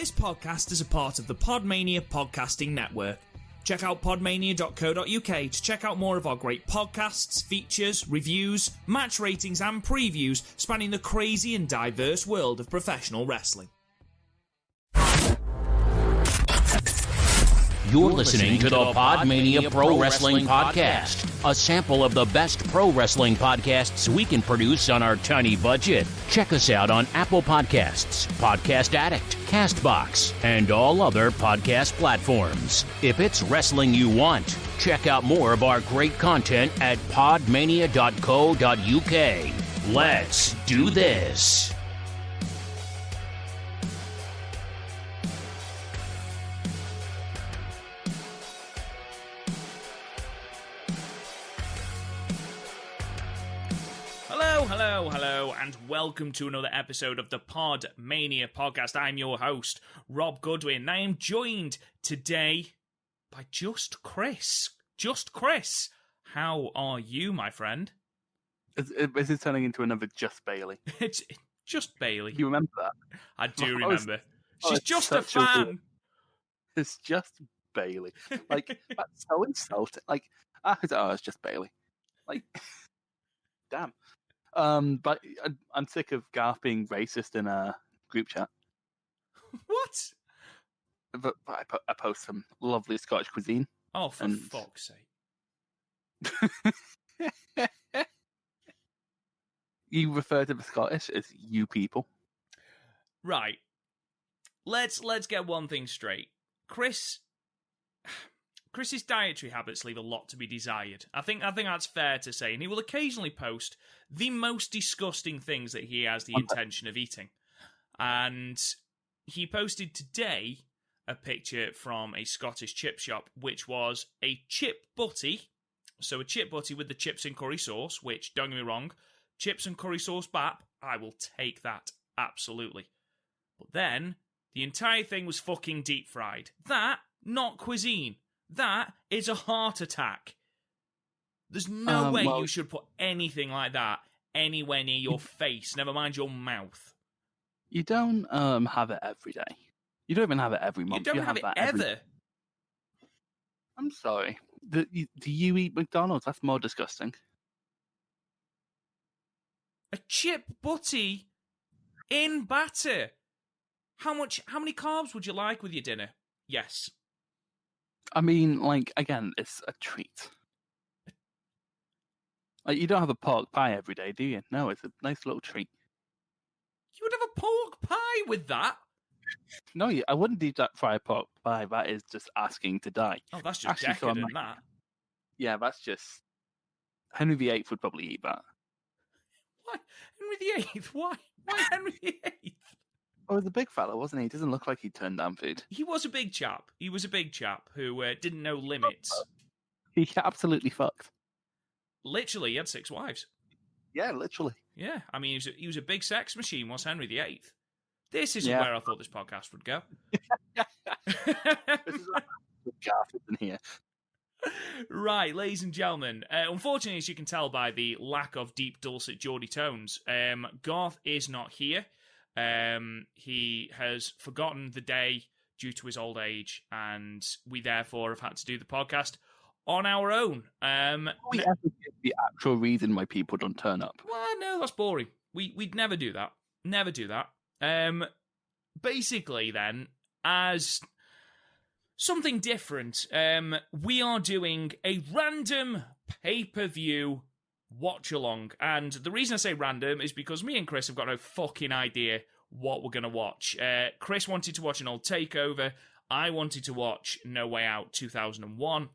This podcast is a part of the PodMania Podcasting Network. Check out podmania.co.uk to check out more of our great podcasts, features, reviews, match ratings and previews spanning the crazy and diverse world of professional wrestling. You're listening to the PodMania Pro Wrestling Podcast, a sample of the best pro wrestling podcasts we can produce on our tiny budget. Check us out on Apple Podcasts, Podcast Addict, CastBox, and all other podcast platforms. If it's wrestling you want, check out more of our great content at podmania.co.uk. Let's do this. Hello, and welcome to another episode of the PodMania Podcast. I'm your host, Rob Goodwin, and I am joined today by Just Chris. Just Chris, how are you, my friend? Is it turning into another Just Bailey? It's Just Bailey. You remember that? I do remember. She's just a fan. It's Just Bailey. Like, that's so insulting. Like, it's just Bailey. Like, damn. But I'm sick of Garth being racist in a group chat. What? But I post some lovely Scottish cuisine. Oh, for fuck's sake. You refer to the Scottish as you people. Right. Let's get one thing straight. Chris's dietary habits leave a lot to be desired. I think that's fair to say, and he will occasionally post the most disgusting things that he has the intention of eating. And he posted today a picture from a Scottish chip shop, which was a chip butty. So a chip butty with the chips and curry sauce, which, don't get me wrong, chips and curry sauce bap, I will take that, absolutely. But then, the entire thing was fucking deep fried. That, not cuisine. That is a heart attack. There's no way you should put anything like that anywhere near your face, never mind your mouth. You don't have it every day. You don't even have it every month. You don't have it ever. I'm sorry. Do you eat McDonald's? That's more disgusting. A chip butty in batter. How many carbs would you like with your dinner? Yes. I mean, like, again, it's a treat. Like, you don't have a pork pie every day, do you? No, it's a nice little treat. You would have a pork pie with that? No, I wouldn't eat that fried pork pie. That is just asking to die. Oh, that's just decadent, that. Yeah, that's just... Henry VIII would probably eat that. Why? Henry VIII? Why Henry VIII? Oh, he was a big fella, wasn't he? He doesn't look like he turned down food. He was a big chap. Who didn't know limits. He absolutely fucked. Literally, he had 6 wives. Yeah, literally. Yeah, I mean, he was a big sex machine, was Henry VIII. This isn't where I thought this podcast would go. This is Garth in here. Right, ladies and gentlemen. Unfortunately, as you can tell by the lack of deep, dulcet, Geordie tones, Garth is not here. He has forgotten the day due to his old age, and we therefore have had to do the podcast on our own. We have to give the actual reason why people don't turn up. Well, no, that's boring. We'd never do that. Never do that. Basically, then, as something different, we are doing a random pay-per-view watch-along. And the reason I say random is because me and Chris have got no fucking idea what we're going to watch. Chris wanted to watch an old takeover. I wanted to watch No Way Out 2001.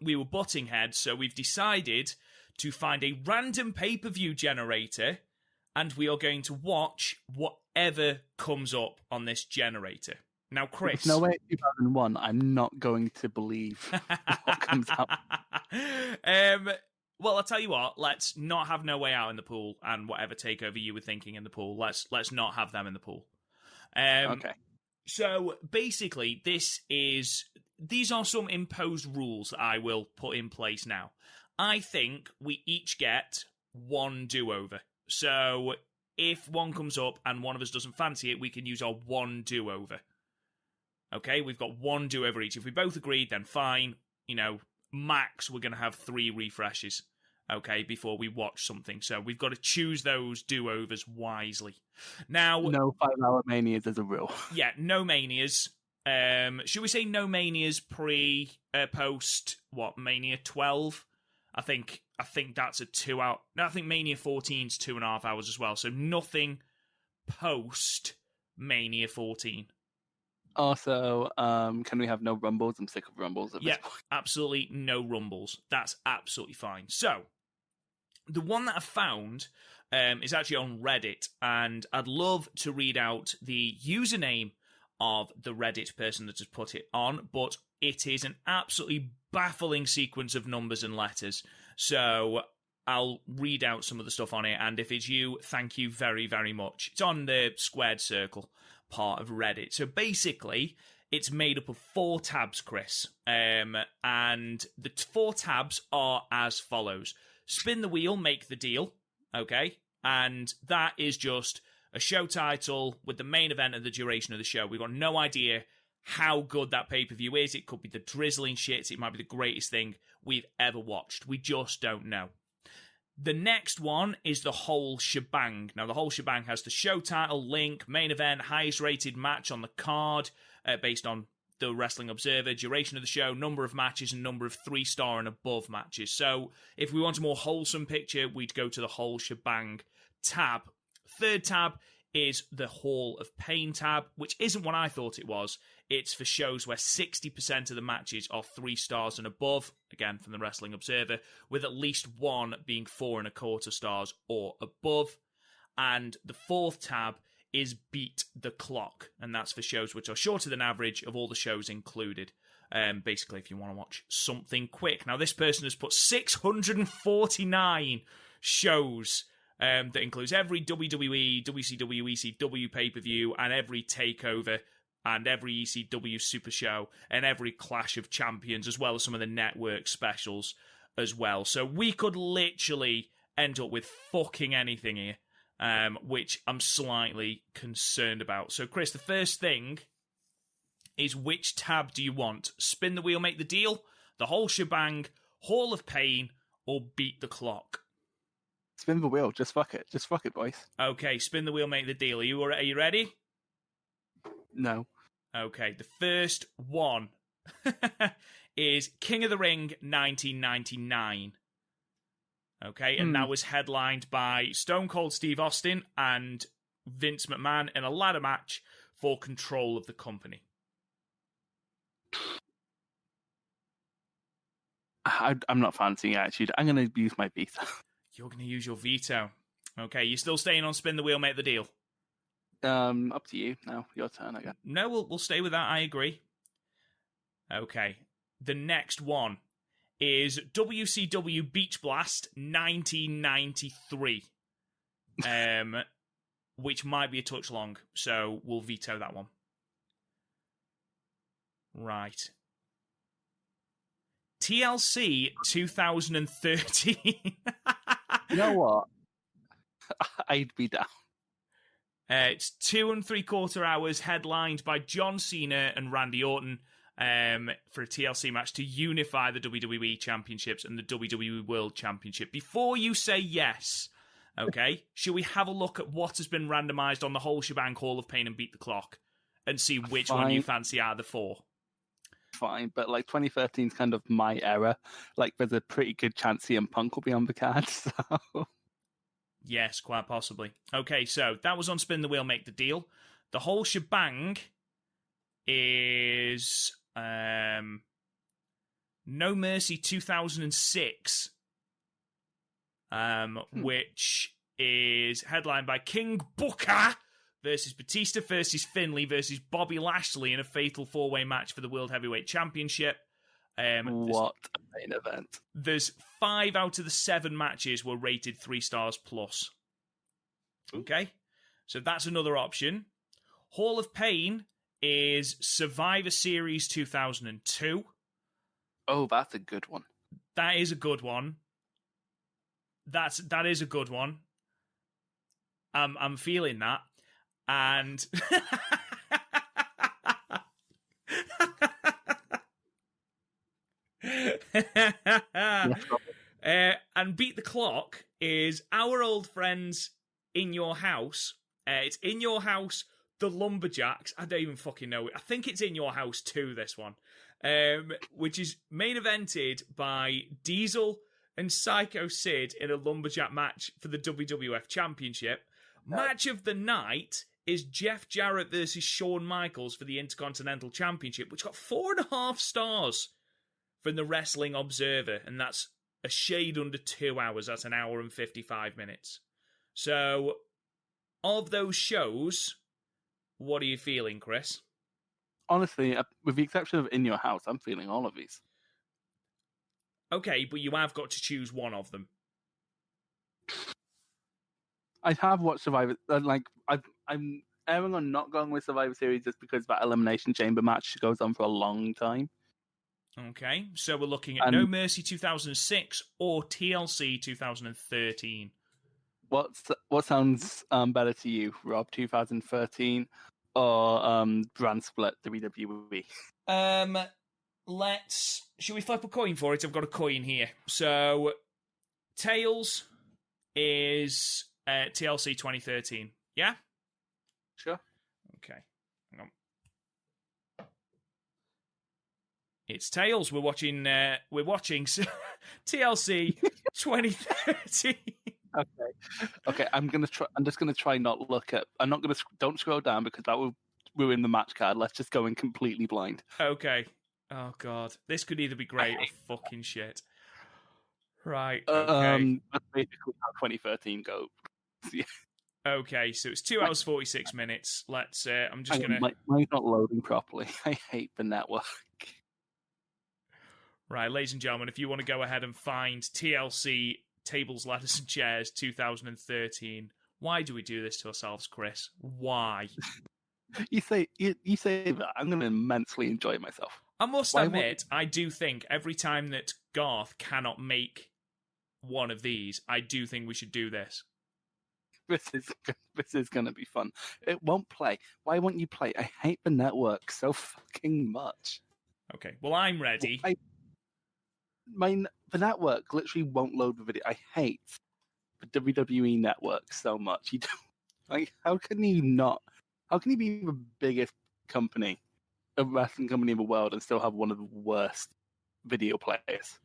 We were butting heads, so we've decided to find a random pay-per-view generator, and we are going to watch whatever comes up on this generator. Now, Chris... No Way Out 2001, I'm not going to believe what comes up. Well, I'll tell you what, let's not have No Way Out in the pool, and whatever takeover you were thinking in the pool, let's not have them in the pool. Okay. So, basically, these are some imposed rules that I will put in place now. I think we each get one do-over. So, if one comes up and one of us doesn't fancy it, we can use our one do-over. Okay, we've got one do-over each. If we both agreed, then fine. Max, we're going to have 3 refreshes, okay, before we watch something. So we've got to choose those do-overs wisely. Now, no 5-hour manias as a rule. Yeah, no manias. Should we say no manias post Mania 12? I think that's a 2 hour. No, I think Mania 14's 2.5 hours as well. So nothing post Mania 14. Also, can we have no rumbles? I'm sick of rumbles at this point. Absolutely no rumbles. That's absolutely fine. So, the one that I found is actually on Reddit, and I'd love to read out the username of the Reddit person that has put it on, but it is an absolutely baffling sequence of numbers and letters. So, I'll read out some of the stuff on it, and if it's you, thank you very, very much. It's on the squared circle part of Reddit. So basically, it's made up of 4 tabs, Chris. And the 4 tabs are as follows. Spin the wheel, make the deal. Okay? And that is just a show title with the main event and the duration of the show. We've got no idea how good that pay-per-view is. It could be the drizzling shit. It might be the greatest thing we've ever watched. We just don't know. The next one is the whole shebang. Now, the whole shebang has the show title, link, main event, highest rated match on the card, based on the Wrestling Observer, duration of the show, number of matches, and number of 3-star and above matches. So, if we want a more wholesome picture, we'd go to the whole shebang tab. Third tab is the Hall of Pain tab, which isn't what I thought it was. It's for shows where 60% of the matches are 3 stars and above, again from the Wrestling Observer, with at least one being 4.25 stars or above. And the fourth tab is Beat the Clock, and that's for shows which are shorter than average of all the shows included. Basically, if you want to watch something quick. Now, this person has put 649 shows that includes every WWE, WCW, ECW pay-per-view, and every takeover, and every ECW Super Show, and every Clash of Champions, as well as some of the network specials as well. So we could literally end up with fucking anything here, which I'm slightly concerned about. So, Chris, the first thing is, which tab do you want? Spin the wheel, make the deal, the whole shebang, Hall of Pain, or Beat the Clock? Spin the wheel. Just fuck it. Just fuck it, boys. Okay, spin the wheel, make the deal. Are you ready? No. Okay, the first one is King of the Ring 1999. Okay, and that was headlined by Stone Cold Steve Austin and Vince McMahon in a ladder match for control of the company. I'm not fancying it, actually. I'm going to use my veto. You're going to use your veto. Okay, you're still staying on spin the wheel, make the deal? Up to you now. Your turn, I guess. No, we'll stay with that. I agree. Okay. The next one is WCW Beach Blast 1993. Which might be a touch long, so we'll veto that one. Right. TLC 2013. You know what? I'd be down. It's 2 3/4 hours, headlined by John Cena and Randy Orton for a TLC match to unify the WWE Championships and the WWE World Championship. Before you say yes, okay, should we have a look at what has been randomized on the whole shebang, Hall of Pain, and Beat the Clock, and see which one you fancy out of the 4? Fine, but 2013 is kind of my era. There's a pretty good chance CM Punk will be on the card, so... Yes, quite possibly. Okay, so that was on Spin the Wheel, Make the Deal. The whole shebang is No Mercy 2006, which is headlined by King Booker versus Batista versus Finlay versus Bobby Lashley in a fatal 4-way match for the World Heavyweight Championship. What a main event. There's 5 out of the 7 matches were rated 3 stars plus. Okay? So that's another option. Hall of Pain is Survivor Series 2002. Oh, that's a good one. That is a good one. That is a good one. I'm feeling that. And Yes, Robert. And Beat the Clock is our old friends In Your House. It's In Your House, the Lumberjacks. I don't even fucking know it. I think it's In Your House 2, this one. Which is main evented by Diesel and Psycho Sid in a Lumberjack match for the WWF Championship. Match of the night is Jeff Jarrett versus Shawn Michaels for the Intercontinental Championship, which got 4.5 stars from the Wrestling Observer, and that's a shade under 2 hours. That's an hour and 55 minutes. So, of those shows, what are you feeling, Chris? Honestly, with the exception of In Your House, I'm feeling all of these. Okay, but you have got to choose one of them. I have watched Survivor. I'm erring on not going with Survivor Series just because that Elimination Chamber match goes on for a long time. Okay, so we're looking at No Mercy 2006 or TLC 2013. What sounds better to you, Rob? 2013 or Brand Split WWE? Should we flip a coin for it? I've got a coin here. So, Tails is TLC 2013. Yeah? Sure. Okay. Hang on. It's Tails. We're watching TLC 2013. Okay. I'm just gonna try not look at. I'm not gonna. Don't scroll down because that will ruin the match card. Let's just go in completely blind. Okay. Oh god, this could either be great or fucking shit. Right. Okay. That's basically how 2013 goes. Yeah. Okay, so it's 2 hours 46 minutes. Let's. I'm just gonna. Mine's not loading properly. I hate the network. Right, ladies and gentlemen, if you want to go ahead and find TLC Tables, Ladders, and Chairs 2013, why do we do this to ourselves, Chris? Why? You say that I'm going to immensely enjoy myself. I must admit, I do think every time that Garth cannot make one of these, I do think we should do this. This is going to be fun. It won't play. Why won't you play? I hate the network so fucking much. Okay, well, I'm ready. The network literally won't load the video. I hate the WWE network so much. You don't, how can you be the biggest company, a wrestling company in the world, and still have one of the worst video players?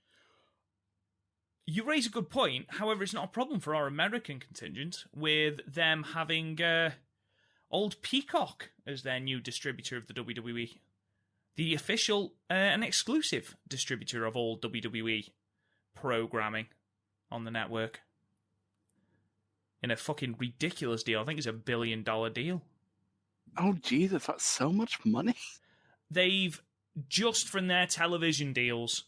You raise a good point. However, it's not a problem for our American contingent with them having old Peacock as their new distributor of the WWE. The official and exclusive distributor of all WWE programming on the network. In a fucking ridiculous deal. I think it's $1 billion deal. Oh, Jesus, that's so much money. They've, just from their television deals,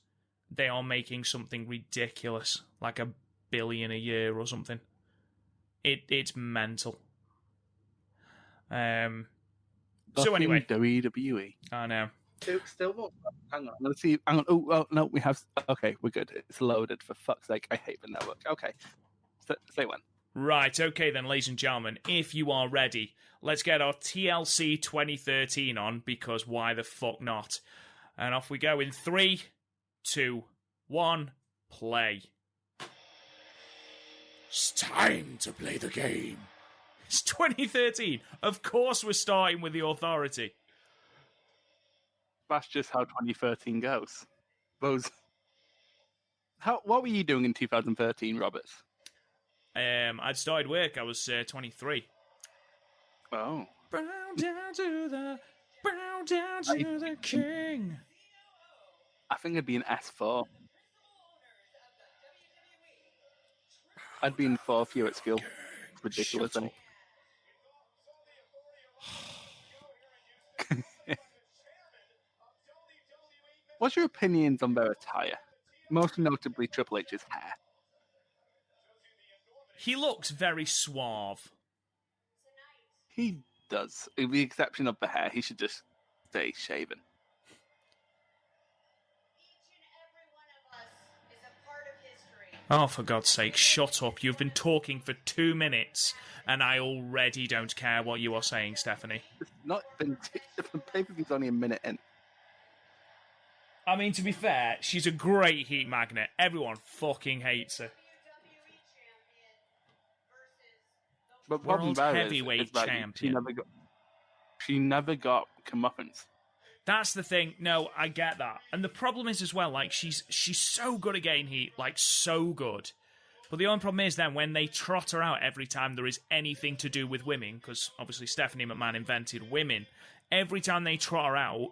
they are making something ridiculous. Like $1 billion a year or something. It's mental. So anyway. WWE. I know. Still, hang on. Let's see. Hang on. Oh, no, we have. Okay, we're good. It's loaded. For fuck's sake, I hate the network. Okay, say when. Right. Okay, then, ladies and gentlemen, if you are ready, let's get our TLC 2013 on because why the fuck not? And off we go in 3, 2, 1, play. It's time to play the game. It's 2013. Of course, we're starting with the Authority. That's just how 2013 goes. What were you doing in 2013, Robert? I'd started work. I was 23. Oh. Bow down to the king. I think I'd be in S4. I'd be in 4th year at school. It's ridiculous, isn't it? What's your opinions on their attire? Most notably Triple H's hair. He looks very suave. He does. With the exception of the hair, he should just stay shaven. Oh, for God's sake, shut up. You've been talking for 2 minutes, and I already don't care what you are saying, Stephanie. It's not been... The pay-per-view's only a minute in. I mean, to be fair, she's a great heat magnet. Everyone fucking hates her. But World heavyweight champion. She never got comeuppance. That's the thing. No, I get that. And the problem is as well, like, she's so good at getting heat, like, so good. But the only problem is then when they trot her out every time there is anything to do with women, because obviously Stephanie McMahon invented women, every time they trot her out,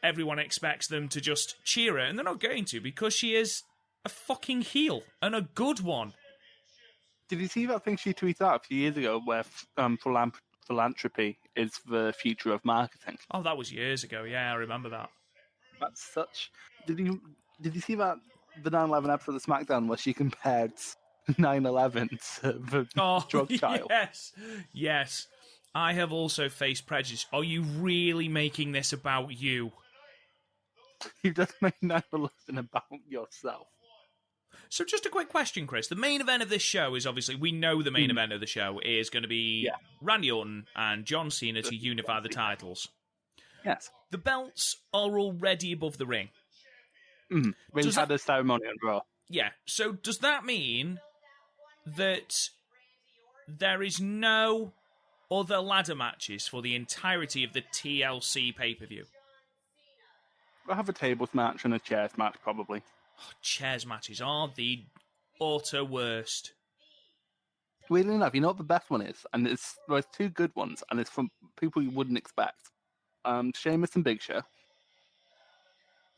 everyone expects them to just cheer her, and they're not going to, because she is a fucking heel, and a good one. Did you see that thing she tweeted out a few years ago where philanthropy is the future of marketing? Oh, that was years ago. Yeah, I remember that. That's such... Did you see that the 9/11 episode of SmackDown where she compared 9/11 to the drug child? Yes. I have also faced prejudice. Are you really making this about you? You just made 9/11 about yourself. So just a quick question, Chris. The main event of this show is obviously, we know the main event of the show is going to be Randy Orton and John Cena to unify the titles. Yes. The belts are already above the ring. Mm. We had a ceremony on Raw. Yeah. So does that mean that there is no other ladder matches for the entirety of the TLC pay-per-view? We'll have a tables match and a chairs match, probably. Chairs matches are the utter worst. Weirdly enough, you know what the best one is? And there's two good ones, and it's from people you wouldn't expect. Sheamus and Big Show,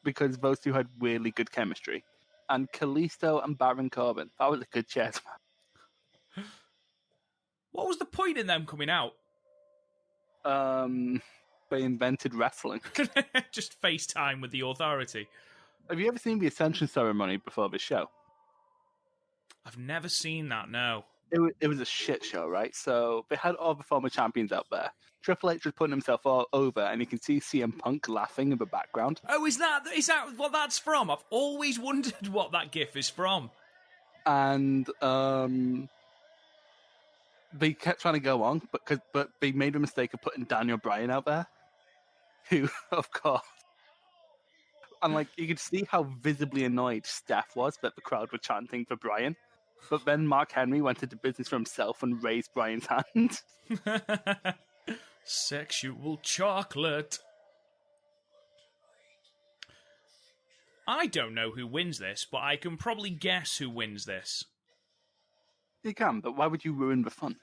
because those two had really good chemistry. And Kalisto and Baron Corbin. That was a good chairs match. What was the point in them coming out? They invented wrestling. Just FaceTime with the Authority. Have you ever seen the Ascension Ceremony before this show? I've never seen that, no. It was a shit show, right? So they had all the former champions out there. Triple H was putting himself all over, and you can see CM Punk laughing in the background. Oh, is that what that's from? I've always wondered what that gif is from. And they kept trying to go on, but they made the mistake of putting Daniel Bryan out there, who, of course, and like you could see how visibly annoyed Steph was that the crowd were chanting for Bryan. But then Mark Henry went into business for himself and raised Bryan's hand. Sexual chocolate. I don't know who wins this, but I can probably guess who wins this. You can, but why would you ruin the fun?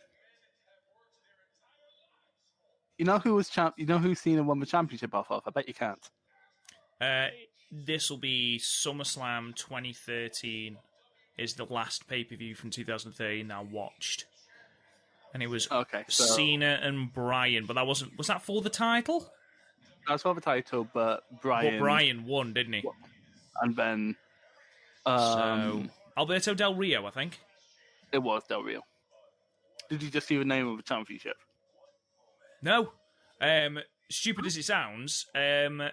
You know who was You know who Cena won the championship off of? I bet you can't. This will be SummerSlam 2013. Is the last pay-per-view from 2013 I watched. And it was Cena and Bryan, but that wasn't... Was that for the title? That was for the title, but Bryan... But Bryan won, didn't he? And then... so, Alberto Del Rio, I think. It was Del Rio. Did you just see the name of the championship? No. Stupid as it sounds, I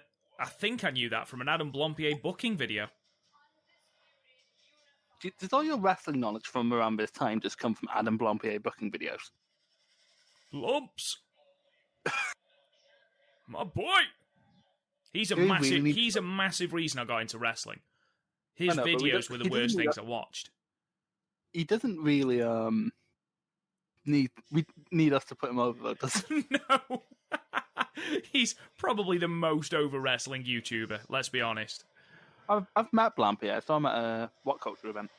think I knew that from an Adam Blompier booking video. Does all your wrestling knowledge from around this time just come from Adam Blompier booking videos? Lumps. My boy. He's a massive reason I got into wrestling. His videos were the worst things I watched. He doesn't really need us to put him over, though, does he? No. He's probably the most over wrestling YouTuber, let's be honest. I've met Blampier. I saw him at a What Culture event.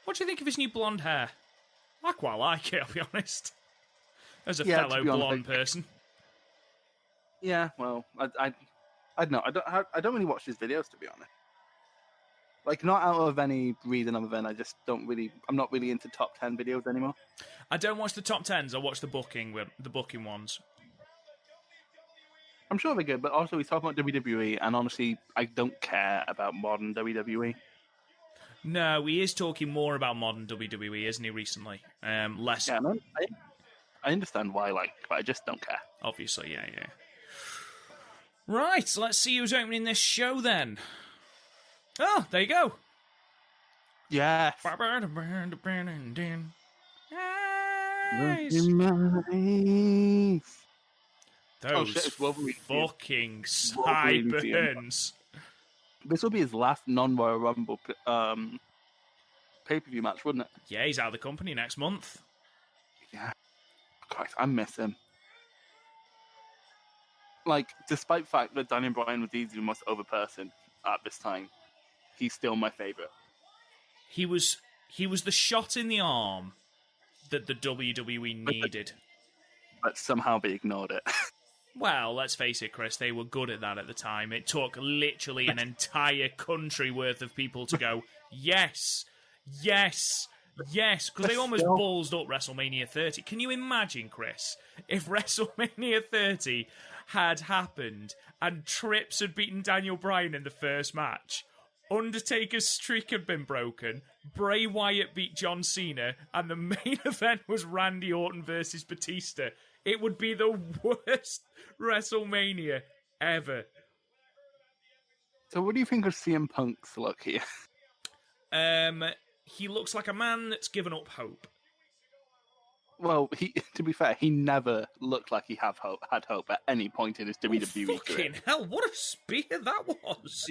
What do you think of his new blonde hair? I quite like it, I'll be honest. As a fellow blonde person. Yeah, well, I don't know. I don't really watch his videos, to be honest. Like, not out of any reason other than I just don't really... I'm not really into top 10 videos anymore. I don't watch the top 10s. I watch the booking ones. I'm sure they're good, but also he's talking about WWE, and honestly, I don't care about modern WWE. No, he is talking more about modern WWE, isn't he, recently? Less... Yeah, man, I understand why, but I just don't care. Obviously, yeah. Right, so let's see who's opening this show, then. Oh, there you go. Yes. Those it's Wolverine. fucking Wolverine sideburns. This will be his last non-Royal Rumble pay-per-view match, wouldn't it? Yeah, he's out of the company next month. Yeah. Christ, I miss him. Like, despite the fact that Daniel Bryan was easily the most over person at this time, he's still my favourite. He was the shot in the arm that the WWE needed. But somehow they ignored it. Well, let's face it, Chris, they were good at that at the time. It took literally an entire country worth of people to go, yes, yes, yes, because they almost ballsed up WrestleMania 30. Can you imagine, Chris, if WrestleMania 30 had happened and Trips had beaten Daniel Bryan in the first match, Undertaker's streak had been broken, Bray Wyatt beat John Cena, and the main event was Randy Orton versus Batista? It would be the worst WrestleMania ever. So what do you think of CM Punk's look here? He looks like a man that's given up hope. Well, to be fair, he never looked like he had hope at any point in his WWE career. Fucking hell, what a spear that was!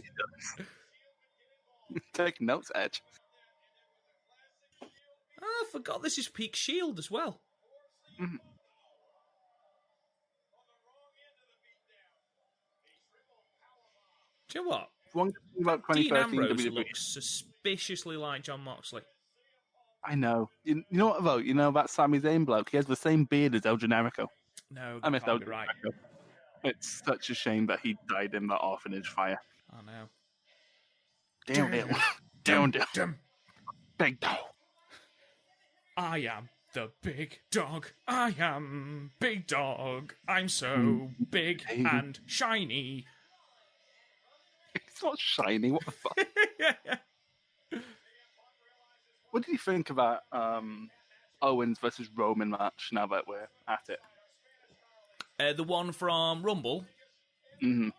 Take notes, Edge. I forgot this is Peak Shield as well. Mm-hmm. Do you know what? One thing about Dean 2013 Ambrose WWE. looks suspiciously like John Moxley. I know. You know what, though? You know that Sami Zayn bloke? He has the same beard as El Generico. No, I miss can't El be right. Generico. It's such a shame that he died in that orphanage fire. I know. Down. Big dog. I am the big dog. I am big dog. I'm so big and shiny. It's not shiny. What the fuck? What did you think about Owens versus Roman match? Now that we're at it, the one from Rumble. Mm-hmm.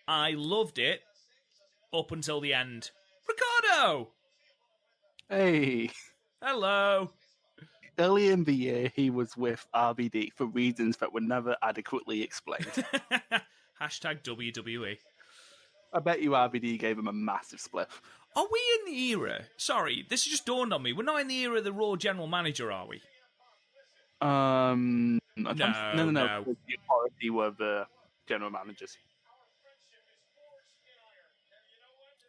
I loved it up until the end. Ricardo. Hey. Hello. Early in the year, he was with RVD for reasons that were never adequately explained. Hashtag WWE. I bet you RVD gave him a massive spliff. Are we in the era? Sorry, this has just dawned on me. We're not in the era of the Raw general manager, are we? No. No. The Authority were the general managers.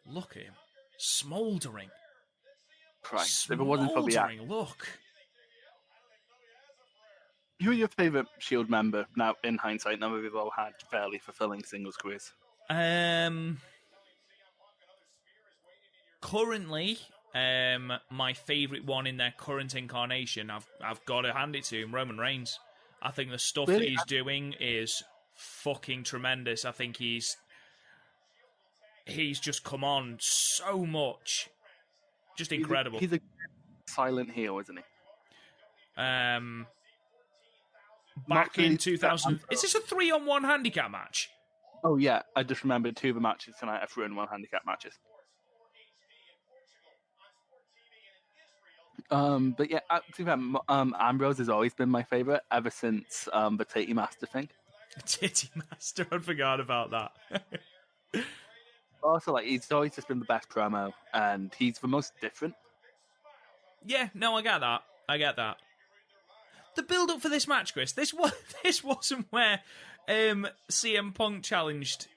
Look at him. Smouldering. Christ, if it wasn't for the act. Look. Who are your favourite Shield member now, in hindsight, now that we've all had fairly fulfilling singles careers? Currently, my favourite one in their current incarnation, I've got to hand it to him, Roman Reigns. I think the stuff that he's doing is fucking tremendous. I think he's just come on so much. Just incredible. He's a silent heel, isn't he? Back in 2000... Is this a 3-on-1 handicap match? Oh, yeah. I just remembered two of the matches tonight are 3-on-1 handicap matches. But yeah, to be fair, Ambrose has always been my favourite ever since the Tighty Master thing. Titty Master, I forgot about that. Also, like, he's always just been the best promo, and he's the most different. Yeah, no, I get that. The build-up for this match, Chris, this wasn't where CM Punk challenged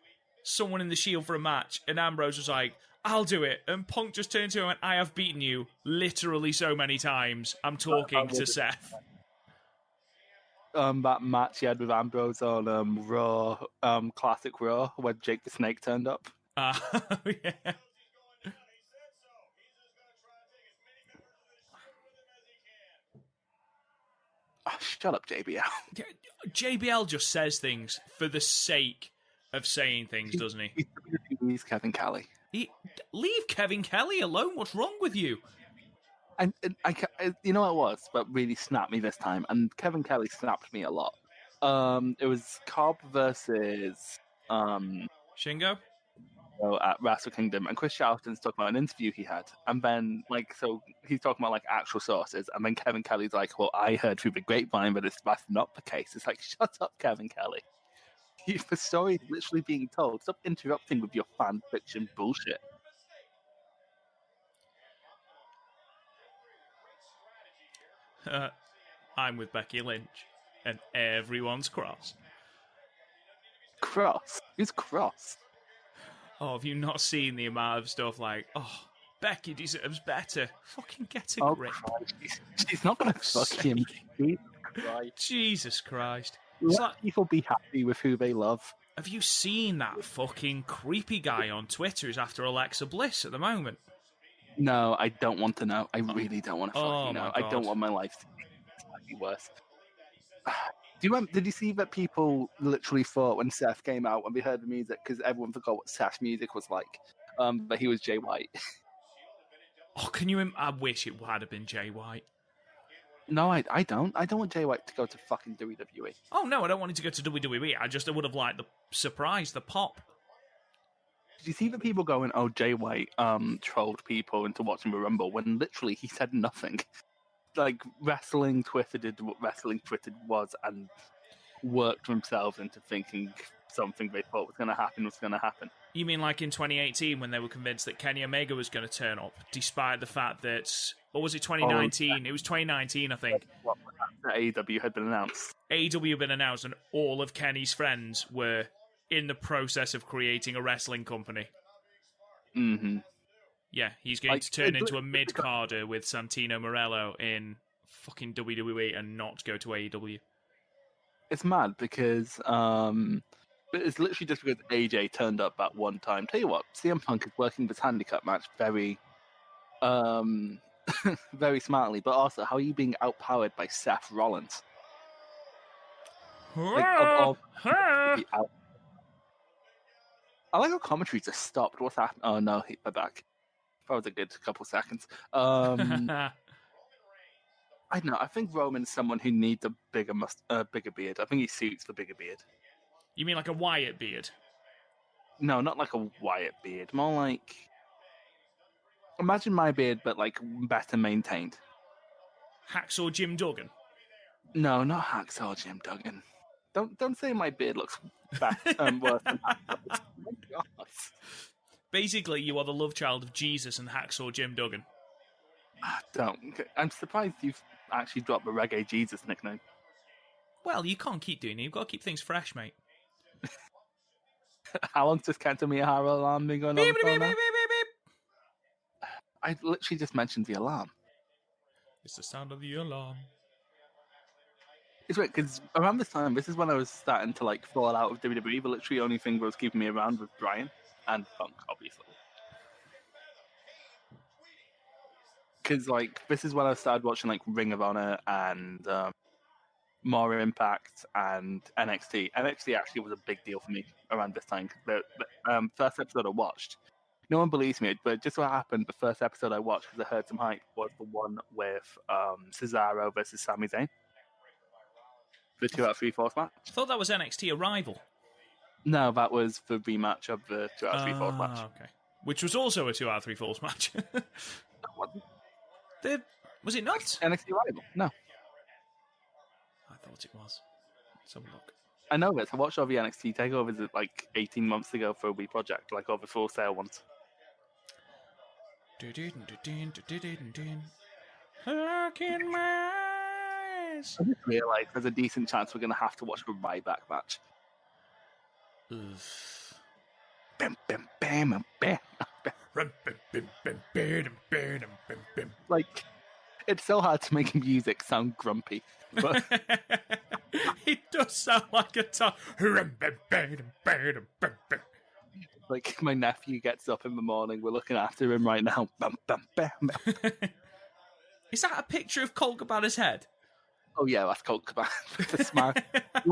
someone in the Shield for a match, and Ambrose was like, I'll do it. And Punk just turned to him and went, I have beaten you literally so many times. I'm talking to Seth. That match he had with Ambrose on Raw, Classic Raw, when Jake the Snake turned up. Yeah. Oh, shut up, JBL. JBL just says things for the sake of saying things, doesn't he? He's Kevin Kelly. Leave Kevin Kelly alone. What's wrong with you? And you know what it was that really snapped me this time, and Kevin Kelly snapped me a lot. It was Cobb versus Shingo. ago at Wrestle Kingdom, and Chris Charlton's talking about an interview he had, and then so he's talking about like actual sources, and then Kevin Kelly's like, "Well, I heard through the grapevine, but that's not the case." It's like, shut up, Kevin Kelly. The story is literally being told. Stop interrupting with your fan fiction bullshit. I'm with Becky Lynch, and everyone's cross. Cross? Who's cross? Oh, have you not seen the amount of stuff like, oh, Becky deserves better? Fucking get a grip. Christ. She's not going to fuck him. Jesus Christ. Let people be happy with who they love. Have you seen that fucking creepy guy on Twitter who's after Alexa Bliss at the moment? No, I don't want to know. I really don't want to fucking know. I don't want my life to be slightly worse. Did you see that people literally thought when Seth came out, when we heard the music, because everyone forgot what Seth's music was like, but he was Jay White? Oh, can you... I wish it had been Jay White. No, I don't. I don't want Jay White to go to fucking WWE. Oh, no, I don't want him to go to WWE. I would have liked the surprise, the pop. Did you see the people going, oh, Jay White trolled people into watching the Rumble, when literally he said nothing? Like, Wrestling Twitter did what Wrestling Twitter was and worked themselves into thinking something they thought was going to happen was going to happen. You mean like in 2018 when they were convinced that Kenny Omega was going to turn up, despite the fact that... Or was it 2019? It was 2019, I think. AEW had been announced. AEW had been announced, and all of Kenny's friends were in the process of creating a wrestling company. Mm-hmm. Yeah, he's going to turn into a mid-carder with Santino Morello in fucking WWE and not go to AEW. It's mad because it's literally just because AJ turned up at one time. Tell you what, CM Punk is working this handicap match very very smartly, but also how are you being outpowered by Seth Rollins? Like, I like how commentary just stopped. What's happened? Oh no, we're back. That was a good couple seconds. I don't know. I think Roman's someone who needs a bigger beard. I think he suits the bigger beard. You mean like a Wyatt beard? No, not like a Wyatt beard. More like, imagine my beard, but like better maintained. Hacksaw Jim Duggan? No, not Hacksaw Jim Duggan. Don't say my beard looks worse than Hacksaw. Oh my God. Basically, you are the love child of Jesus and Hacksaw Jim Duggan. Don't. I'm surprised you've actually dropped the Reggae Jesus nickname. Well, you can't keep doing it. You've got to keep things fresh, mate. How long's this Kenta Miyahara alarm been going on? Beep, beep, beep, beep, beep. I literally just mentioned the alarm. It's the sound of the alarm. It's weird, because around this time, this is when I was starting to like fall out of WWE. The literally only thing that was keeping me around was Bryan and Punk, obviously. Because like this is when I started watching like Ring of Honor and more Impact and NXT. NXT actually was a big deal for me around this time. The first episode I watched, no one believes me, but just what happened, the first episode I watched, because I heard some hype, was the one with Cesaro versus Sami Zayn. The 2 out of 3 falls match. I thought that was NXT Arrival. No, that was the rematch of the 2 out of 3 falls match. Okay. Which was also a 2 out of 3 falls match. Was it not? NXT Arrival? No. I thought it was. Let's have a look. I know this. I watched all the NXT takeovers like 18 months ago for a wee project, like all the full sale ones. Look in my eyes. I just realised there's a decent chance we're going to have to watch a Ryback match. Bam, bam, bam, bam, bam. Like, it's so hard to make music sound grumpy. But it does sound like a time. Like, my nephew gets up in the morning, we're looking after him right now. Bam, bam, bam, bam. Is that a picture of Colt Cabana's head? Oh yeah, that's Colt Cabana. The smart. You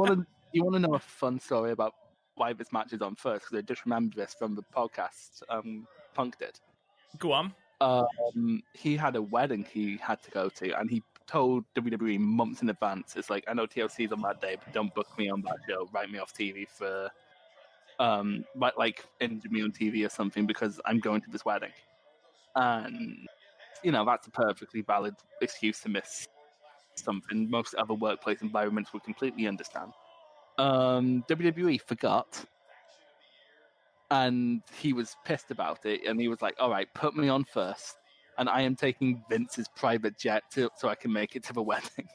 want to know a fun story about why this match is on first? Because I just remembered this from the podcast Punk did. Go on. He had a wedding he had to go to, and he told WWE months in advance, it's like, I know TLC's on that day, but don't book me on that show. Write me off TV for might like injure me on TV or something because I'm going to this wedding. And, that's a perfectly valid excuse to miss something most other workplace environments would completely understand. WWE forgot, and he was pissed about it, and he was like, all right, put me on first, and I am taking Vince's private jet so I can make it to the wedding.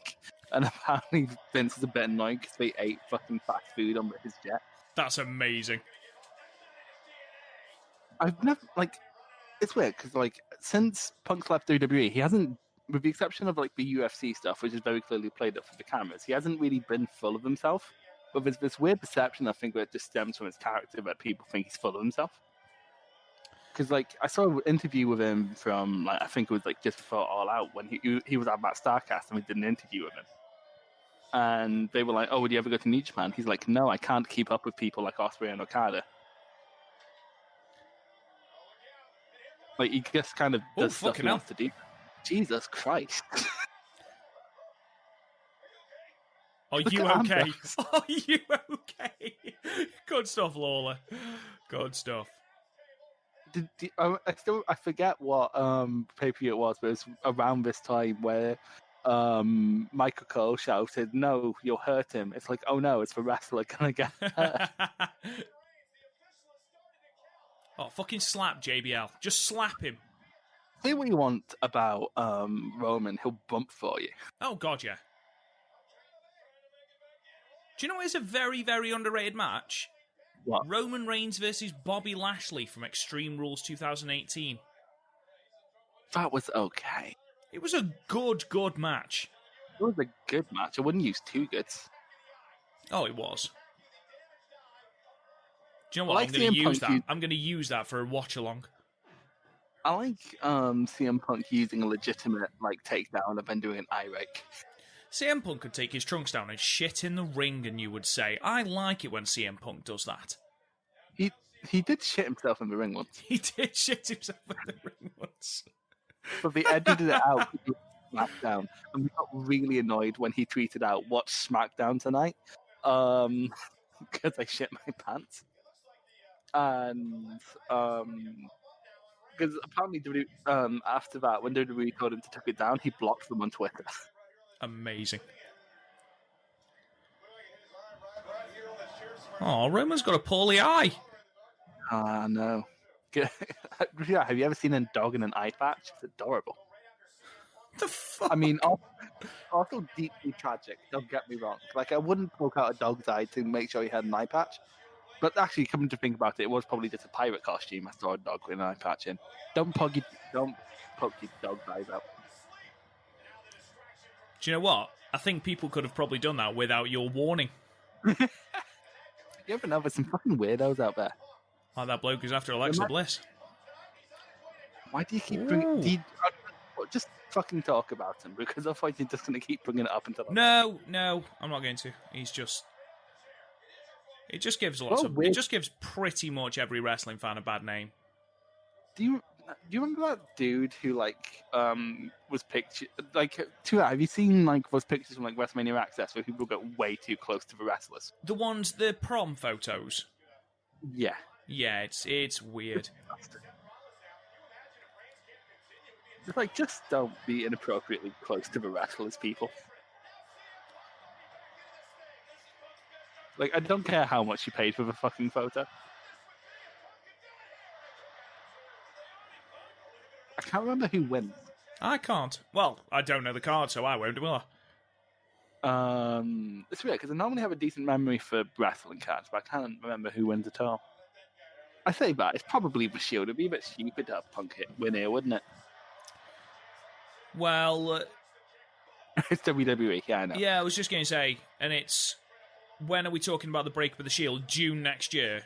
And apparently Vince is a bit annoying because they ate fucking fast food on his jet. That's amazing. I've never, it's weird because, since Punk's left WWE, he hasn't, with the exception of, the UFC stuff, which is very clearly played up for the cameras, he hasn't really been full of himself. But there's this weird perception, I think, that just stems from his character, that people think he's full of himself. Because, I saw an interview with him from, I think it was, just before All Out, when he was at that StarCast and we did an interview with him. And they were like, oh, would you ever go to New Japan? He's like, no, I can't keep up with people like Ospreay and Okada. He just kind of does stuff he wants to do. Jesus Christ. Are you okay? Are you okay? Good stuff, Lawler. Good stuff. I forget what pay-per-view it was, but it was around this time where Michael Cole shouted, no, you'll hurt him. It's like, oh no, it's the wrestler gonna get hurt. Oh, fucking slap JBL. Just slap him. Say what you want about Roman, he'll bump for you. Oh, God, yeah. Do you know it's a very, very underrated match? What? Roman Reigns versus Bobby Lashley from Extreme Rules 2018. That was okay. It was a good match. It was a good match. I wouldn't use two goods. Oh, it was. Do you know what? I'm going to use that. I'm going to use that for a watch-along. I like CM Punk using a legitimate takedown and then doing an eye rake. CM Punk could take his trunks down and shit in the ring, and you would say, I like it when CM Punk does that. He did shit himself in the ring once. He did shit himself in the ring once. But they edited it out with SmackDown, and we got really annoyed when he tweeted out, watch SmackDown tonight, because I shit my pants. And because apparently after that, when WWE told him to take it down, he blocked them on Twitter. Amazing. Oh, Roman's got a poorly eye. Ah, no. Yeah, have you ever seen a dog in an eye patch? It's adorable. The fuck? I mean, also deeply tragic, don't get me wrong. I wouldn't poke out a dog's eye to make sure he had an eye patch. But actually, coming to think about it, it was probably just a pirate costume. I saw a dog with an eye patch in. Don't poke your dog's eyes out. Do you know what? I think people could have probably done that without your warning. You ever know there's some fucking weirdos out there? Like that bloke who's after Alexa Bliss. Why do you keep bringing... just fucking talk about him, because otherwise you're just going to keep bringing it up until... No, I'm not going to. He's just... It just gives it just gives pretty much every wrestling fan a bad name. Do you remember that dude who was pictured have you seen those pictures from WrestleMania Access where people get way too close to the wrestlers? The prom photos. Yeah. Yeah, it's weird. It's just don't be inappropriately close to the wrestlers, people. I don't care how much you paid for the fucking photo. I can't remember who wins. I can't. Well, I don't know the card, so I won't, will I? It's weird, because I normally have a decent memory for wrestling cards, but I can't remember who wins at all. I say that, it's probably the Shield. It'd be a bit stupid to have Punk win here, wouldn't it? Well... It's WWE, yeah, I know. Yeah, I was just going to say, and it's... When are we talking about the breakup of the Shield? June next year?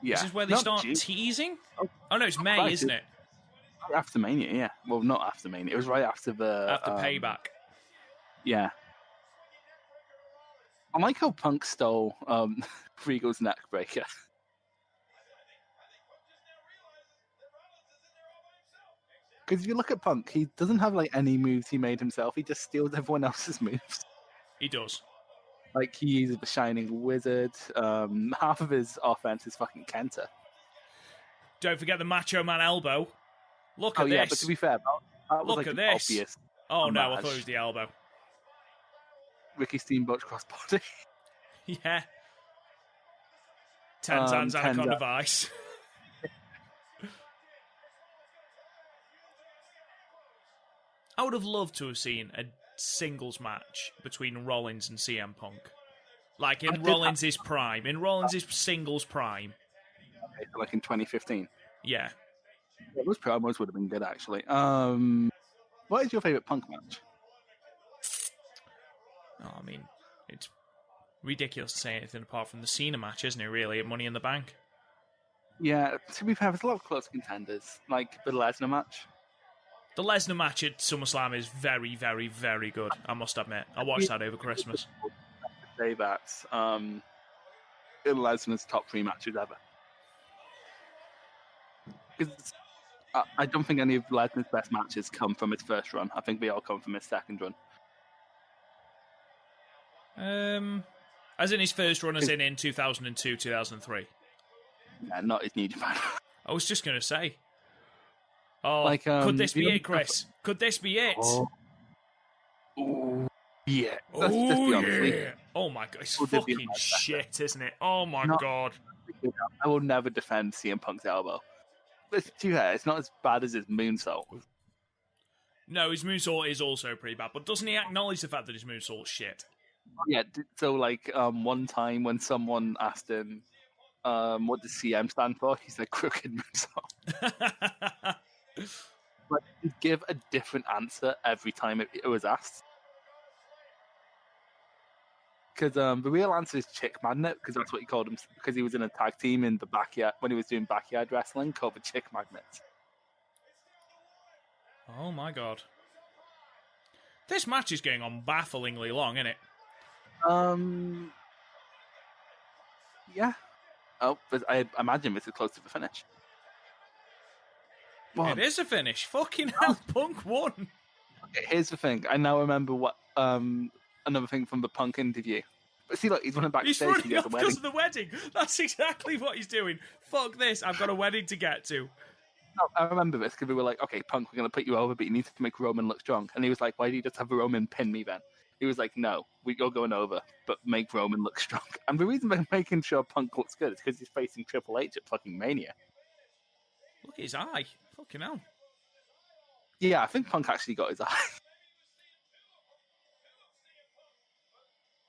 Yeah. This is where they start teasing? Oh, no, it's May, right, isn't it? After Mania, yeah. Well, not after Mania. It was right after the... After Payback. Yeah. I like how Punk stole Regal's neck breaker. Because if you look at Punk, he doesn't have any moves he made himself. He just steals everyone else's moves. He does. Like, he uses the Shining Wizard. Half of his offense is fucking Kenta. Don't forget the Macho Man elbow. Look at this. Yeah, but to be fair, that was Look like at the this. obvious. Oh no, I match. thought it was the elbow. Ricky Steamboat's crossbody. Yeah. Tenzan's Anaconda Vice. I would have loved to have seen a singles match between Rollins and CM Punk. Like in Rollins' prime. In Rollins' singles prime. Okay, so like in 2015. Yeah. Those promos would have been good, actually. What is your favourite Punk match? Oh, I mean, it's ridiculous to say anything apart from the Cena match, isn't it, really, at Money in the Bank? Yeah, to be fair, there's a lot of close contenders. Like the Lesnar match. The Lesnar match at SummerSlam is very, very, very good, I must admit. I watched that over Christmas. Say that in Lesnar's top 3 matches ever. Because I don't think any of Lesnar's best matches come from his first run. I think they all come from his second run. As in his first run, as in 2002, 2003? Yeah, not his New Japan. I was just going to say. Oh, like, could this be it, Chris? Could this be it? Oh, yeah. Yeah. Oh my god, it's fucking shit, isn't it? Oh my god. I will never defend CM Punk's elbow. But it's not as bad as his moonsault. No, his moonsault is also pretty bad, but doesn't he acknowledge the fact that his moonsault's shit? Yeah, so like one time when someone asked him, what does CM stand for? He said crooked moonsault. But he'd give a different answer every time it was asked. Because the real answer is Chick Magnet, because that's what he called him, because he was in a tag team in the backyard, when he was doing backyard wrestling, called the Chick Magnets. Oh my god. This match is going on bafflingly long, isn't it? Yeah. Oh, but I imagine this is close to the finish. It is a finish. Fucking hell, Punk won. Okay, here's the thing. I now remember what another thing from the Punk interview. But see, look, he's running backstage. He's running off because of the wedding. That's exactly what he's doing. Fuck this. I've got a wedding to get to. No, I remember this because we were like, okay, Punk, we're going to put you over, but you need to make Roman look strong. And he was like, why do you just have Roman pin me then? He was like, no, you're going over, but make Roman look strong. And the reason they're making sure Punk looks good is because he's facing Triple H at fucking Mania. Look at his eye. Fucking hell. Yeah, I think Punk actually got his eye.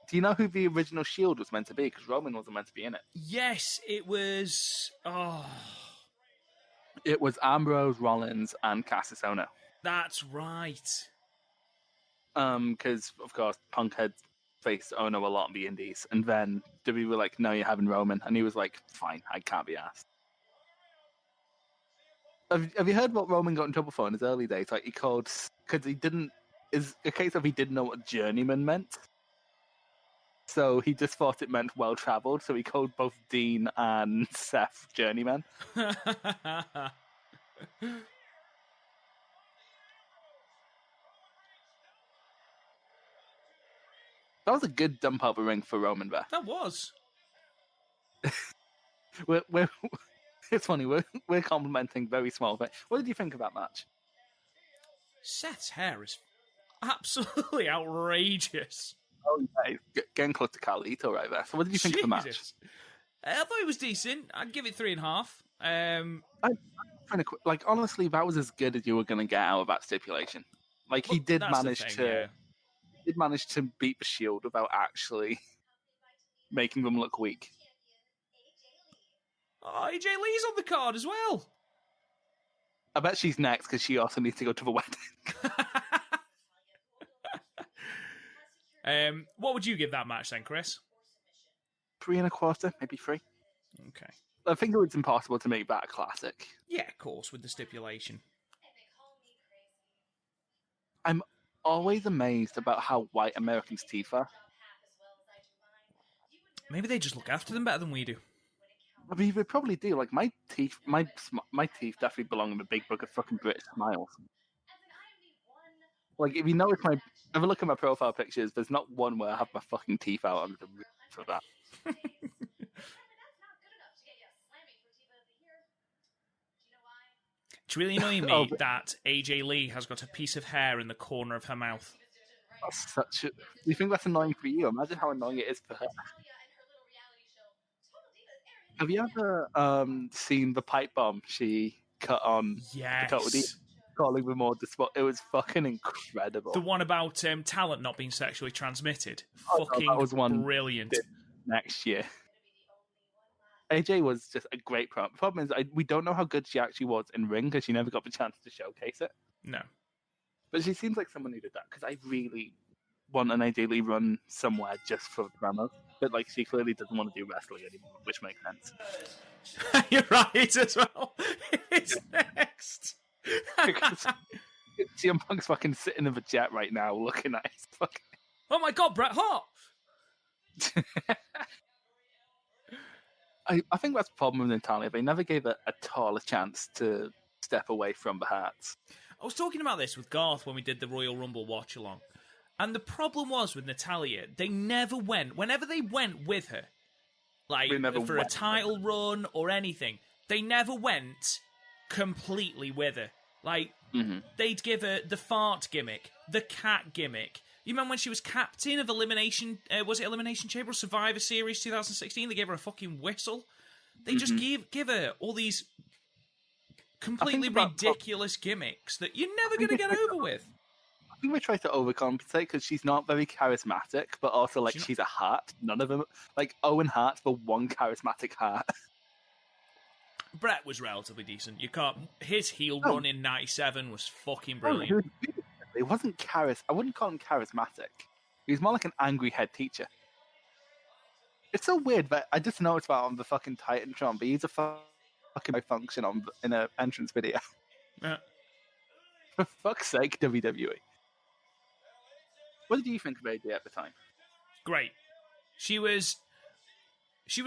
Do you know who the original Shield was meant to be? Because Roman wasn't meant to be in it. Yes, it was... Oh. It was Ambrose, Rollins, and Cassius Ohno. That's right. Because, of course, Punk had faced Ohno a lot in the Indies. And then WWE were like, no, you're having Roman. And he was like, fine, I can't be asked. Have you heard what Roman got in trouble for in his early days? Like, he called... Because he didn't... Is a case of he didn't know what journeyman meant. So he just thought it meant well-travelled. So he called both Dean and Seth journeyman. That was a good dump out the ring for Roman there. That was. It's funny, we're complimenting very small things. What did you think of that match? Seth's hair is absolutely outrageous. Oh, yeah, getting close to Carlito right there. So what did you think of the match? I thought it was decent. I'd give it 3.5. Like, honestly, that was as good as you were going to get out of that stipulation. Like, he did manage to beat the Shield without actually making them look weak. Oh, AJ Lee's on the card as well. I bet she's next because she also needs to go to the wedding. What would you give that match then, Chris? 3.25, maybe 3. Okay. I think it was impossible to make that a classic. Yeah, of course, with the stipulation. I'm always amazed about how white Americans' teeth are. Maybe they just look after them better than we do. I mean, they probably do. Like, my teeth definitely belong in the big book of fucking British smiles. Like, if you notice if I look at my profile pictures, there's not one where I have my fucking teeth out on the roof for that. It's really annoying me that AJ Lee has got a piece of hair in the corner of her mouth. That's such a... Do you think that's annoying for you? Imagine how annoying it is for her. Have you ever seen the pipe bomb she cut on the Total Diva? Calling them more it was fucking incredible. The one about talent not being sexually transmitted. Fucking that was one brilliant. Next year. AJ was just a great promo. The problem is, we don't know how good she actually was in ring because she never got the chance to showcase it. No. But she seems like someone who did that because I really want an AJ Lee run somewhere just for the promos. But like, she clearly doesn't want to do wrestling anymore, which makes sense. You're right as well. It's next. Because CM Punk's fucking sitting in the jet right now looking at his fucking... Oh my god, Bret Hart! I think that's the problem with Natalia. They never gave it at all a chance to step away from the Hearts. I was talking about this with Garth when we did the Royal Rumble watch-along. And the problem was with Natalia, they never went, whenever they went with her, like for a title run or anything, they never went completely with her. Like, they'd give her the fart gimmick, the cat gimmick. You remember when she was captain of Elimination, was it Elimination Chamber or Survivor Series 2016? They gave her a fucking whistle. They just give her all these completely ridiculous gimmicks that you're never going to get over with. I think we try to overcompensate because she's not very charismatic, but also, like, she's a Hart. None of them... Like, Owen Hart's the one charismatic Hart. Bret was relatively decent. You can't... His heel run in 97 was fucking brilliant. It wasn't I wouldn't call him charismatic. He was more like an angry head teacher. It's so weird, but I just noticed that on the fucking Titantron, but he's a fucking function in an entrance video. Yeah. For fuck's sake, WWE. What did you think of AJ at the time? Great. She was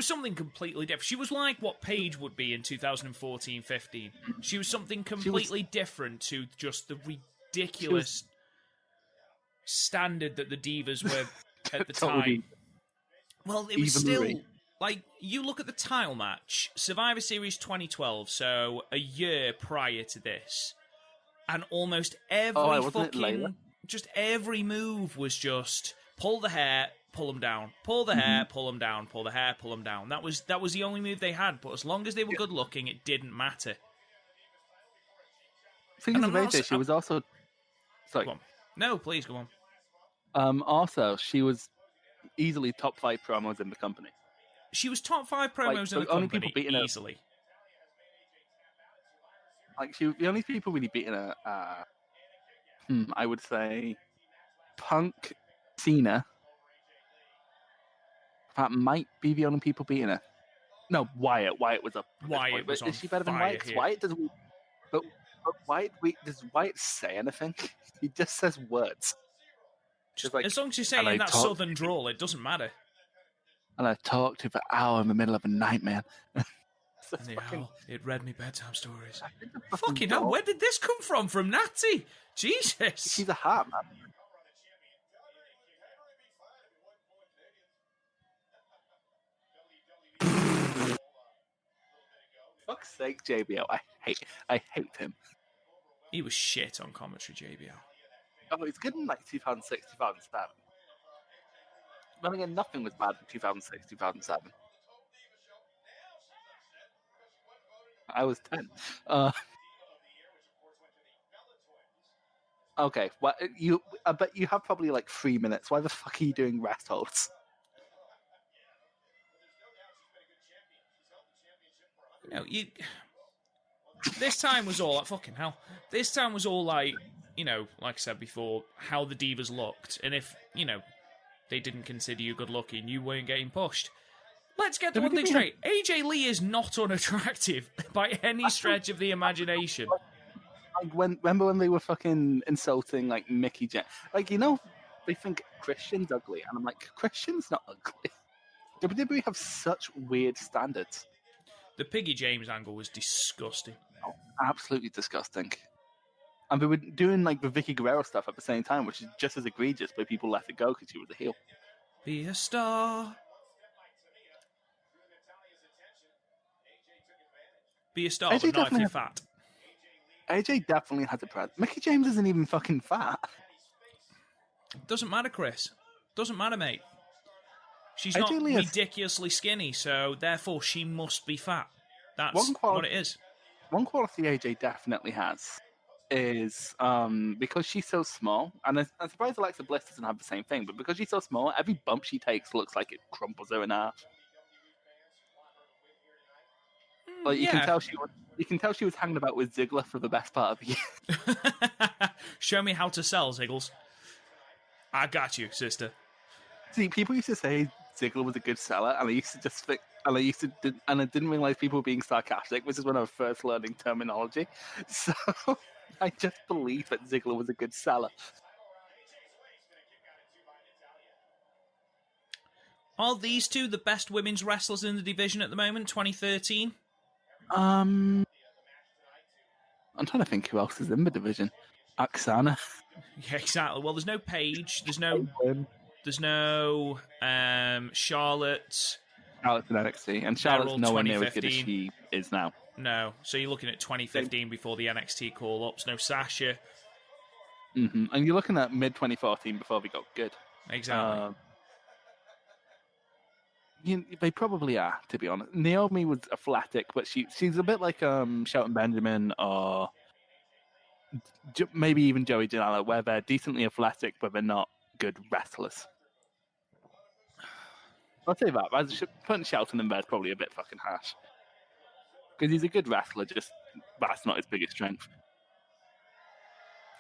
something completely different. She was like what Paige would be in 2014-15. She was something completely different to just the ridiculous standard that the Divas were at the time. Well, it was still... Like, you look at the title match, Survivor Series 2012, so a year prior to this, and almost every just every move was just pull the hair, pull them down, pull the hair, pull them down, pull the hair, pull them down. That was the only move they had, but as long as they were good looking, it didn't matter. Thing of AJ, she was also... Sorry. Go on. No, please, go on. Also, she was easily top 5 promos in the company. She was top 5 promos in the company, easily. Like, the only people really beating her are, I would say, Punk, Cena. That might be the only people beating her. No, Wyatt. Wyatt was up. Wyatt was on Is she better than Wyatt? Wyatt doesn't... But does Wyatt say anything? He just says words. Like, as long as you're saying that southern drawl, it doesn't matter. And I talked to for an hour in the middle of a night, man. It read me bedtime stories. Fucking hell, where did this come from? From Natty? Jesus. She's a heart, man. Fuck's sake, JBL. I hate him. He was shit on commentary, JBL. Oh, he's good in like 2006, 2007. But again, nothing was bad in 2006, 2007. I was 10. Okay, well, I bet you have probably like 3 minutes. Why the fuck are you doing rest holds? This time was all like, fucking hell. This time was all like, like I said before, how the Divas looked. And if, they didn't consider you good looking, you weren't getting pushed. Let's get the one thing straight. AJ Lee is not unattractive by any stretch of the imagination. Like remember when they were fucking insulting like Mickey James? Like, they think Christian's ugly. And I'm like, Christian's not ugly. WWE have such weird standards. The Piggy James angle was disgusting. Oh, absolutely disgusting. And they were doing like the Vicky Guerrero stuff at the same time, which is just as egregious, but people let it go because she was a heel. Be a star. Be a star, AJ but not if you're definitely fat. AJ definitely has a presence. Mickey James isn't even fucking fat. Doesn't matter, Chris. Doesn't matter, mate. She's AJ not Lee has- ridiculously skinny, so therefore she must be fat. That's One what it is. One quality AJ definitely has is because she's so small, and I'm surprised Alexa Bliss doesn't have the same thing, but because she's so small, every bump she takes looks like it crumples her in half. Like you can tell she was hanging about with Ziggler for the best part of the year. Show me how to sell, Ziggles. I got you, sister. See, people used to say Ziggler was a good seller, and I used to just think, and I didn't realize people were being sarcastic. This is when I was first learning terminology, so I just believed that Ziggler was a good seller. Are these two the best women's wrestlers in the division at the moment, 2013? I'm trying to think who else is in the division. Oksana. Yeah, exactly. Well, there's no Paige. There's no Charlotte. Charlotte's in NXT, and Charlotte's nowhere near as good as 2015. she is now. No, so you're looking at 2015 before the NXT call-ups. No Sasha. Mm-hmm. And you're looking at mid 2014 before we got good. Exactly. They probably are, to be honest. Naomi was athletic, but she's a bit like Shelton Benjamin or maybe even Joey Janela, where they're decently athletic, but they're not good wrestlers. I'll say that. Putting Shelton in there is probably a bit fucking harsh. Because he's a good wrestler, just that's not his biggest strength.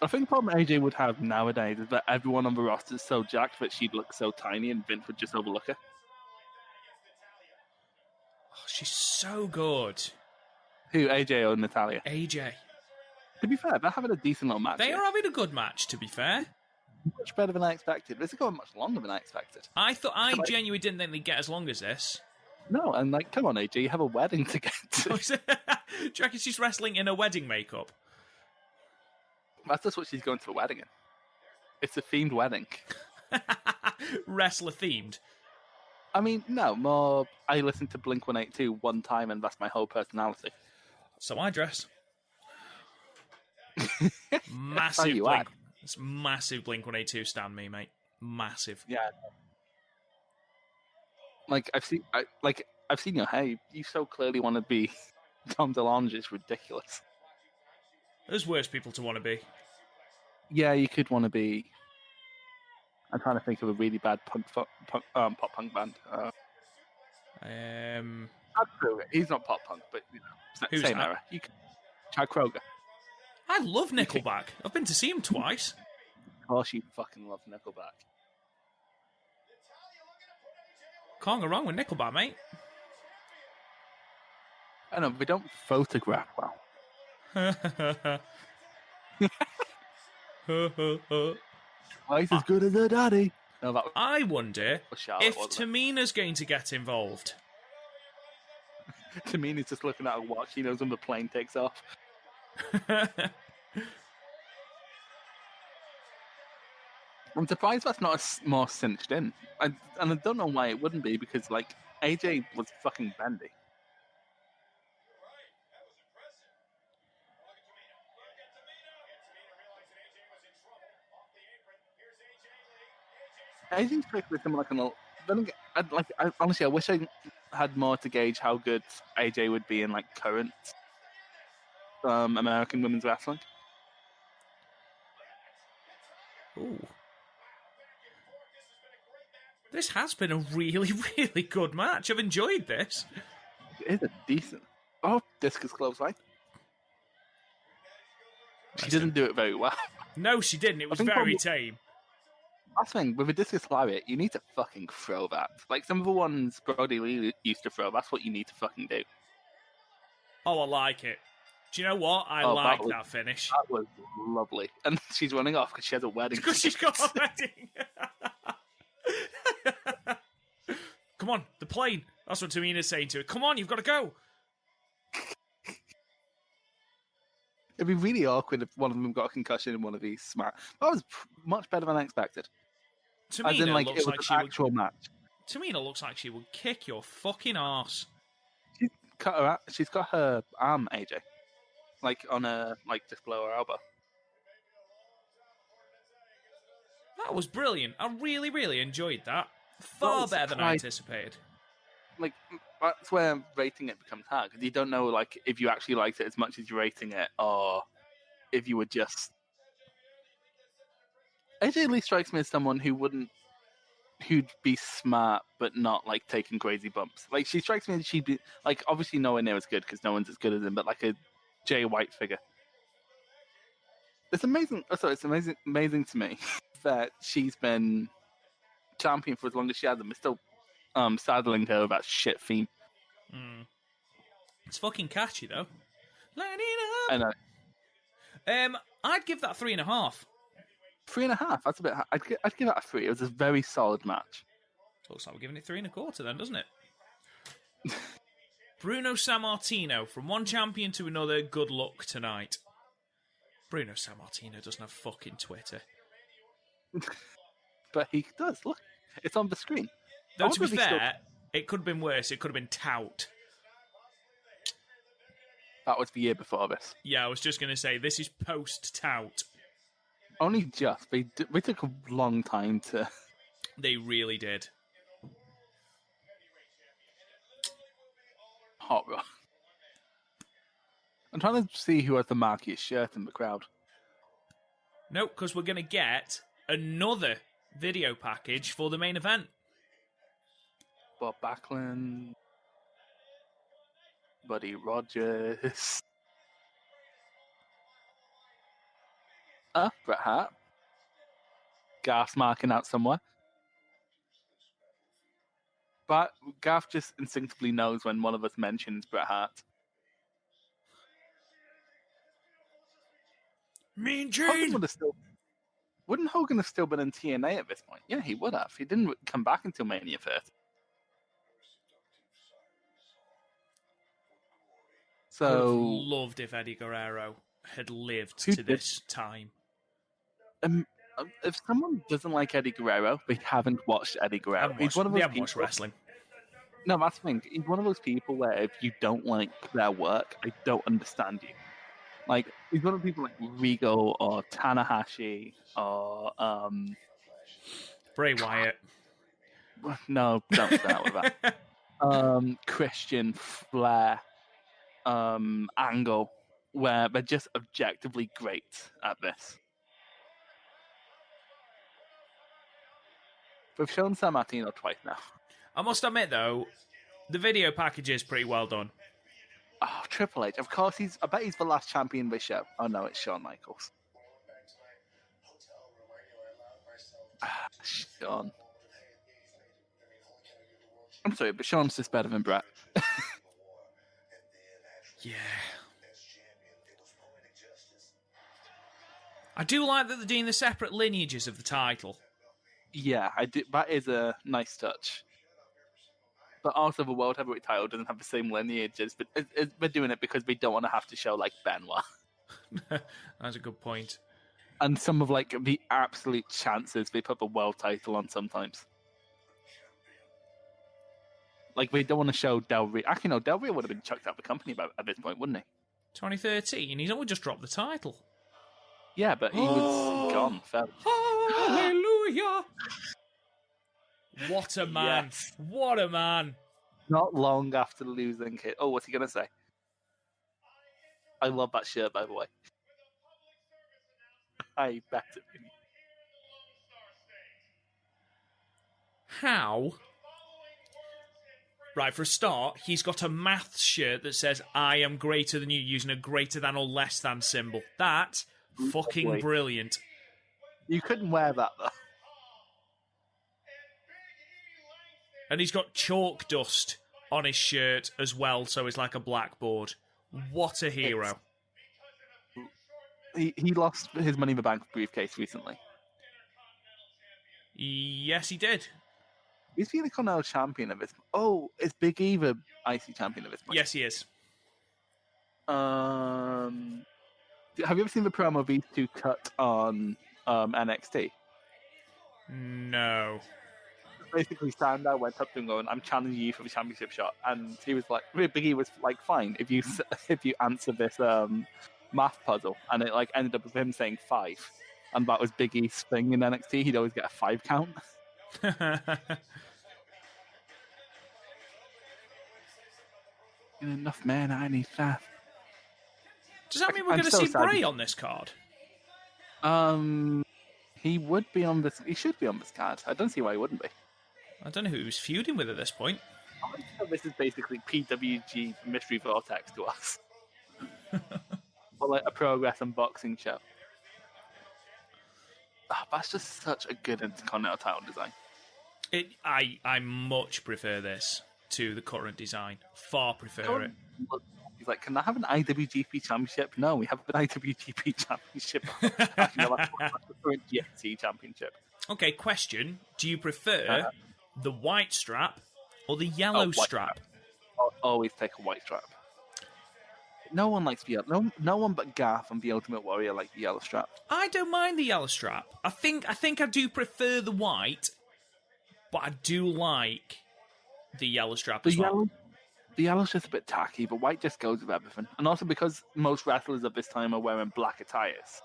I think the problem AJ would have nowadays is that everyone on the roster is so jacked that she'd look so tiny and Vince would just overlook her. Oh, she's so good. Who, AJ or Natalia? AJ. To be fair, they're having a decent little match. They here. are having a good match, to be fair. Much better than I expected. This is going much longer than I expected. I genuinely didn't think they'd get as long as this. No, and like, come on, AJ, you have a wedding to get to. Do you reckon she's wrestling in her wedding makeup? That's just what she's going to the wedding in. It's a themed wedding. Wrestler themed. I mean, no, more. I listened to Blink 182 one time, and that's my whole personality. So I dress. Massive Blink. It's massive Blink 182 stand me, mate. Massive. Yeah. Like I've seen your hair. You so clearly want to be Tom DeLonge. It's ridiculous. There's worse people to want to be. Yeah, you could want to be. I'm trying to think of a really bad pop punk band. Chad Kroger. He's not pop punk, but you know, Who's same that? era. Chad Kroger. I love Nickelback. I've been to see him twice. Of course, you fucking love Nickelback. Can't go wrong with Nickelback, mate. I know, but they don't photograph well. Twice as good as her daddy. No, that was I wonder Charlotte, if wasn't Tamina's going to get involved. it? Tamina's just looking at a watch. He knows when the plane takes off. I'm surprised that's not more cinched in. And I don't know why it wouldn't be, because, like, AJ was fucking bendy. AJ's basically something like an... honestly, I wish I had more to gauge how good AJ would be in, like, current American women's wrestling. Ooh. This has been a really, really good match. I've enjoyed this. It is a decent... Oh, discus clothesline. She didn't do it very well. No, she didn't. It was very tame. That's the thing, with a discus lariat, you need to fucking throw that. Like some of the ones Brody Lee used to throw, that's what you need to fucking do. Oh, I like it. Do you know what? I like that finish. That was lovely. And she's running off because she has a wedding. Because she's got a wedding. Come on, the plane. That's what Tamina's saying to her. Come on, you've got to go. It'd be really awkward if one of them got a concussion and one of these smacked. That was much better than I expected. As in, like, it was an actual match. Tamina looks like she would kick your fucking arse. She's got her arm, AJ. Like, on her, like, just below her elbow. That was brilliant. I really, really enjoyed that. Far better than I anticipated. Like, that's where rating it becomes hard, because you don't know, like, if you actually liked it as much as you're rating it, or if you would just... AJ Lee strikes me as someone who'd be smart, but not, like, taking crazy bumps. Like, she strikes me as she'd be, like, obviously nowhere near as good, because no one's as good as him, but like a Jay White figure. It's amazing. Oh, sorry, it's amazing to me that she's been champion for as long as she has, and we're still saddling her with that shit theme. It's fucking catchy though. Light it I up. know. I'd give that 3.5. 3.5. That's a bit. I'd give that a 3. It was a very solid match. Looks like we're giving it 3.25 then, doesn't it? Bruno Sammartino, from one champion to another. Good luck tonight. Bruno Sammartino doesn't have fucking Twitter. But he does. Look, it's on the screen. Though to be fair, it could have been worse. It could have been Tout. That was the year before this. Yeah, I was just going to say, this is post-Tout. Only just. They took a long time to... They really did. Hot Rod. I'm trying to see who has the markiest shirt in the crowd. No, because we're going to get another video package for the main event. Bob Backlund, Buddy Rogers, Bret Hart, Garth marking out somewhere. But Garth just instinctively knows when one of us mentions Bret Hart. Mean Gene! Wouldn't Hogan have still been in TNA at this point? Yeah, he would have. He didn't come back until Mania 30. So, I would have loved if Eddie Guerrero had lived to this time. If someone doesn't like Eddie Guerrero, they haven't watched Eddie Guerrero. He's one of those people. Watched wrestling. No, that's the thing. He's one of those people where if you don't like their work, I don't understand you. Like, he's one of the people like Regal or Tanahashi or Bray Wyatt. No, don't start with that. Christian, Flair, Angle, where they're just objectively great at this. We've shown Sammartino twice now. I must admit, though, the video package is pretty well done. Oh, Triple H. Of course, I bet he's the last champion this show. Oh, no, it's Shawn Michaels. Shawn. I'm sorry, but Shawn's just better than Bret. Yeah. I do like that they're doing the separate lineages of the title. Yeah, I do. That is a nice touch. But also, the World Heavyweight title doesn't have the same lineages, but they're doing it because they don't want to have to show, like, Benoit. That's a good point. And some of, like, the absolute chances they put the world title on sometimes. Like, they don't want to show Del Rio. Actually, no, Del Rio would have been chucked out of the company at this point, wouldn't he? 2013, he's only just dropped the title. Yeah, but he was gone. Hallelujah! What a man. Yes. What a man. Not long after losing it. Oh, what's he going to say? I love that shirt, by the way. I bet it. How? Right, for a start, he's got a maths shirt that says, I am greater than you, using a greater than or less than symbol. That's fucking brilliant. You couldn't wear that, though. And he's got chalk dust on his shirt as well, so it's like a blackboard. What a hero. He lost his Money in the Bank briefcase recently. Yes, he did. Is he the Intercontinental champion of this? Oh, is Big E the IC champion of this? Yes, he is. Have you ever seen the promo these two cut on NXT? No. Basically, Sandow went up to him going, "I'm challenging you for the championship shot," and he was like, Biggie was like, "Fine, if you answer this math puzzle," and it like ended up with him saying 5, and that was Biggie's thing in NXT. He'd always get a 5 count. Enough, man. I need 5. Does that mean we're going to see Bray on this card? He would be on this. He should be on this card. I don't see why he wouldn't be. I don't know who he was feuding with at this point. This is basically PWG Mystery Vortex to us. Or like a Progress unboxing show. That's just such a good Intercontinental title design. I much prefer this to the current design. Far prefer it. He's like, "Can I have an IWGP Championship?" No, we have an IWGP Championship. No, that's the current GXT Championship. Okay, question. Do you prefer the white strap or the yellow strap? I'll always take a white strap. No one likes the yellow. No one but Garth and the Ultimate Warrior like the yellow strap. I don't mind the yellow strap. I think I do prefer the white, but I do like the yellow strap as well. The yellow's just a bit tacky, but white just goes with everything. And also because most wrestlers of this time are wearing black attires,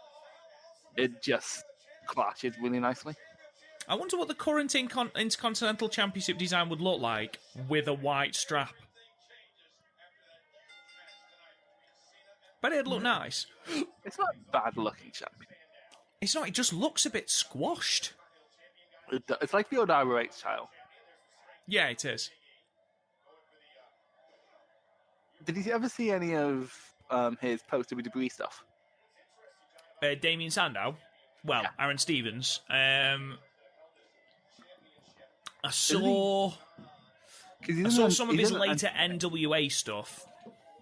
it just clashes really nicely. I wonder what the current Intercontinental Championship design would look like with a white strap. But it'd look nice. It's not a bad looking champion. It's not, it just looks a bit squashed. It's like the old ROH style. Yeah, it is. Did you ever see any of his post-WWE stuff? Damien Sandow? Well, yeah. Aaron Stevens. I saw some of his later NWA stuff.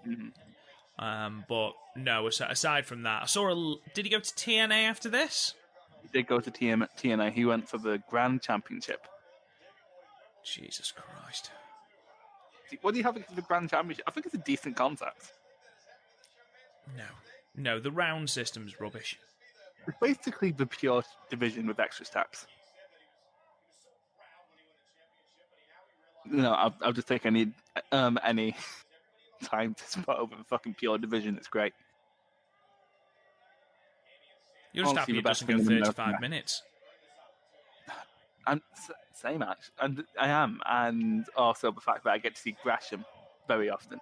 Mm-hmm. But no, aside from that, did he go to TNA after this? He did go to TNA. He went for the Grand Championship. Jesus Christ. What do you have for the Grand Championship? I think it's a decent concept. No, the round system's rubbish. It's basically the pure division with extra steps. I'll just take any time to spot over the fucking pure division. It's great. You're just happy it doesn't go 35 minutes. And same actually, and I am, and also the fact that I get to see Gresham very often.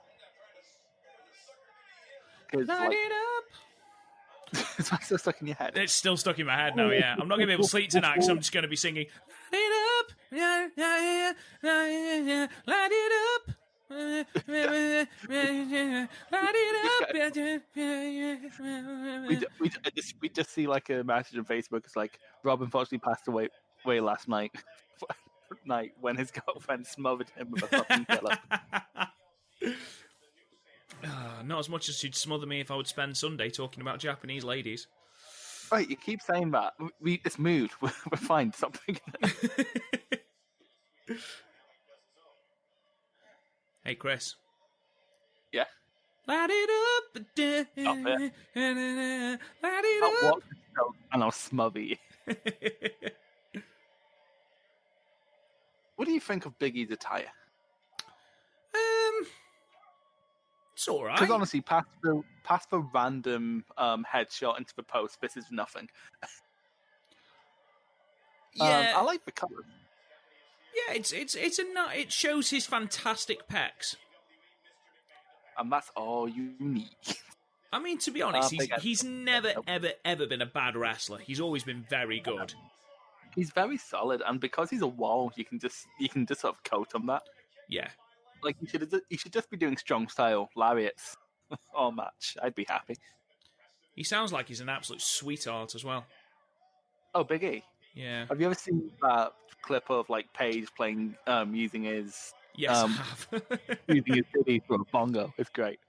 Light it up. Is that still stuck in your head? It's still stuck in my head now. Yeah, I'm not gonna be able to sleep tonight because I'm just gonna be singing "Light it up, yeah, yeah, yeah, light it up." We just see like a message on Facebook. It's like Rob unfortunately passed away last night when his girlfriend smothered him with a fucking pillow. Not as much as she'd smother me if I would spend Sunday talking about Japanese ladies. Right, you keep saying that. It's moved. We're fine. Stop thinking that. Hey, Chris. Yeah? Light it up. Stop it. Light it up. And I'll smother you. What do you think of Big E's attire? It's all right. Because honestly, past the random headshot into the post, this is nothing. Yeah, I like the colour. Yeah, it shows his fantastic pecs, and that's all you need. I mean, to be honest, he's never ever been a bad wrestler. He's always been very good. He's very solid, and because he's a wall, you can just sort of coat him that. Yeah. Like, you should just be doing strong style lariats all match. I'd be happy. He sounds like he's an absolute sweetheart as well. Oh, Big E? Yeah. Have you ever seen that clip of, like, Paige playing, using his... Yes, I have. using his CD for a bongo? It's great.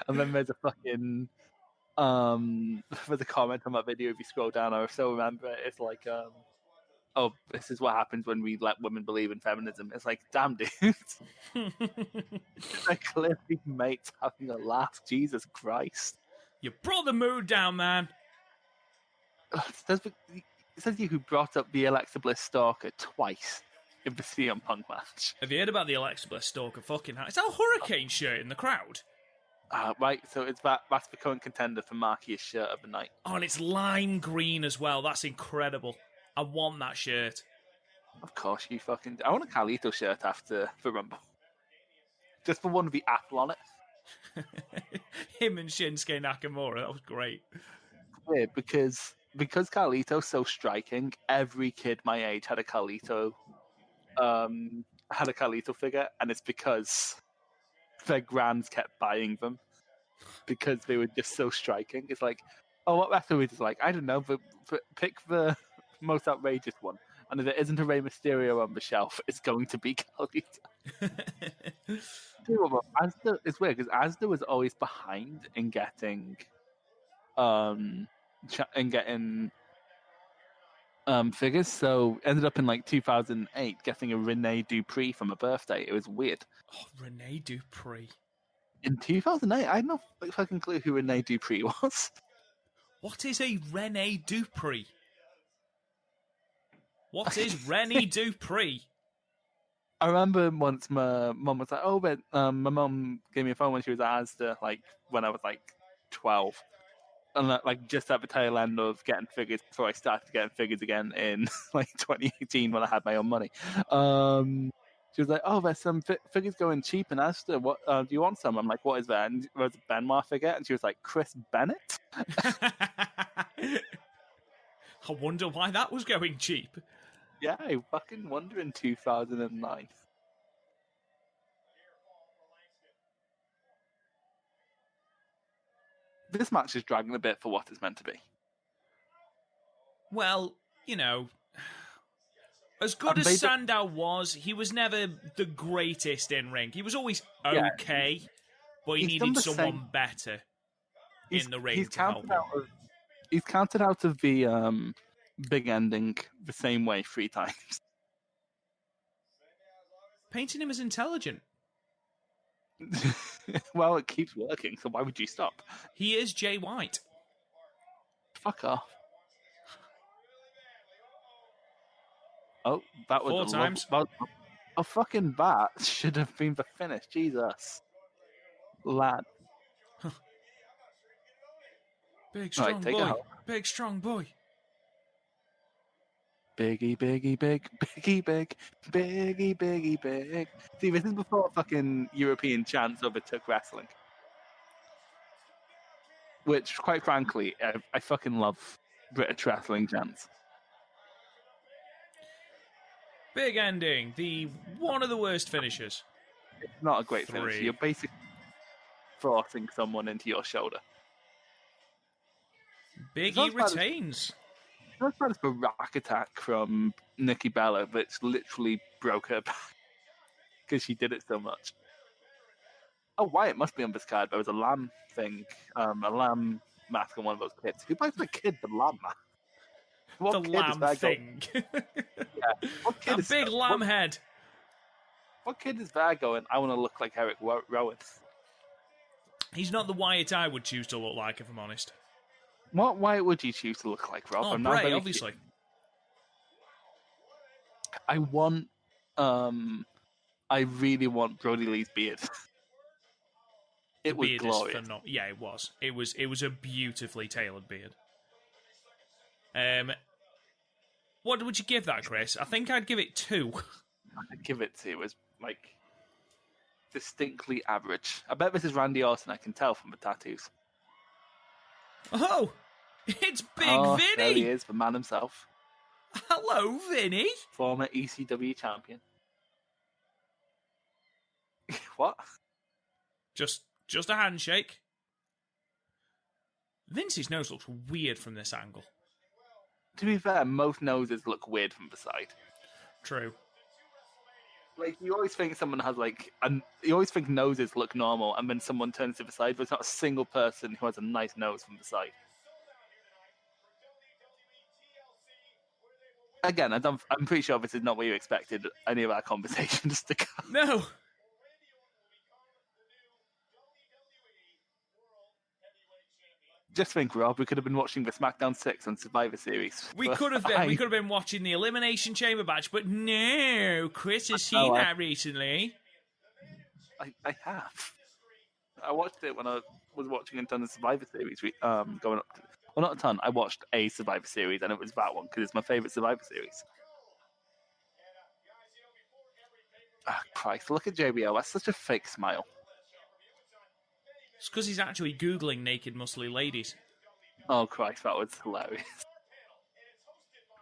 And then there's a fucking... there's a comment on that video, if you scroll down, I still remember it. It's like, oh, this is what happens when we let women believe in feminism. It's like, damn, dude. They're clearly mates having a laugh. Jesus Christ. You brought the mood down, man. It says you who brought up the Alexa Bliss Stalker twice in the CM Punk match. Have you heard about the Alexa Bliss Stalker fucking hat? It's a hurricane shirt in the crowd. Right, so that's the current contender for markiest shirt of the night. Oh, and it's lime green as well. That's incredible. I want that shirt. Of course, you fucking... I want a Carlito shirt after the Rumble. Just for one with the apple on it. Him and Shinsuke Nakamura, that was great. Yeah, because Carlito's so striking, every kid my age had a Carlito figure, and it's because their grands kept buying them because they were just so striking. It's like, oh, what wrestler is like? I don't know, but pick the most outrageous one. And if there isn't a Rey Mysterio on the shelf, it's going to be Carlito. Asda, it's weird because Asda was always behind in getting figures. So ended up in like 2008 getting a Rene Dupree from a birthday. It was weird. Oh, Rene Dupree. In 2008, I had no fucking clue who Rene Dupree was. What is a Rene Dupree? What is Rene Dupree? I remember once my mum was like, "Oh, but my mum gave me a phone when she was at Asda, like when I was like 12, and like just at the tail end of getting figures before I started getting figures again in like 2018 when I had my own money." She was like, "Oh, there's some figures going cheap in Asda. What do you want some?" I'm like, "What is that?" And there was a Benoit figure, and she was like, "Chris Bennett." I wonder why that was going cheap. Yeah, I fucking wonder in 2009. This match is dragging a bit for what it's meant to be. Well, you know, as good as Sandow was, he was never the greatest in ring. He was always okay, but he needed someone better in the ring to help him. He's counted out of the big ending the same way 3 times. Painting him as intelligent. Well, it keeps working, so why would you stop? He is Jay White. Fuck off. Oh, that was 4 times. Oh, fucking that should have been the finish. Jesus. Lad. Big strong boy. Big strong boy. Biggie, biggie, big, biggie, big, biggie, biggie, big. See, this is before fucking European chants overtook wrestling. Which, quite frankly, I fucking love British wrestling chants. Big ending. One of the worst finishes. It's not a great 3. finish. You're basically forcing someone into your shoulder. Biggie retains. That's part of a rack attack from Nikki Bella, which literally broke her back because she did it so much. Oh, Wyatt must be on this card. There was a lamb thing, a lamb mask on one of those kids. Who buys the kid the lamb mask? What the lamb thing. Yeah. What kid a big lamb head. What kid is there going, I want to look like Erick Rowan? He's not the Wyatt I would choose to look like, if I'm honest. What Wyatt would you choose to look like, Rob? Oh, Bray, obviously. I want, I really want Brody Lee's beard. It was glorious. Yeah, it was. It was a beautifully tailored beard. What would you give that, Chris? I think I'd give it 2. I'd give it 2. It was like distinctly average. I bet this is Randy Orton. I can tell from the tattoos. Oh, it's Big Vinny. There he is, the man himself. Hello, Vinny. Former ECW champion. What? Just a handshake. Vince's nose looks weird from this angle. To be fair, most noses look weird from the side. True. Like, you always think someone has, like, you always think noses look normal, and then someone turns to the side, but there's not a single person who has a nice nose from the side. Again, I'm pretty sure this is not what you expected any of our conversations to go. No. Just think, Rob, we could have been watching the SmackDown 6 on Survivor Series. We could have been. We could have been watching the Elimination Chamber match, but no, Chris has seen that recently. I have. I watched it when I was watching a ton of Survivor Series going up to... Well, not a ton. I watched a Survivor Series, and it was that one, because it's my favourite Survivor Series. Ah, Christ, look at JBL. That's such a fake smile. It's because he's actually Googling naked muscly ladies. Oh, Christ, that was hilarious.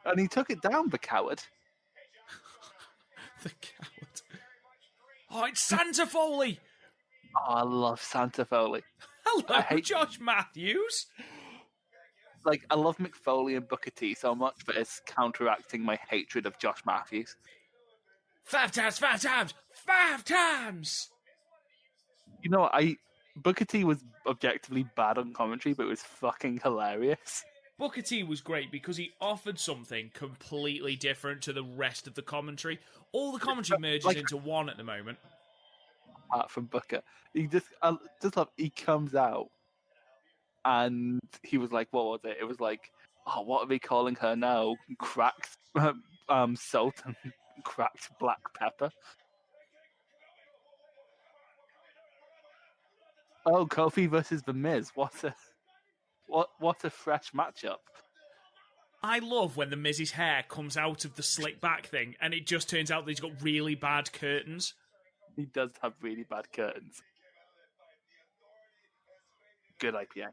And he took it down, the coward. The coward. Oh, it's Santa Foley! Oh, I love Santa Foley. Hello, Josh Matthews! Like, I love Mick Foley and Booker T so much, but it's counteracting my hatred of Josh Matthews. 5 times, 5 times, 5 times! You know what, Booker T was objectively bad on commentary, but it was fucking hilarious. Booker T was great because he offered something completely different to the rest of the commentary. All the commentary merges into one at the moment. Apart from Booker, I just love. He comes out, and he was like, "What was it?" It was like, "Oh, what are they calling her now? Cracked salt and cracked black pepper." Oh, Kofi versus The Miz. What a fresh matchup. I love when The Miz's hair comes out of the slick back thing, and it just turns out that he's got really bad curtains. He does have really bad curtains. Good IPA.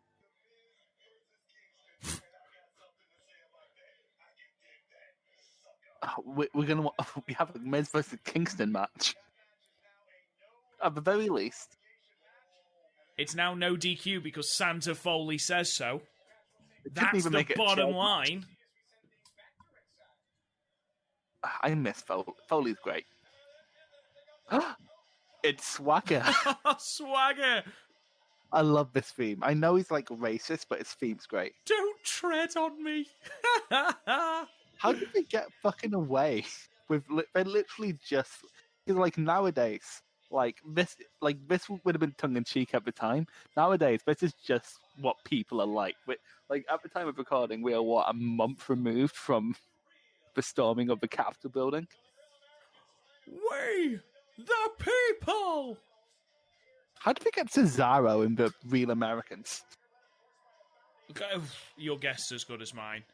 We have a Miz versus Kingston match. At the very least. It's now no DQ because Santa Foley says so. That's even the bottom line. I miss Foley. Foley's great. It's Swagger. Swagger! I love this theme. I know he's like racist, but his theme's great. Don't tread on me. How did they get fucking away with? They literally just because like nowadays, like this would have been tongue in cheek at the time. Nowadays, this is just what people are like. Like at the time of recording, we are a month removed from the storming of the Capitol building. We, the people. How did we get Cesaro in the Real Americans? Your guess is as good as mine.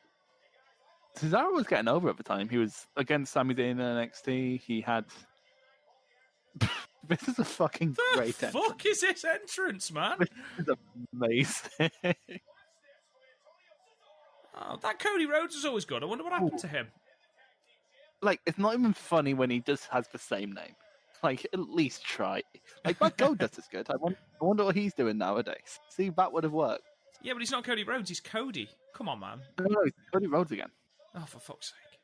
Cesaro was getting over at the time. He was against Sami Zayn in NXT. He had. This is a fucking great entrance. The fuck is this entrance, man? This is amazing. Oh, that Cody Rhodes is always good. I wonder what happened to him. Like, it's not even funny when he just has the same name. Like, at least try. Like, Matt Goldust is good. I wonder what he's doing nowadays. See, that would have worked. Yeah, but he's not Cody Rhodes. He's Cody. Come on, man. No, he's Cody Rhodes again. Oh, for fuck's sake.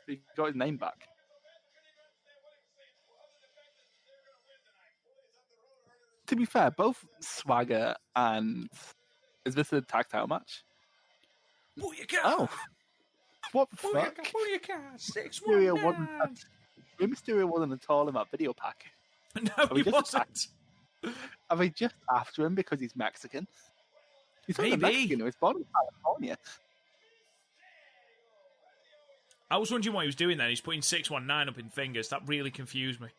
He got his name back. To be fair, both Swagger and... Is this a tag title match? Booyaka! Oh. What the fuck? Booyaka! 619! Rey Mysterio wasn't at all in that video pack. No, he wasn't. Are they just after him because he's Mexican? He's not Mexican, he was born in California. I was wondering what he was doing then. He's putting 619 up in fingers. That really confused me.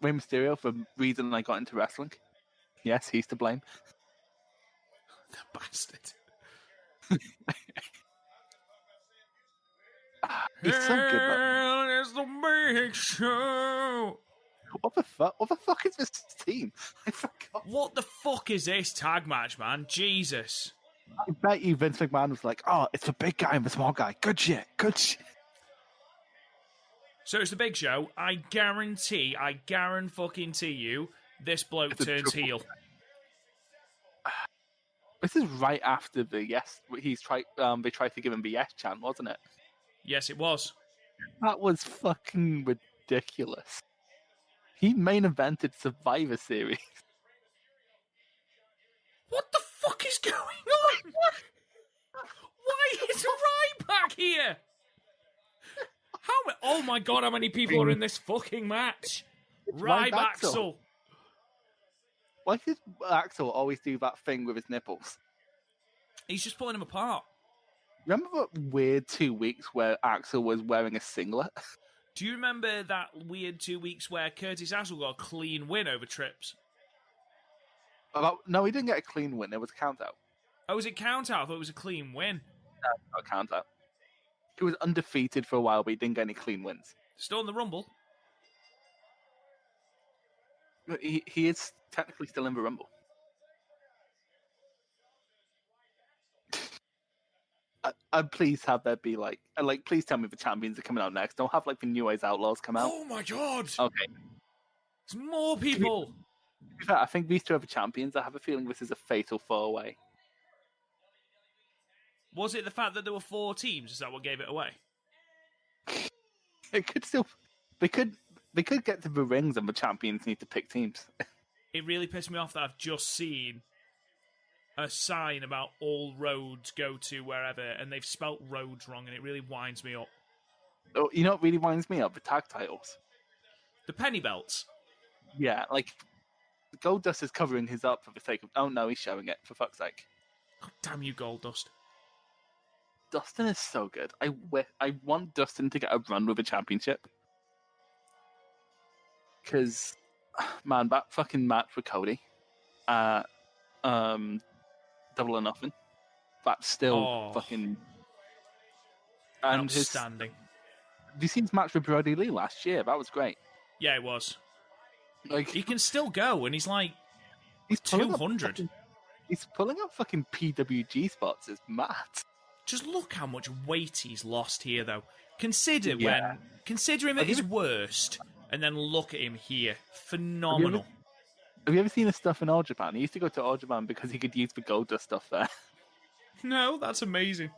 Rey Mysterio, for the reason I got into wrestling. Yes, he's to blame. The bastard. He's so good, though. It's the big show. What the fuck? What the fuck is this team? I forgot. What the fuck is this tag match, man? Jesus. I bet you Vince McMahon was like, oh, it's the big guy and the small guy. Good shit. Good shit. So it's the Big Show. I guarantee you, this bloke turns heel. This is right after the yes. They tried to give him the yes chant, wasn't it? Yes, it was. That was fucking ridiculous. He main evented Survivor Series. What the fuck is going on? Why is Ryback here? Oh my god, how many people are in this fucking match? Ryback. Why did Axel always do that thing with his nipples? He's just pulling them apart. Remember that weird 2 weeks where Axel was wearing a singlet? Do you remember that weird 2 weeks where Curtis Axel got a clean win over Trips? No, he didn't get a clean win. There was a count out. Oh, was it count out? I thought it was a clean win. No, not a count out. He was undefeated for a while, but he didn't get any clean wins. Still in the Rumble. He is technically still in the Rumble. I'd please have there be please tell me the champions are coming out next. Don't have the New Age Outlaws come out. Oh my god! Okay. There's more people! To be fair, I think these two are the champions. I have a feeling this is a fatal 4-way. Was it the fact that there were 4 teams? Is that what gave it away? It could still... They could get to the rings and the champions need to pick teams. It really pissed me off that I've just seen a sign about all roads go to wherever, and they've spelt roads wrong, and it really winds me up. Oh, you know what really winds me up? The tag titles. The penny belts. Yeah, Goldust is covering his up for the sake of... Oh no, he's showing it, for fuck's sake. God damn you, Goldust. Dustin is so good. I want Dustin to get a run with a championship. Because, man, that fucking match with Cody, Double or Nothing, that's still fucking... And outstanding. Have you seen his match with Brody Lee last year? That was great. Yeah, it was. He can still go, and he's he's 200. He's pulling up fucking PWG spots. It's mad. Just look how much weight he's lost here, though. Consider him at his worst, and then look at him here. Phenomenal. Have you ever seen his stuff in All Japan? He used to go to All Japan because he could use the Goldust stuff there. No, that's amazing.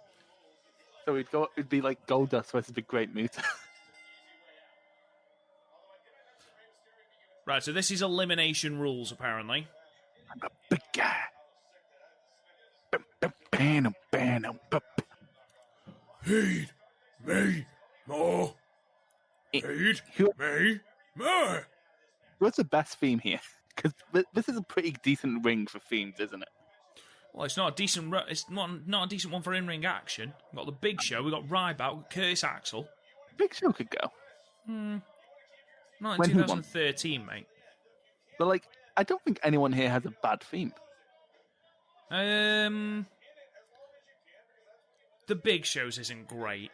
So it'd be like Goldust versus the Great Muta. Right, so this is Elimination Rules, apparently. I'm a big guy. Heed me more. Heed me more. What's the best theme here? Because this is a pretty decent ring for themes, isn't it? Well, it's not a decent. It's not a decent one for in-ring action. We've got the Big Show. We've got Ryback, Curtis Axel. Big Show could go. Not in 2013, mate. But I don't think anyone here has a bad theme. The Big Show's isn't great.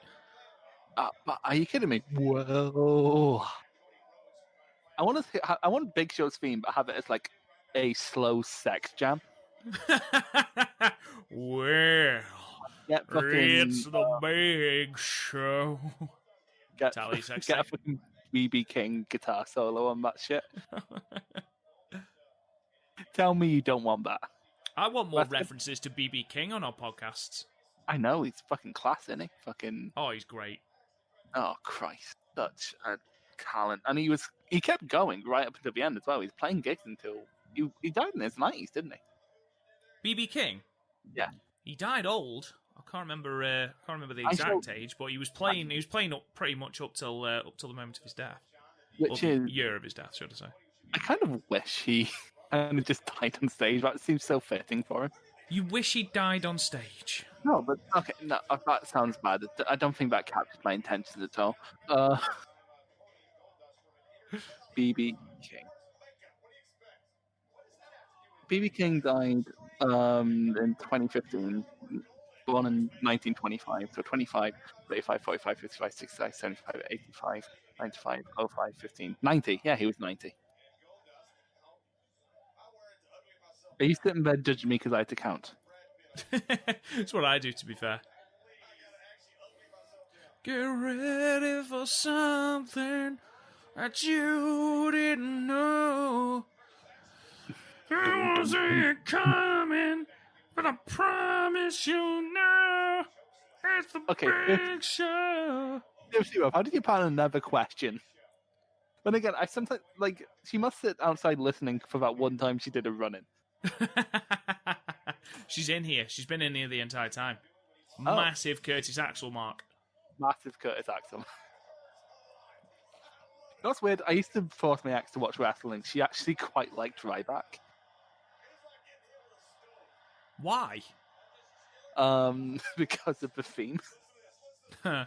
But are you kidding me? Whoa! I want Big Show's theme, but have it as a slow sex jam. Well, it's the Big Show. Get a fucking BB King guitar solo on that shit. Tell me you don't want that. I want more references to BB King on our podcasts. I know, he's fucking class, isn't he? Fucking... Oh, he's great. Oh, Christ. Such a talent. And he kept going right up until the end as well. He's playing gigs until... He died in his 90s, didn't he? BB King? Yeah. He died old. I can't remember the exact age, but he was playing up pretty much up till the moment of his death. Which is... the year of his death, should I say. I kind of wish he kind of just died on stage. That seems so fitting for him. You wish he died on stage? No, but okay, no, that sounds bad. I don't think that captures my intentions at all. BB King. BB King died in 2015, born in 1925. So 25, 35, 45, 55, 65, 75, 85, 95, 05, 15, 90. Yeah, he was 90. Are you sitting there judging me because I had to count? That's what I do, to be fair. Get ready for something that you didn't know. I don't see it coming, but I promise you now. It's the Big Show. How did your partner never question? But again, I sometimes, she must sit outside listening for that one time she did a run-in. She's in here. She's been in here the entire time. Oh. Massive Curtis Axel mark. Massive Curtis Axel. That's weird. I used to force my ex to watch wrestling. She actually quite liked Ryback. Why? Because of the theme. Huh.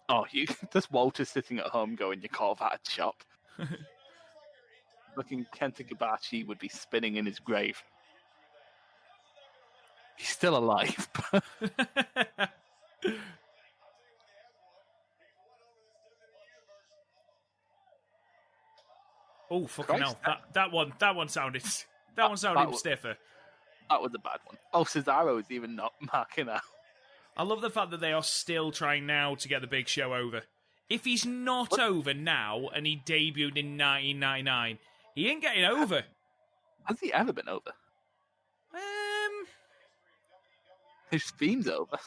Oh, just Walter sitting at home going, "You call that a chop?" Looking Kenta Kobashi would be spinning in his grave. He's still alive. Oh, fucking hell! That one sounded stiffer. That was a bad one. Oh, Cesaro is even not marking out. I love the fact that they are still trying now to get the big show over. If he's not over now and he debuted in 1999, he ain't getting over. Has he ever been over? His theme's over.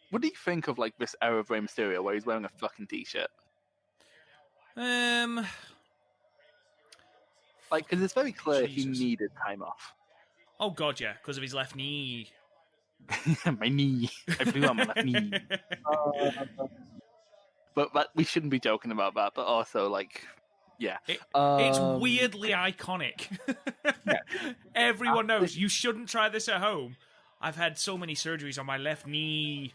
What do you think of like this era of Rey Mysterio where he's wearing a fucking t-shirt? Like, because it's very clear he needed time off. Oh god, yeah, because of his left knee. My knee. I blew out my left knee. But we shouldn't be joking about that. But also, like, yeah. It's weirdly iconic. Yeah. Everyone knows you shouldn't try this at home. I've had so many surgeries on my left knee.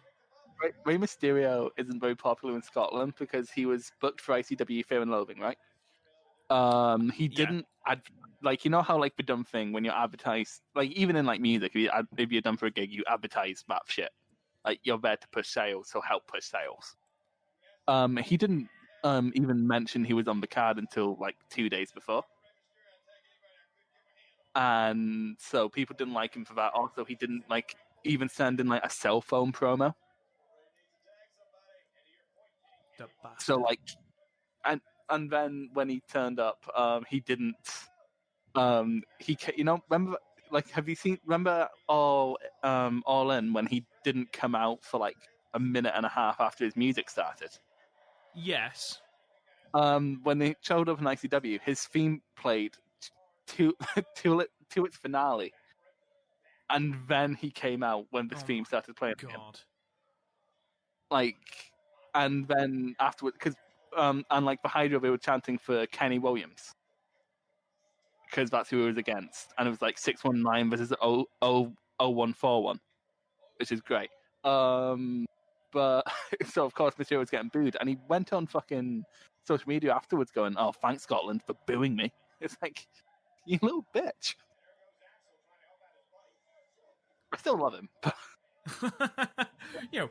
Rey Mysterio isn't very popular in Scotland because he was booked for ICW Fear and Loathing, right? He didn't like, you know how like the dumb thing when you advertise, like even in like music, if you're done for a gig, you advertise that shit. Like you're there to push sales, so help push sales. He didn't even mention he was on the card until like 2 days before, and so people didn't like him for that. Also, he didn't like even send in like a cell phone promo. So like, and then when he turned up, he didn't. Remember, like, have you seen? Remember All In when he didn't come out for like a minute and a half after his music started? Yes. When they showed up in ICW, his theme played to its finale, and then he came out when the theme started playing. God. Like, and then afterwards, because and like the Hydra, they were chanting for Kenny Williams because that's who he was against, and it was like 619 versus 0141, which is great. But so of course Mysterio was getting booed, and he went on fucking social media afterwards going, "Oh, thanks Scotland for booing me." It's like, you little bitch. I still love him.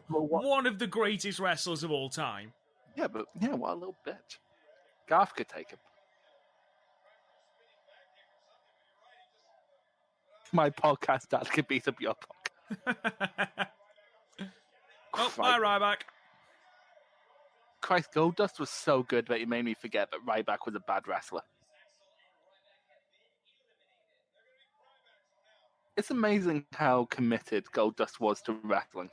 One of the greatest wrestlers of all time. Yeah, but what a little bitch. Garth could take him. My podcast dad could beat up your podcast. Bye, Ryback. Christ, Goldust was so good that it made me forget that Ryback was a bad wrestler. It's amazing how committed Goldust was to wrestling.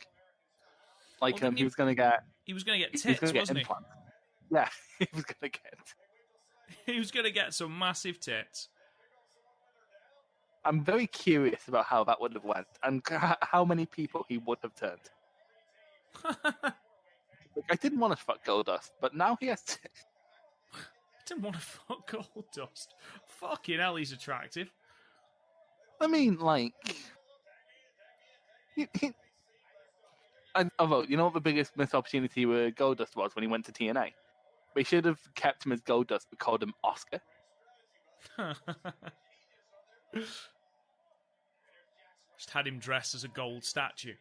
Like, he was going to get... He was going to get tits, wasn't he? Yeah, he was going to get... He was going to get some massive tits. I'm very curious about how that would have went and how many people he would have turned. I didn't want to fuck Goldust, but now he has to... I didn't want to fuck Goldust. Fucking hell, he's attractive. I mean, like... Although, you know what the biggest missed opportunity with Goldust was when he went to TNA? They should have kept him as Goldust but called him Oscar. Just had him dressed as a gold statue.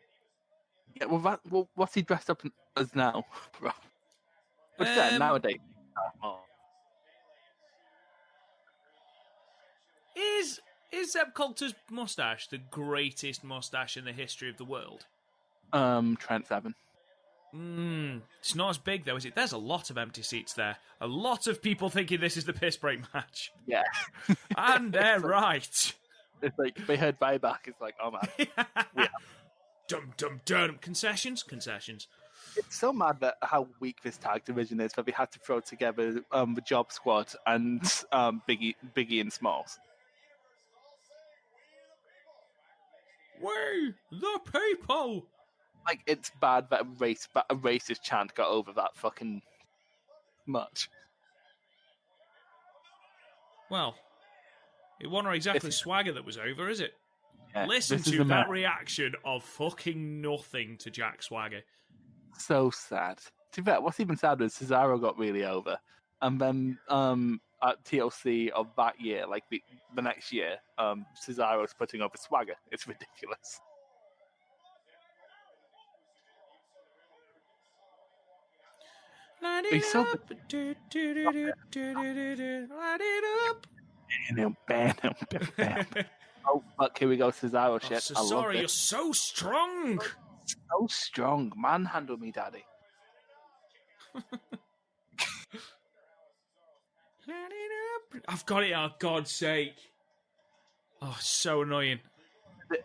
Yeah, well, what's he dressed up as now, bro? What's that nowadays? Is Zeb Coulter's mustache the greatest mustache in the history of the world? Trent Seven. It's not as big though, is it? There's a lot of empty seats there. A lot of people thinking this is the piss break match. Yeah. And they're right. It's like, they heard buyback, it's like, oh man. Yeah. Dum dum dum. Concessions. It's so mad that how weak this tag division is that they had to throw together the Job Squad and Biggie and Smalls. We, the people! Like, it's bad that a racist chant got over that fucking much. Well, it wasn't exactly swagger that was over, is it? Yeah, Listen to that reaction of fucking nothing to Jack Swagger. So sad. To be fair, what's even sadder is Cesaro got really over. And then at TLC of that year, like the next year, Cesaro's putting over Swagger. It's ridiculous. Light it He's so up. Light it up. Bam. Oh, fuck, here we go, Cesaro shit. Cesaro, you're so strong. So strong. Manhandle me, daddy. I've got it, oh God's sake. Oh, so annoying.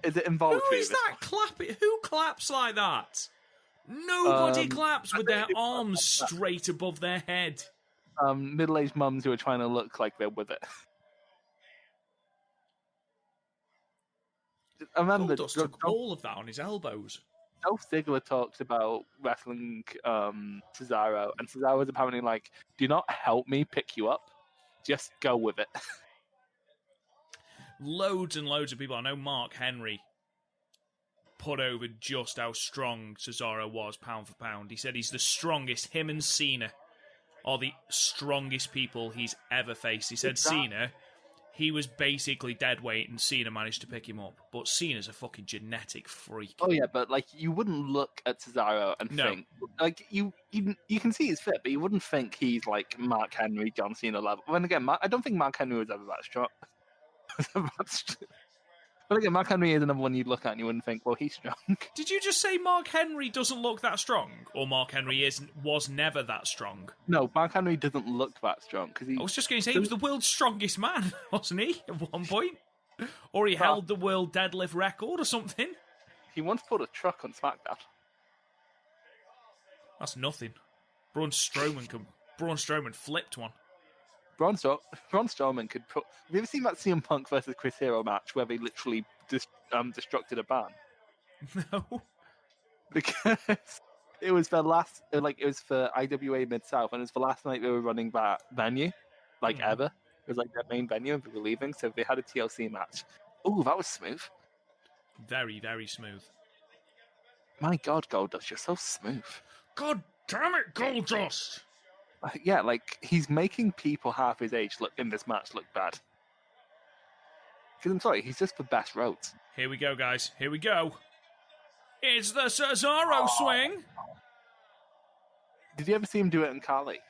Is it involuntary? Who is that clapping? Who claps like that? Nobody claps with their arms straight above their head. Middle-aged mums who are trying to look like they're with it. I remember Goldust took all of that on his elbows. Dolph Ziggler talks about wrestling Cesaro, and Cesaro was apparently like, do not help me pick you up. Just go with it. Loads and loads of people. I know Mark Henry put over just how strong Cesaro was, pound for pound. He said he's the strongest. Him and Cena are the strongest people he's ever faced. He said Cena, he was basically dead weight, and Cena managed to pick him up. But Cena's a fucking genetic freak. Oh yeah, but like you wouldn't look at Cesaro and think like you can see he's fit, but you wouldn't think he's like Mark Henry, John Cena level. When again, I don't think Mark Henry was ever that strong. But again, Mark Henry is another one you'd look at and you wouldn't think, well, he's strong. Did you just say Mark Henry doesn't look that strong, or Mark Henry was never that strong? No, Mark Henry doesn't look that strong because I was just going to say he was the world's strongest man, wasn't he? At one point, or he held the world deadlift record or something. He once put a truck on SmackDown. That's nothing. Braun Strowman flipped one. Braun Strowman could put. Have you ever seen that CM Punk versus Chris Hero match where they literally destructed a barn? No. Because it was their last, it was for IWA Mid South, and it was the last night they were running that venue, ever. It was like their main venue, and they were leaving, so they had a TLC match. Oh, that was smooth. Very, very smooth. My God, Goldust, you're so smooth. God damn it, Goldust! Yeah, like, he's making people half his age in this match look bad. Because I'm sorry, he's just the best roads. Here we go, guys. Here we go. It's the Cesaro Swing! Did you ever see him do it in Kali?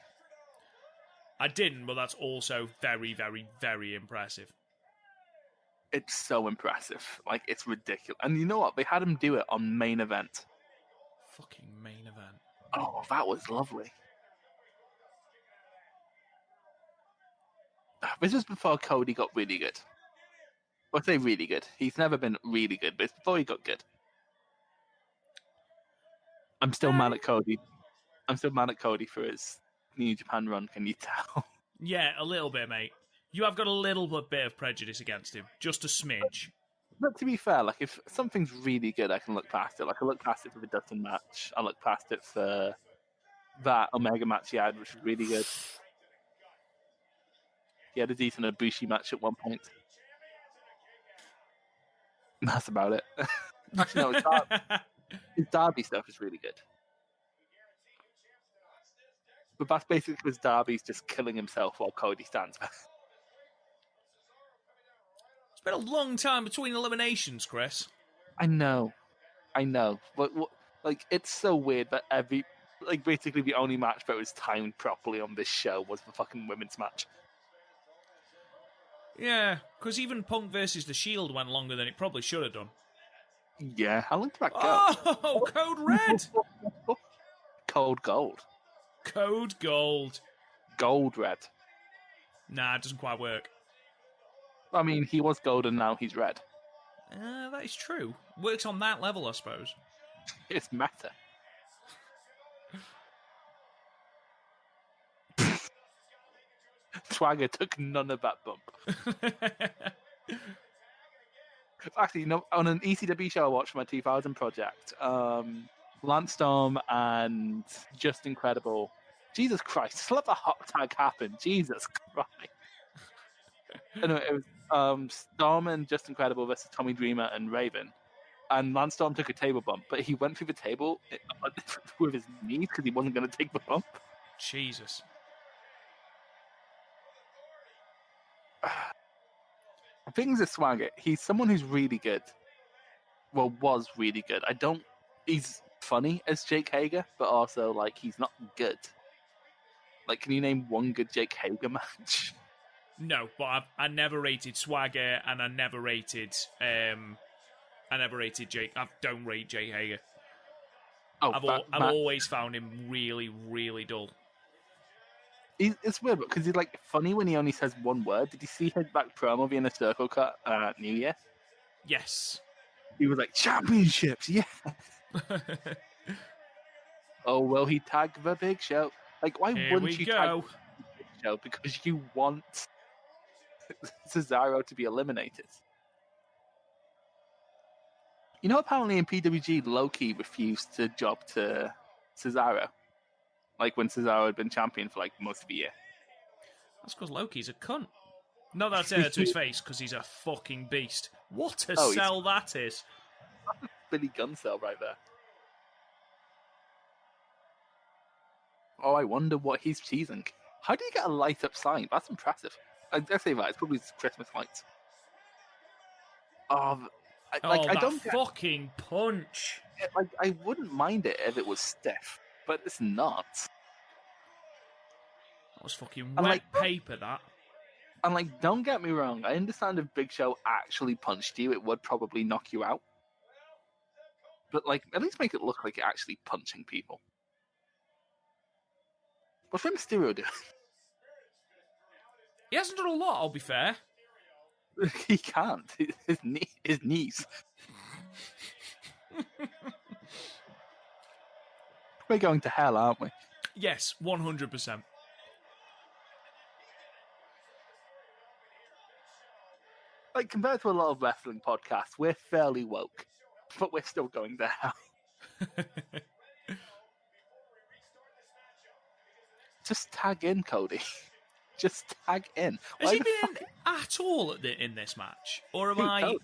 I didn't, but that's also very, very, very impressive. It's so impressive. Like, it's ridiculous. And you know what? They had him do it on Main Event. Fucking Main Event. Oh, that was lovely. This was before Cody got really good. I say really good. He's never been really good, but it's before he got good. I'm still mad at Cody. I'm still mad at Cody for his New Japan run, can you tell? Yeah, a little bit, mate. You have got a little bit of prejudice against him. Just a smidge. But to be fair, like, if something's really good, I can look past it. Like, I look past it for the Dustin match. I look past it for that Omega match he had, which was really good. He had a decent Ibushi match at one point. That's about it. Actually, no, his Darby stuff is really good. But that's basically because Darby's just killing himself while Cody stands back. It's been a long time between eliminations, Chris. I know. But, like, it's so weird that basically the only match that was timed properly on this show was the fucking women's match. Yeah, because even Punk versus The Shield went longer than it probably should have done. Yeah, how long did that go? Oh, Code Red! Code Gold. Code Gold. Gold Red. Nah, it doesn't quite work. I mean, he was gold and now he's red. That is true. Works on that level, I suppose. It's meta. Swagger took none of that bump. Actually, on an ECW show I watched for my 2000 project, Lance Storm and Just Incredible. Jesus Christ, just let the hot tag happen. Jesus Christ. Anyway, it was Storm and Just Incredible versus Tommy Dreamer and Raven. And Lance Storm took a table bump, but he went through the table with his knees because he wasn't going to take the bump. Jesus. Things are Swagger. He's someone who's really good. Well, was really good. He's funny as Jake Hager, but also, like, he's not good. Like, can you name one good Jake Hager match? No, but I never rated Swagger, and I never rated Jake. I don't rate Jake Hager. I've always found him really, really dull. It's weird because he's like funny when he only says one word. Did you see his back promo being a circle cut at New Year? Yes. He was like, championships, yeah. Oh, will he tag the Big Show? Like, why wouldn't you tag the Big Show? Because you want Cesaro to be eliminated. You know, apparently in PWG, Loki refused to job to Cesaro. Like when Cesaro had been champion for like most of the year. That's because Loki's a cunt. Not that to his face, because he's a fucking beast. What a sell that is. That's a Billy Gunn sell right there. Oh, I wonder what he's teasing. How do you get a light up sign? That's impressive. I say that, it's probably Christmas lights. I don't fucking punch. Like, I wouldn't mind it if it was stiff, but it's not. That was fucking wet paper, that. And, like, don't get me wrong, I understand if Big Show actually punched you, it would probably knock you out. But, like, at least make it look like you're actually punching people. What's Rey Mysterio doing? He hasn't done a lot, I'll be fair. He can't. His knees. We're going to hell, aren't we? Yes, 100%. Like, compared to a lot of wrestling podcasts, we're fairly woke, but we're still going to hell. Just tag in, Cody. Just tag in. Has he been in at all in this match? Or am I... Cody?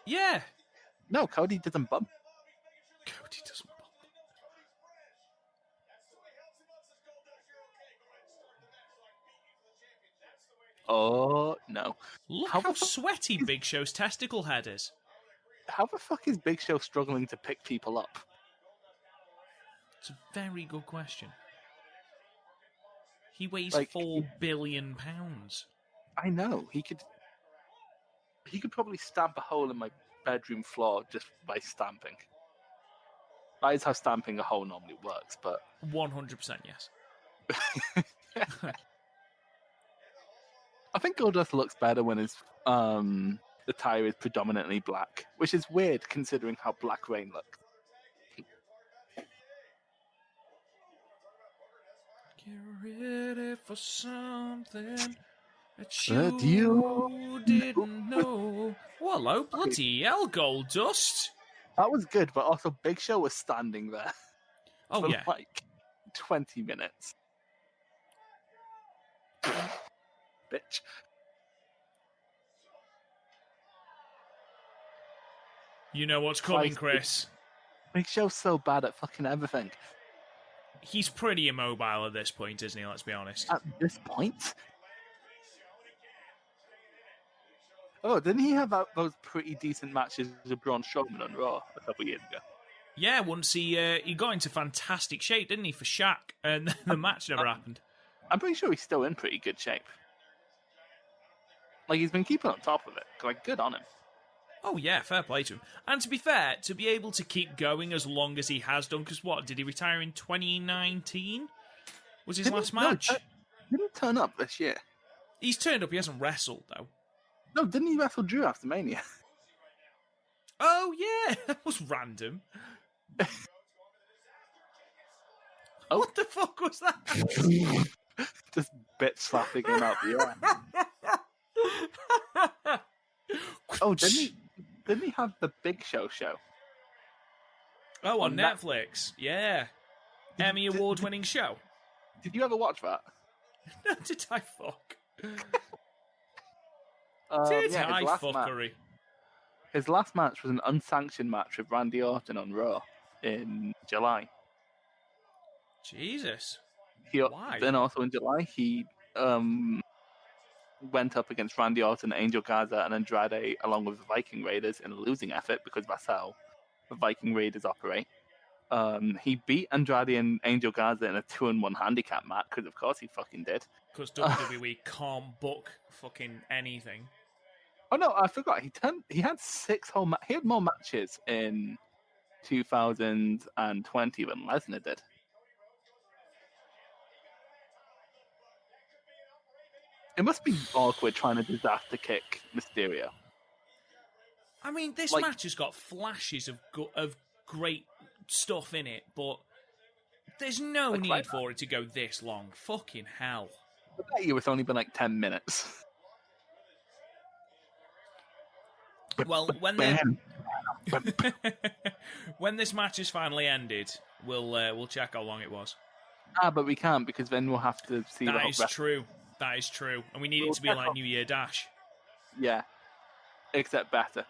Yeah. No, Cody doesn't bump. Cody doesn't bump. Oh, no. Look how sweaty Big Show's testicle head is. How the fuck is Big Show struggling to pick people up? It's a very good question. He weighs like, 4 billion pounds. I know. He could probably stamp a hole in my bedroom floor just by stamping. That is how stamping a hole normally works, but... 100% yes. I think Goldust looks better when his attire is predominantly black, which is weird considering how Black Rain looks. Get ready for something that you didn't know. Oh, hello, bloody hell, Goldust. That was good, but also Big Show was standing there for like 20 minutes. Bitch. You know what's coming, Chris. Big Show's so bad at fucking everything. He's pretty immobile at this point, isn't he? Let's be honest. At this point? Oh, didn't he have those pretty decent matches with Braun Strowman on Raw a couple of years ago? Yeah, once he got into fantastic shape, didn't he, for Shaq, and the match never happened. I'm pretty sure he's still in pretty good shape. Like, he's been keeping on top of it. Like, good on him. Oh, yeah, fair play to him. And to be fair, to be able to keep going as long as he has done, because what, did he retire in 2019? Was his last match? Didn't he turn up this year? He's turned up, he hasn't wrestled, though. No, didn't he wrestle Drew after Mania? Oh, yeah, that was random. Oh. What the fuck was that? Just bit slapping him out the air. Oh, didn't he have the Big Show? Oh, on Netflix. Yeah. Emmy Award-winning show. Did you ever watch that? No, did I fuck? Did I fuckery? His last match was an unsanctioned match with Randy Orton on Raw in July. Jesus. Why? Then also in July, he went up against Randy Orton, Angel Gaza, and Andrade, along with the Viking Raiders in a losing effort, because that's how the Viking Raiders operate. He beat Andrade and Angel Gaza in a 2-on-1 handicap match, because of course he fucking did. Because WWE can't book fucking anything. Oh no, I forgot. He had 6 whole he had more matches in 2020 than Lesnar did. It must be awkward trying to disaster kick Mysterio. I mean, this match has got flashes of great stuff in it, but there's no need for it to go this long. Fucking hell. I bet you it's only been like 10 minutes. Well, when this match is finally ended, we'll check how long it was. But we can't, because then we'll have to see that is true. That is true. And we need it to be like New Year Dash. Yeah. Except better.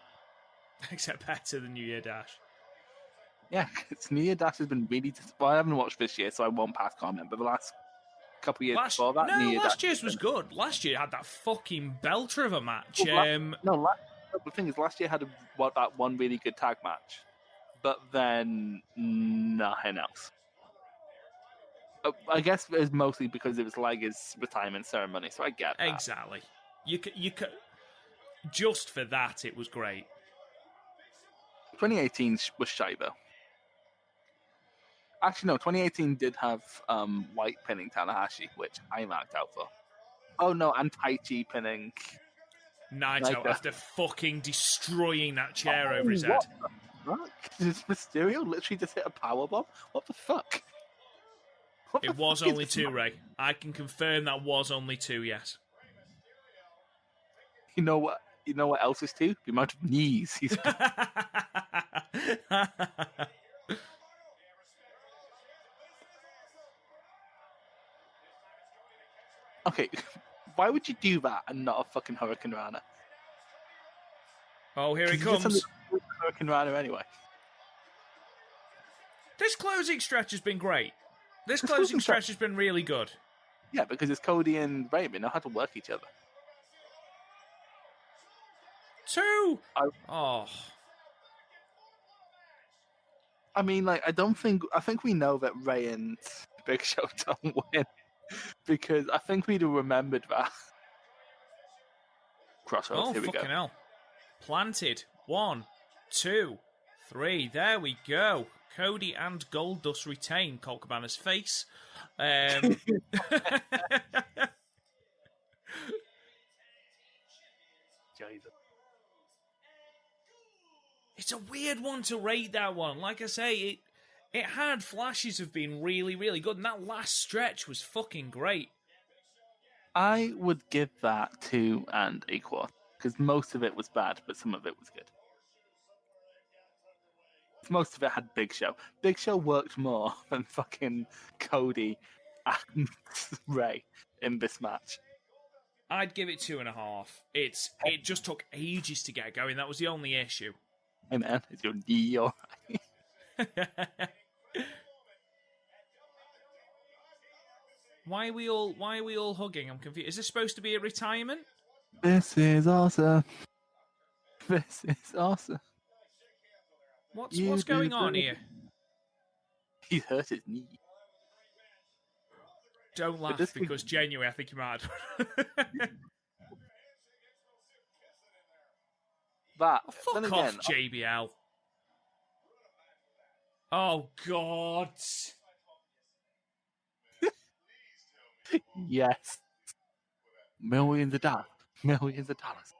Except better than New Year Dash. Yeah, it's New Year Dash has been really... Well, I haven't watched this year, so I won't pass comment, but the last couple of years before that... last year's was good. Last year had that fucking belter of a match. The thing is, last year had that one really good tag match, but then nothing else. I guess it's mostly because it was like his retirement ceremony, so I get that. Exactly. You could just for that, it was great. 2018 was shy though. Actually, no. 2018 did have White pinning Tanahashi, which I marked out for. Oh no, and Tighty pinning Naito after fucking destroying that chair over his head. What the fuck? Did Mysterio literally just hit a powerbomb? What the fuck? It was only 2, Ray. I can confirm that was only 2, yes. You know what? You know what else is 2? The amount of knees he's... Okay, why would you do that and not a fucking Hurricane Rana? Oh, here he comes. Hurricane Rana anyway. This closing stretch has been great. This closing stretch has been really good. Yeah, because it's Cody and Ray. They know how to work each other. 2! I mean, like, I think we know that Ray and Big Show don't win. Because I think we'd have remembered that. Crossroads, here we go. Oh, fucking hell. Planted. 1, 2, 3. There we go. Cody and Goldust retain Colt Cabana's face. It's a weird one to rate, that one. Like I say, it had flashes of being really, really good, and that last stretch was fucking great. I would give that 2 1/4, because most of it was bad, but some of it was good. Most of it had Big Show. Big Show worked more than fucking Cody and Ray in this match. I'd give it 2.5. It just took ages to get going. That was the only issue. Hey man, is your knee alright? Why are we all hugging? I'm confused. Is this supposed to be a retirement? This is awesome. This is awesome. What's going on here? He hurt his knee. Don't laugh, because genuinely I think you're mad. Fuck off, JBL. Oh, God. Yes. Millions of dollars. Millions of dollars.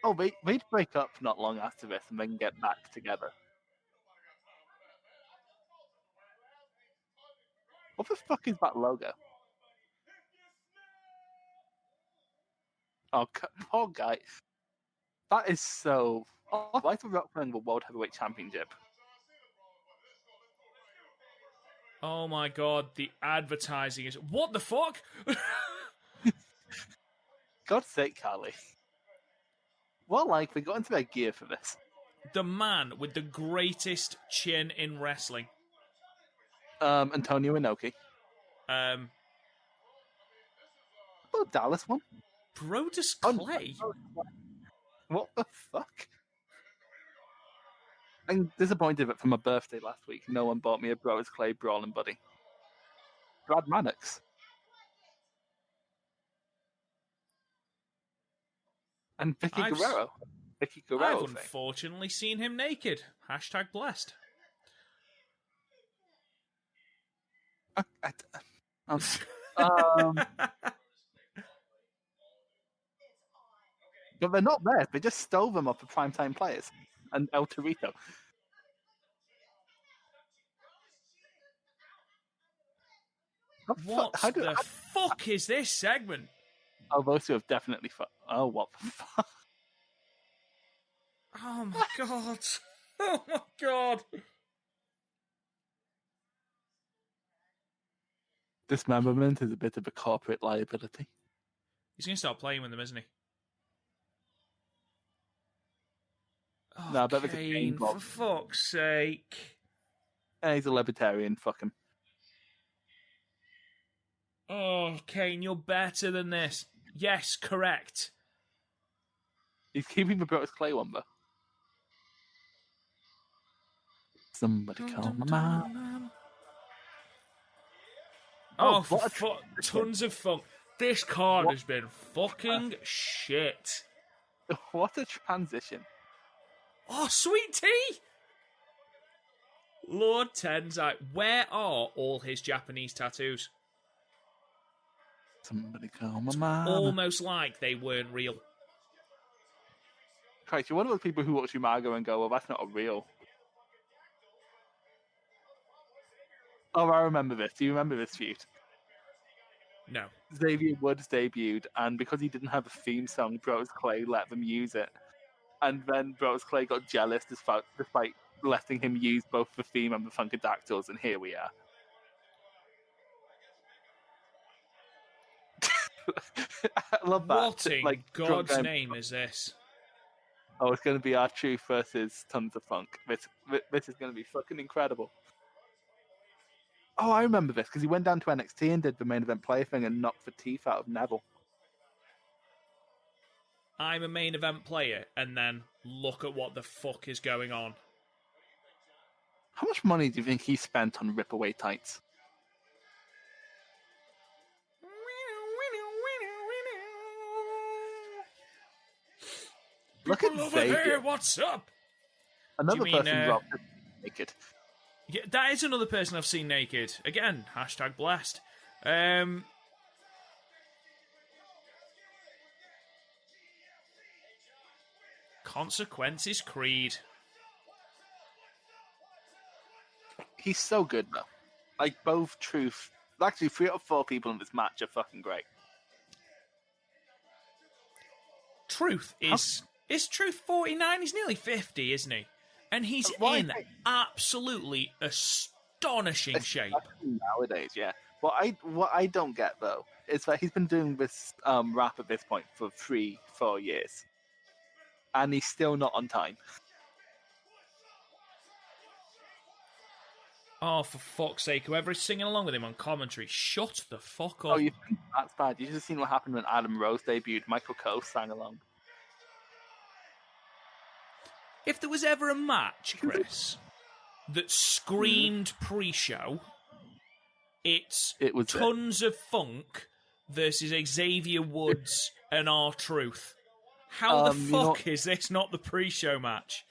Oh, they'd break up not long after this and then get back together. What the fuck is that logo? Oh, poor guy. That is so... Oh, why is the Rock winning the World Heavyweight Championship? Oh my god, the advertising is... What the fuck? God's sake, Carly. What, like, they got into their gear for this? The man with the greatest chin in wrestling. Antonio Inoki. Um... Oh, Dallas one. Brodus Clay? What the fuck? I'm disappointed that for my birthday last week, no one bought me a Brodus Clay brawling buddy. Brad Mannix. And Vicky Guerrero. I've unfortunately seen him naked. # blessed. But they're not there. They just stole them off the Primetime Players and El Torito. What the fuck is this segment? Oh, those two have definitely... Oh, what the fuck? Oh my god. Oh my god. Dismemberment is a bit of a corporate liability. He's going to start playing with them, isn't he? Oh, no, I bet Kane, for fuck's sake. Yeah, he's a libertarian, fuck him. Oh, Kane, you're better than this. Yes, correct. He's keeping the Brodus Clay one, though. Somebody call my mom. Oh, tons of fun. This card has been fucking shit. What a transition. Oh, sweet tea! Lord Tenzai, where are all his Japanese tattoos? Somebody call my mom. Almost like they weren't real. Christ, you're one of those people who watch Umaga and go, well, that's not real. Oh, I remember this. Do you remember this feud? No. Xavier Woods debuted, and because he didn't have a theme song, Brodus Clay let them use it. And then Brodus Clay got jealous despite letting him use both the theme and the Funkadactyls, and here we are. I love that. What in God's name is this? Oh, it's going to be R-Truth versus Tons of Funk. This is going to be fucking incredible. Oh, I remember this, because he went down to NXT and did the main event player thing and knocked the teeth out of Neville. I'm a main event player, and then look at what the fuck is going on. How much money do you think he spent on rip-away tights? Look at Xavier. There, what's up? Another person robbed naked. Yeah, that is another person I've seen naked. Again, # blessed. Consequences Creed. He's so good, though. Like, both Truth... Actually, 3 out of 4 people in this match are fucking great. Truth is... Is Truth 49? He's nearly 50, isn't he? And he's in absolutely astonishing shape. Nowadays, yeah. What I don't get, though, is that he's been doing this rap at this point for 3-4 years. And he's still not on time. Oh, for fuck's sake, whoever is singing along with him on commentary, shut the fuck up. Oh, you think that's bad? You should have seen what happened when Adam Rose debuted. Michael Cole sang along. If there was ever a match, Chris, that screamed pre-show, it was Tons of Funk versus Xavier Woods and R-Truth. How the fuck is this not the pre-show match?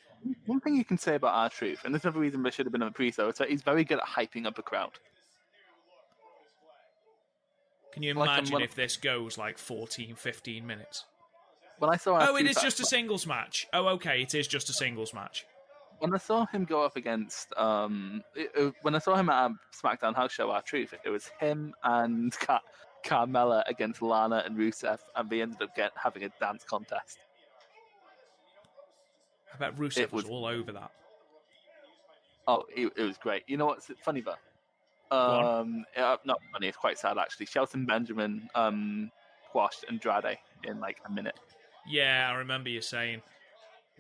One thing you can say about R-Truth, and there's another reason there should have been a pre-show, is that he's very good at hyping up a crowd. Can you imagine if this goes like 14, 15 minutes? When I saw it is just a singles match. Oh, okay, it is just a singles match. When I saw him go up against, when I saw him at a SmackDown House Show, R-Truth, it was him and Carmella against Lana and Rusev, and they ended up having a dance contest. I bet Rusev was all over that. Oh, it was great. You know what's funny though? Not funny. It's quite sad actually. Shelton Benjamin squashed Andrade in like a minute. Yeah, I remember you saying.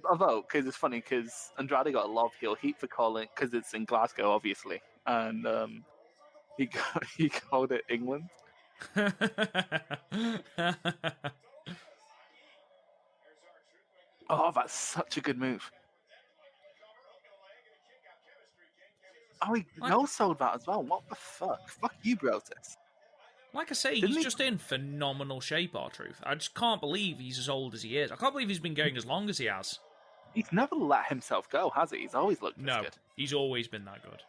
Although, because it's funny, because Andrade got a lot of heel heat for calling, because it's in Glasgow, obviously, and he called it England. Oh, that's such a good move. Oh, he no-sold that as well. What the fuck? Fuck you, Brotus. Like I say, he's just in phenomenal shape, R-Truth. I just can't believe he's as old as he is. I can't believe he's been going as long as he has. He's never let himself go, has he? He's always looked this good. He's always been that good.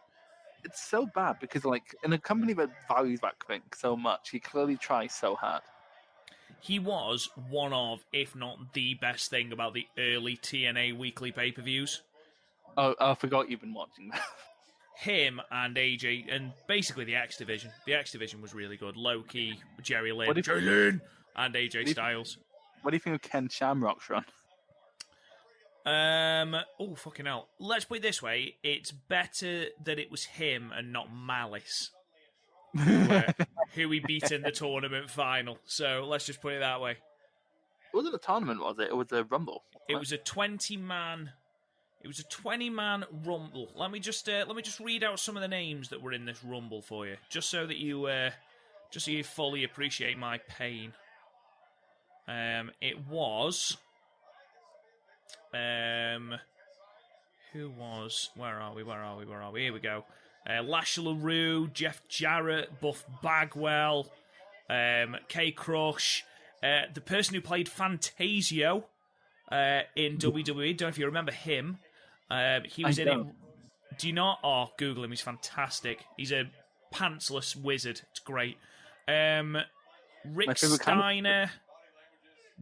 It's so bad because, like, in a company that values that thing so much, he clearly tries so hard. He was one of, if not the best thing about the early TNA weekly pay-per-views. Oh, I forgot you've been watching that. Him and AJ, and basically the X Division. The X Division was really good. Low-key, Jerry Lynn, and AJ Styles. What do you think of Ken Shamrock's run? Oh, fucking hell. Let's put it this way. It's better that it was him and not Malice, who he beat in the tournament final. So let's just put it that way. It wasn't a tournament, was it? It was a rumble. It was a 20-man... It was a 20-man rumble. Let me just read out some of the names that were in this rumble for you, just so you fully appreciate my pain. It was... who was? Where are we? Here we go. Lash LaRue, Jeff Jarrett, Buff Bagwell, K Crush, the person who played Fantasio in WWE. Don't know if you remember him. He was in it. Do you not? Oh, Google him. He's fantastic. He's a pantsless wizard. It's great. Rick Steiner,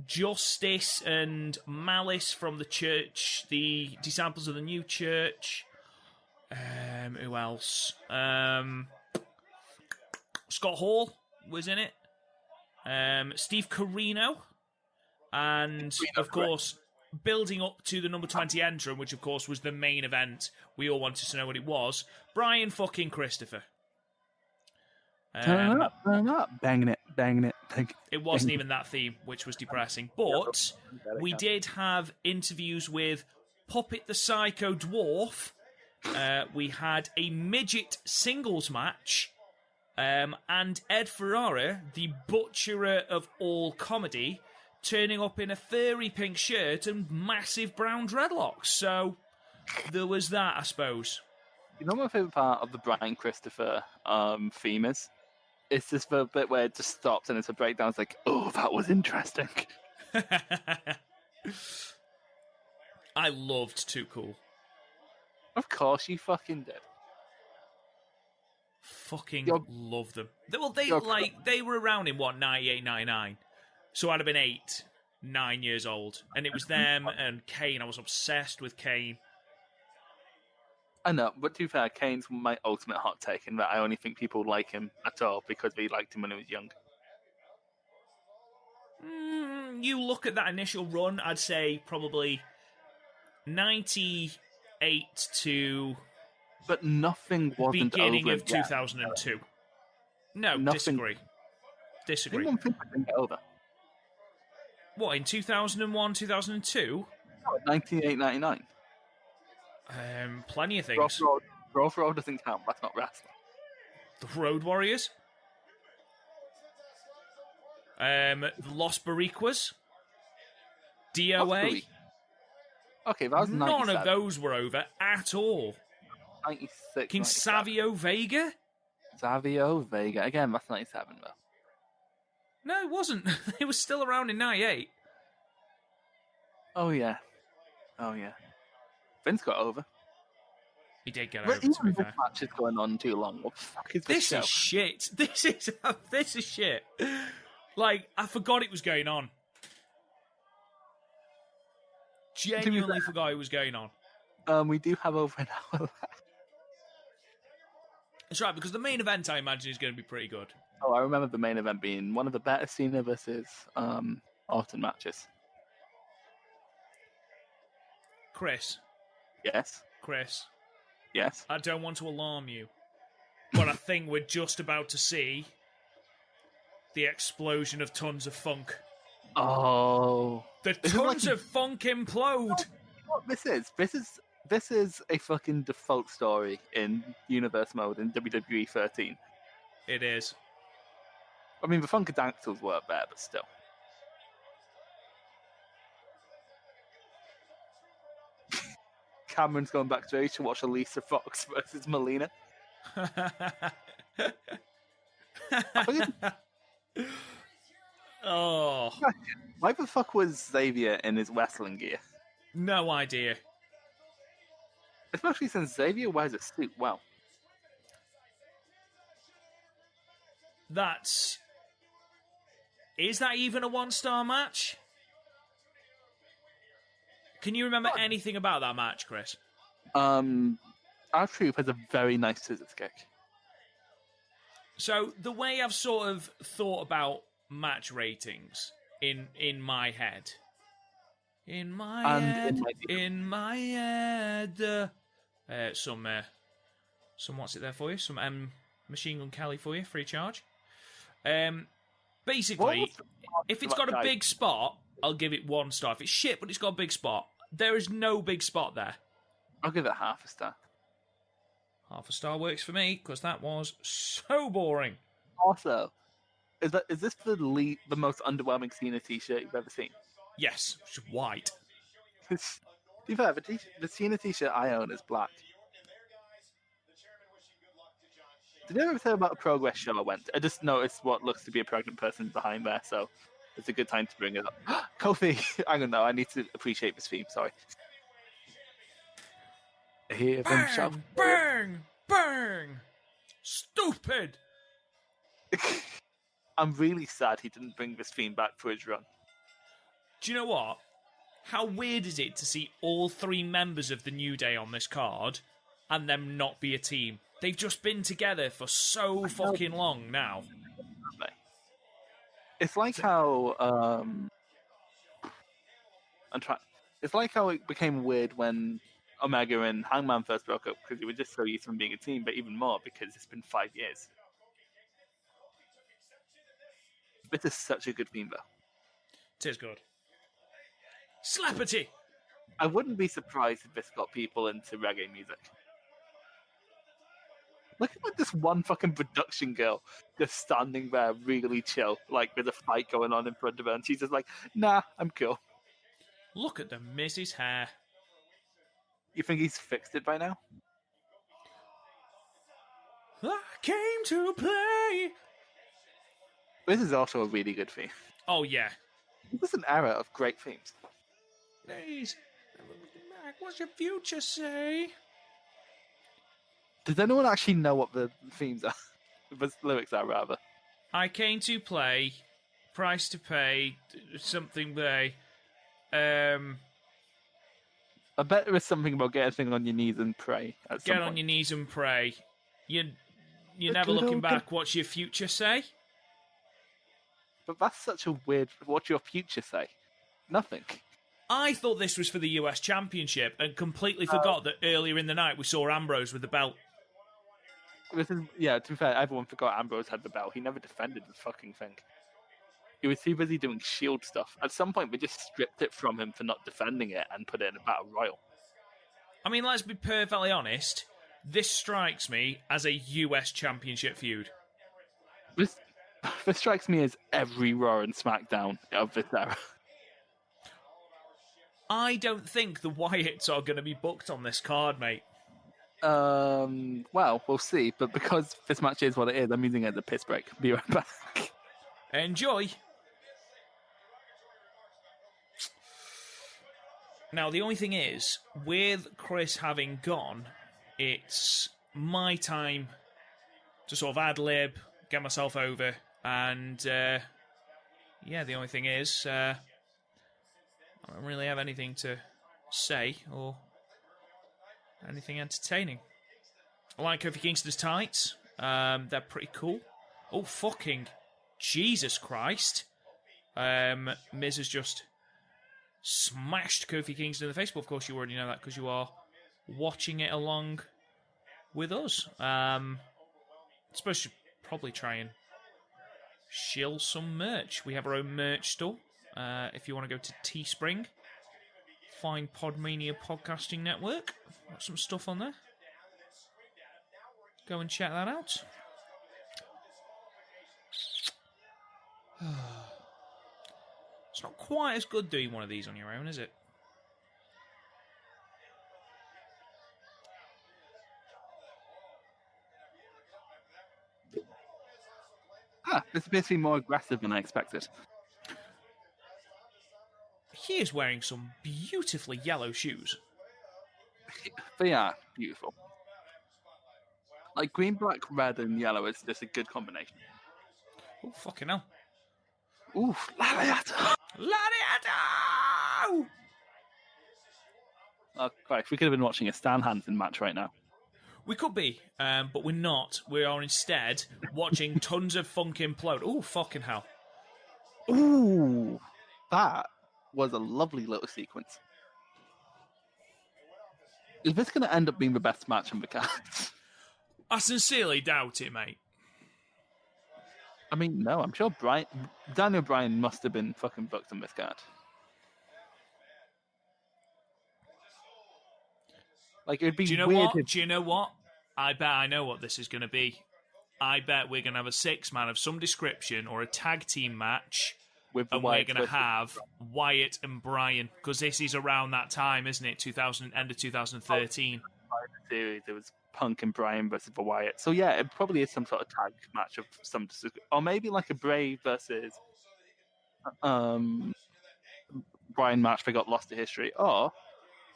Justice, and Malice from the church, the Disciples of the New Church. Who else? Scott Hall was in it. Steve Corino. And, of course, building up to the number 20 entrant, which, of course, was the main event. We all wanted to know what it was. Bryan fucking Christopher. Turn up, banging it. It wasn't even that theme, which was depressing. But we did have interviews with Puppet the Psycho Dwarf. We had a midget singles match. And Ed Ferrara, the butcherer of all comedy, turning up in a furry pink shirt and massive brown dreadlocks. So there was that, I suppose. You know what my favourite part of the Bryan Christopher theme is? It's this bit where it just stops and it's a breakdown. It's like, oh, that was interesting. I loved Too Cool. Of course you fucking did. Fucking love them. They were around in, 98, 99? So I'd have been 9 years old. And it was them and Kane. I was obsessed with Kane. I know, but to be fair, Kane's my ultimate hot take in that I only think people like him at all because they liked him when he was young. You look at that initial run, I'd say probably 98 to... But nothing wasn't beginning over of 2002. Yet. No, nothing... disagree. One thing I didn't get over. What, in 2001, 2002? No, 98, 99. Plenty of things. Grove Road doesn't count. That's not wrestling. The Road Warriors. Los Boricuas. DOA. Okay, that was 97. None of those were over at all. 96. King Savio Vega? Savio Vega. Again, that's 97, though. No, it wasn't. It was still around in 98. Oh, yeah. Vince got over. He did get over, to be fair. This match is going on too long. What the fuck is this is shit. This is shit. Like, I forgot it was going on. Genuinely forgot it was going on. We do have over an hour left. That's right, because the main event, I imagine, is going to be pretty good. Oh, I remember the main event being one of the better Cena versus Orton matches. Chris. Yes. Chris. Yes. I don't want to alarm you, but I think we're just about to see the explosion of tons of funk. Oh. The tons of funk implode. You know what this is? This is a fucking default story in Universe mode in WWE 13. It is. I mean, the Funkadactyls weren't there, but still. Cameron's going backstage to watch Alicia Fox versus Melina. Oh. Why the fuck was Xavier in his wrestling gear? No idea. Especially since Xavier wears a suit. Wow. Is that even a 1-star match? Can you remember anything about that match, Chris? Our Troop has a very nice scissors kick. So the way I've sort of thought about match ratings in my head, in my head, some what's it there for you? Some Machine Gun Kelly for you, free charge. Basically, if it's got a big spot, I'll give it 1 star. If it's shit but it's got a big spot, there is no big spot there. I'll give it half a star. Half a star works for me, because that was so boring. Also, is this the most underwhelming Cena t-shirt you've ever seen? Yes, it's white. To be fair, the Cena t-shirt I own is black. Did you ever hear about a Progress show I went to? I just noticed what looks to be a pregnant person behind there, so it's a good time to bring it up. Kofi! I don't know, I need to appreciate this theme, sorry. Hear them shout. Bang! Bang! Stupid! I'm really sad he didn't bring this theme back for his run. Do you know what? How weird is it to see all 3 members of the New Day on this card and them not be a team? They've just been together for so fucking long now. It's like how it's like how it became weird when Omega and Hangman first broke up, because you were just so used to them being a team, but even more because it's been 5 years. This is such a good theme, though. Tis good. Slappity! I wouldn't be surprised if this got people into reggae music. Look at this one fucking production girl just standing there really chill, like with a fight going on in front of her, and she's just like, nah, I'm cool. Look at the Miz's hair. You think he's fixed it by now? I came to play. This is also a really good theme. Oh, yeah. This is an era of great themes. Please, what's your future say? Does anyone actually know what the themes are? The lyrics are, rather. I came to play, price to pay, something they... I bet there is something about getting on your knees and pray. Get on your knees and pray. You're never looking back. What's your future say? But that's such a weird... What's your future say? Nothing. I thought this was for the US Championship and completely forgot that earlier in the night we saw Ambrose with the belt. This is, yeah, to be fair, everyone forgot Ambrose had the belt. He never defended the fucking thing. He was too busy doing Shield stuff. At some point, we just stripped it from him for not defending it and put it in a Battle Royal. I mean, let's be perfectly honest. This strikes me as a US Championship feud. This strikes me as every Raw and SmackDown of this era. I don't think the Wyatts are going to be booked on this card, mate. Well, we'll see. But because this match is what it is, I'm using it as a piss break. Be right back. Enjoy. Now, the only thing is, with Chris having gone, it's my time to sort of ad-lib, get myself over, and, yeah, the only thing is, I don't really have anything to say, or anything entertaining. I like Kofi Kingston's tights. They're pretty cool. Oh, fucking Jesus Christ. Miz has just smashed Kofi Kingston in the face, but of course you already know that because you are watching it along with us. I suppose you should probably try and shill some merch. We have our own merch store. If you want to go to Teespring, find PodMania Podcasting Network. Got some stuff on there. Go and check that out. It's not quite as good doing one of these on your own, is it? This appears to be more aggressive than I expected. He is wearing some beautifully yellow shoes. They are beautiful. Like green, black, red, and yellow is just a good combination. Oh, fucking hell. Ooh, Lariato! Lariato! Oh, Christ, we could have been watching a Stan Hansen match right now. We could be, but we're not. We are instead watching tons of funk implode. Oh, fucking hell. Ooh, that was a lovely little sequence. Is this going to end up being the best match on the card? I sincerely doubt it, mate. I mean, no, I'm sure Daniel Bryan must have been fucking booked on this card. Like, it'd be Do you know weird what? Do you know what? I bet I know what this is going to be. I bet we're going to have a six-man of some description or a tag team match, with and we're going to have Wyatt and Bryan, because this is around that time, isn't it? End of 2013. Series, it was Punk and Bryan versus the Wyatt. So yeah, it probably is some sort of tag match of some, or maybe like a Bray versus Bryan match that got lost to history, or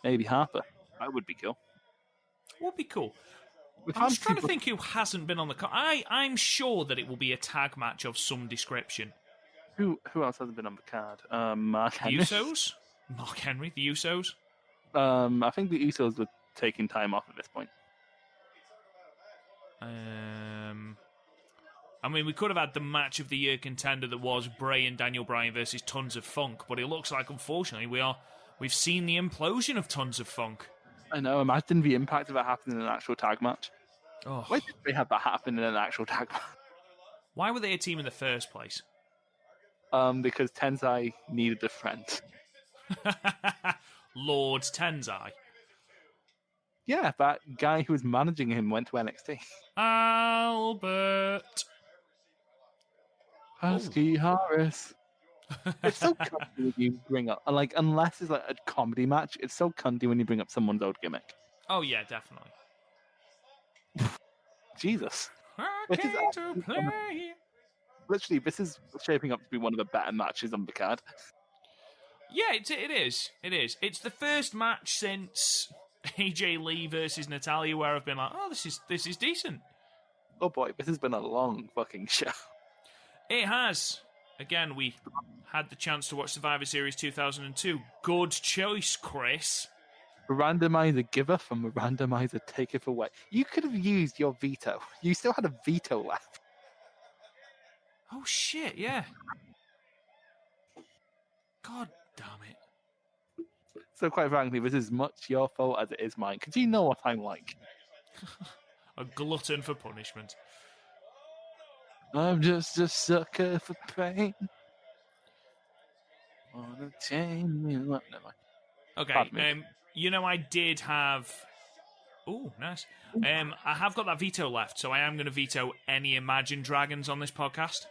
maybe Harper. That would be cool. Would be cool. I'm just trying to think who hasn't been on the card. I'm sure that it will be a tag match of some description. Who else hasn't been on the card? Mark Henry. The Usos? Mark Henry, the Usos? I think the Usos were taking time off at this point. I mean, we could have had the match of the year contender that was Bray and Daniel Bryan versus Tons of Funk, but it looks like, unfortunately, we've seen the implosion of Tons of Funk. I know. Imagine the impact of it happening in an actual tag match. Oh. Why did they have that happen in an actual tag match? Why were they a team in the first place? Because Tensai needed a friend. Lord Tensai. Yeah, that guy who was managing him went to NXT. Albert. Husky Harris. It's so cunty when you bring up, like, unless it's like a comedy match, it's so cunty when you bring up someone's old gimmick. Oh, yeah, definitely. Jesus. I came to play. Literally, this is shaping up to be one of the better matches on the card. Yeah, it is. It is. It's the first match since AJ Lee versus Natalya where I've been like, oh, this is decent. Oh boy, this has been a long fucking show. It has. Again, we had the chance to watch Survivor Series 2002. Good choice, Chris. A randomizer giveth and a randomizer taketh away. You could have used your veto. You still had a veto left. Oh, shit, yeah. God damn it. So quite frankly, this is much your fault as it is mine, because you know what I'm like. A glutton for punishment. I'm just a sucker for pain. Wanna change me. Never mind. Okay, you know I did have... Oh, nice. I have got that veto left, so I am going to veto any Imagine Dragons on this podcast.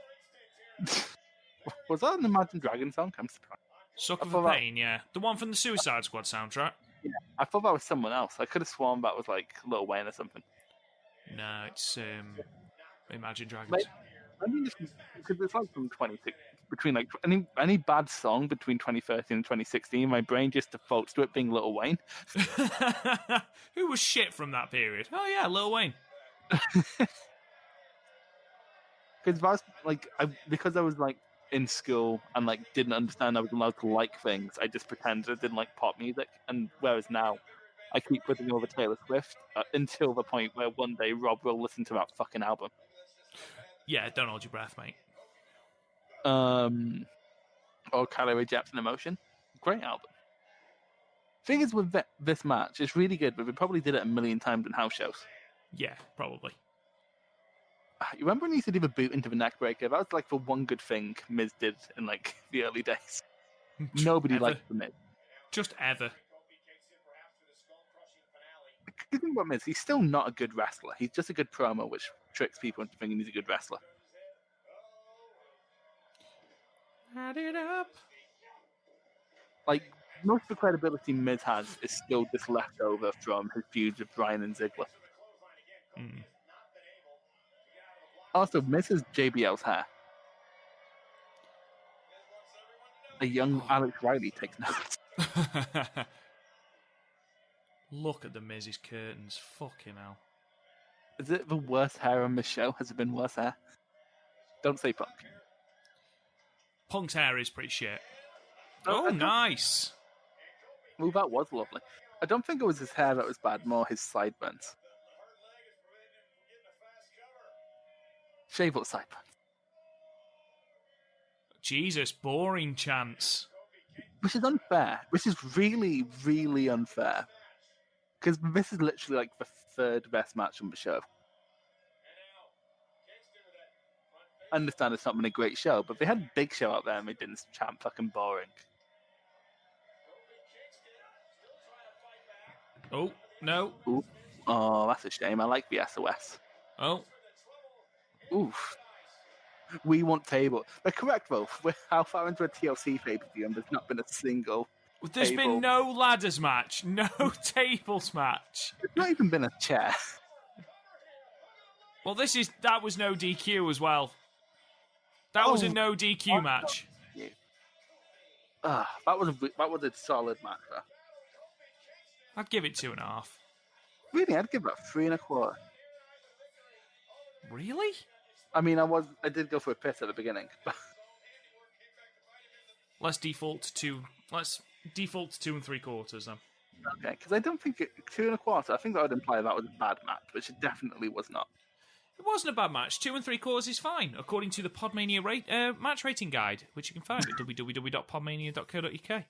Was that an Imagine Dragons song? I'm surprised. Sucker for Pain, yeah. The one from the Suicide Squad soundtrack. Yeah, I thought that was someone else. I could have sworn that was like Lil Wayne or something. No, it's Imagine Dragons. I mean, because it's like from 26, between like any bad song between 2013 and 2016, my brain just defaults to it being Lil Wayne. Who was shit from that period? Oh yeah, Lil Wayne. Because I was like in school and like didn't understand I was allowed to like things, I just pretended I didn't like pop music. And whereas now, I keep putting over Taylor Swift until the point where one day Rob will listen to that fucking album. Yeah, don't hold your breath, mate. Or Calorie Depth and Emotion. Great album. Thing is with this match, it's really good, but we probably did it a million times in house shows. Yeah, probably. You remember when he used to do the boot into the neck breaker? That was like the one good thing Miz did in like the early days. Nobody liked the Miz. Just ever. The thing about Miz, he's still not a good wrestler. He's just a good promo, which tricks people into thinking he's a good wrestler. Add it up. Like, most of the credibility Miz has is still just left over from his feuds with Bryan and Ziggler. Also, Miz has JBL's hair. A young Alex Riley takes notes. Look at the Miz's curtains. Fucking hell. Is it the worst hair on the show? Has it been worse hair? Don't say Punk. Punk's hair is pretty shit. No, Oh, nice. Well, that was lovely. I don't think it was his hair that was bad, more his sideburns. Shave up sideburns. Jesus, boring chance. Which is unfair. Which is really, really unfair. Because this is literally like the third best match on the show. I understand it's not been a great show, but they had a big show out there and they didn't chant fucking boring. Oh, no. Ooh. Oh, that's a shame. I like the SOS. Oh. Oof. We want table. They're correct, though. We're how far into a TLC pay-per-view and there's not been a single There's table. been no ladders match, no tables match. There's not even been a chair. Well, that was no DQ as well. That was a no DQ match. That was a solid match, though. I'd give it 2.5. Really, I'd give that 3.25. Really? I mean, I did go for a piss at the beginning. Let's default to 2.75 then. Okay, because I don't think 2.25. I think that would imply that was a bad match, which it definitely was not. It wasn't a bad match. 2.75 is fine, according to the PodMania match rating guide, which you can find at www.podmania.co.uk.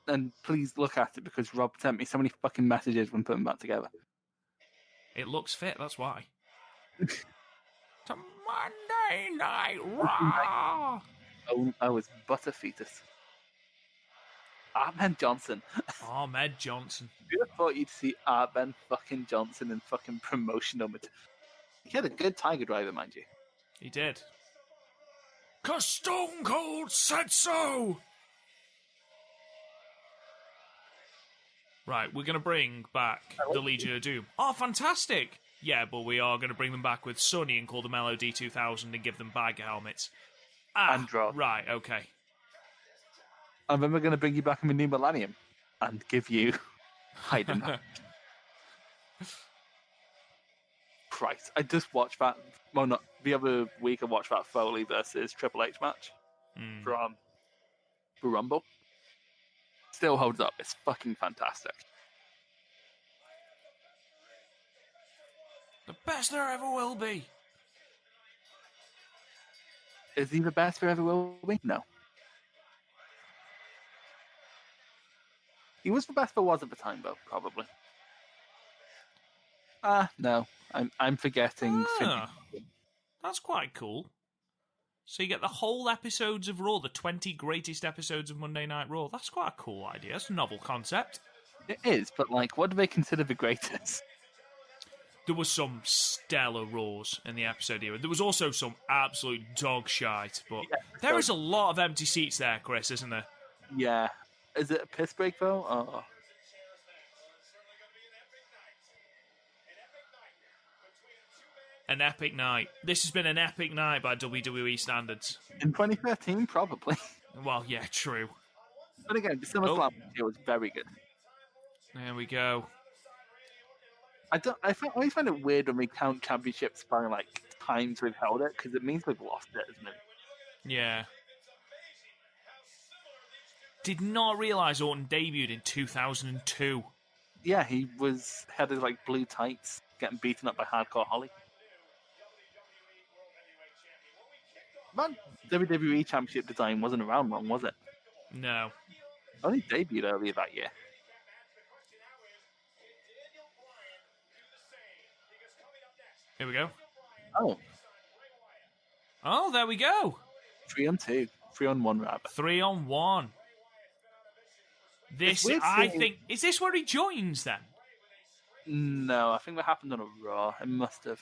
And please look at it because Rob sent me so many fucking messages when putting that together. It looks fit, that's why. To Monday Night Raw! Oh, it's Butterfetus. Ahmed Johnson. Ahmed Johnson. Who'd have thought you'd see Ahmed fucking Johnson in fucking promotional material? He had a good Tiger Driver, mind you. He did. 'Cause Stone Cold said so! Right, we're going to bring back the Legion of Doom. Oh, fantastic! Yeah, but we are going to bring them back with Sonny and call them LOD 2000 and give them bag helmets. And drop. Right, okay. And then we're going to bring you back in the new millennium and give you Hayden. Christ, I just watched that. Well, not the other week. I watched that Foley versus Triple H match from the Rumble. Still holds up. It's fucking fantastic. The best there ever will be. Is he the best there ever will be? No. He was the best there was at the time, though, probably. No. I'm forgetting. That's quite cool. So you get the whole episodes of Raw, the 20 greatest episodes of Monday Night Raw. That's quite a cool idea. It's a novel concept. It is, but like, what do they consider the greatest? There was some stellar Raws in the episode here. There was also some absolute dog shite, but there is a lot of empty seats there, Chris, isn't there? Yeah. Is it a piss break, though? Oh. An epic night. This has been an epic night by WWE standards. In 2013, probably. Well, yeah, true. But again, the SummerSlam was very good. There we go. I always find it weird when we count championships by like times we've held it because it means we've lost it, isn't it? Yeah. Did not realise Orton debuted in 2002. Yeah, he had his like blue tights, getting beaten up by Hardcore Holly. that WWE Championship design wasn't around long, was it? No. Only debuted earlier that year. Here we go. Oh, there we go. 3-on-2. 3-on-1, rather. 3-on-1. This, I think... Is this where he joins, then? No, I think that happened on a Raw. It must have.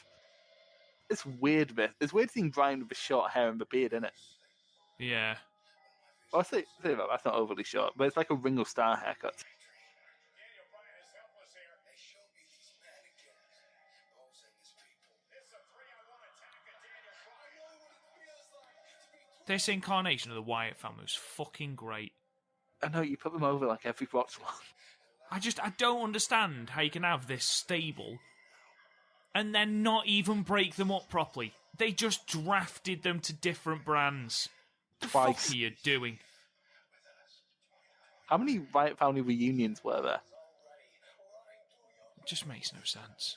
It's weird, bit. It's weird seeing Bryan with the short hair and the beard, isn't it? Yeah. Well, I say that, that's not overly short, but it's like a Ringo Starr haircut. This incarnation of the Wyatt family was fucking great. I know, you put them over like every Watchalong. I don't understand how you can have this stable and then not even break them up properly. They just drafted them to different brands. What the fuck are you doing? How many Wyatt family reunions were there? It just makes no sense.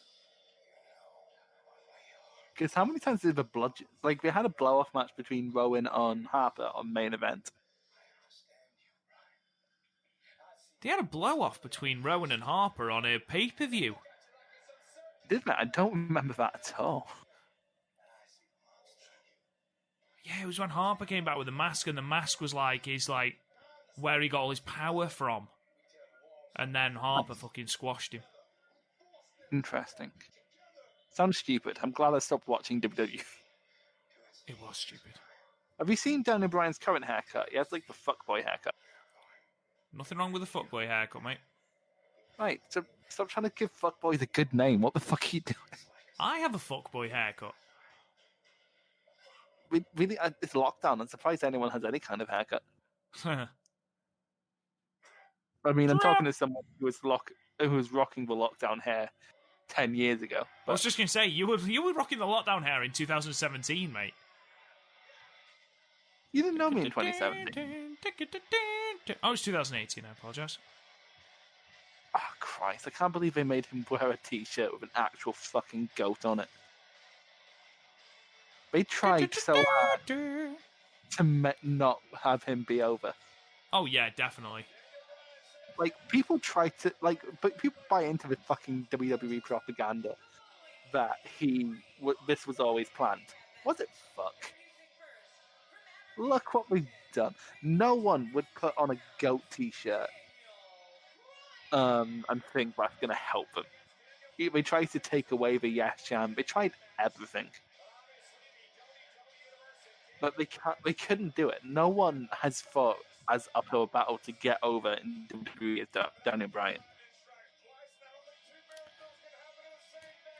Because how many times did the blood... Like, they had a blow-off match between Rowan and Harper on main event. They had a blow-off between Rowan and Harper on a pay-per-view. Did they? I don't remember that at all. Yeah, it was when Harper came back with the mask, and the mask was like, where he got all his power from. And then Harper fucking squashed him. Interesting. Sounds stupid. I'm glad I stopped watching WWE. It was stupid. Have you seen Daniel Bryan's current haircut? He has like the fuckboy haircut. Nothing wrong with the fuckboy haircut, mate. Right, so stop trying to give fuckboys a good name. What the fuck are you doing? I have a fuckboy haircut. Really, it's lockdown. I'm surprised anyone has any kind of haircut. I mean, I'm talking to someone who was rocking the lockdown hair 10 years ago. But... I was just going to say, you were rocking the lockdown hair in 2017, mate. You didn't know me in 2017. Oh, it's 2018, I apologise. Oh, Christ. I can't believe they made him wear a t-shirt with an actual fucking goat on it. They tried so hard to not have him be over. Oh, yeah, definitely. Like, people try to... but people buy into the fucking WWE propaganda that this was always planned. Was it fuck? Look what we've done. No one would put on a goat t-shirt and think that's going to help them. They tried to take away the yes chant. They tried everything. But they couldn't do it. No one has fought as uphill a battle to get over in WWE as Daniel Bryan.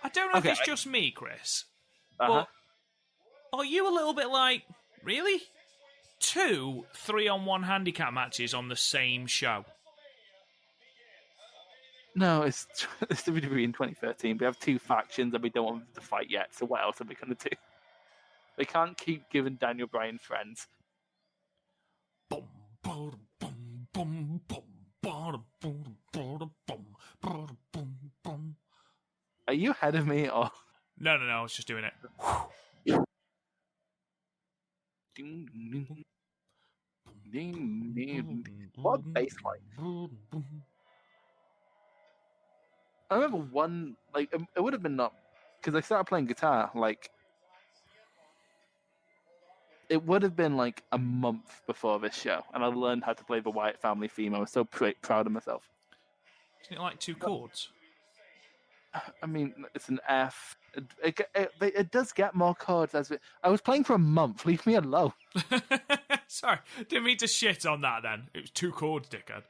I don't know if it's just me, Chris, but are you a little bit like, really? 2 3-on-1 handicap matches on the same show? No, it's WWE in 2013. We have 2 factions and we don't want them to fight yet, so what else are we going to do? They can't keep giving Daniel Bryan friends. Are you ahead of me or? No, I was just doing it. What a bass line. I remember one, it would have been not, because I started playing guitar, it would have been a month before this show, and I learned how to play the Wyatt family theme. I was so proud of myself. Isn't it like 2 chords? I mean, it's an F. It does get more chords as I was playing for a month. Leave me alone. Sorry, didn't mean to shit on that. Then it was 2 chords, dickhead.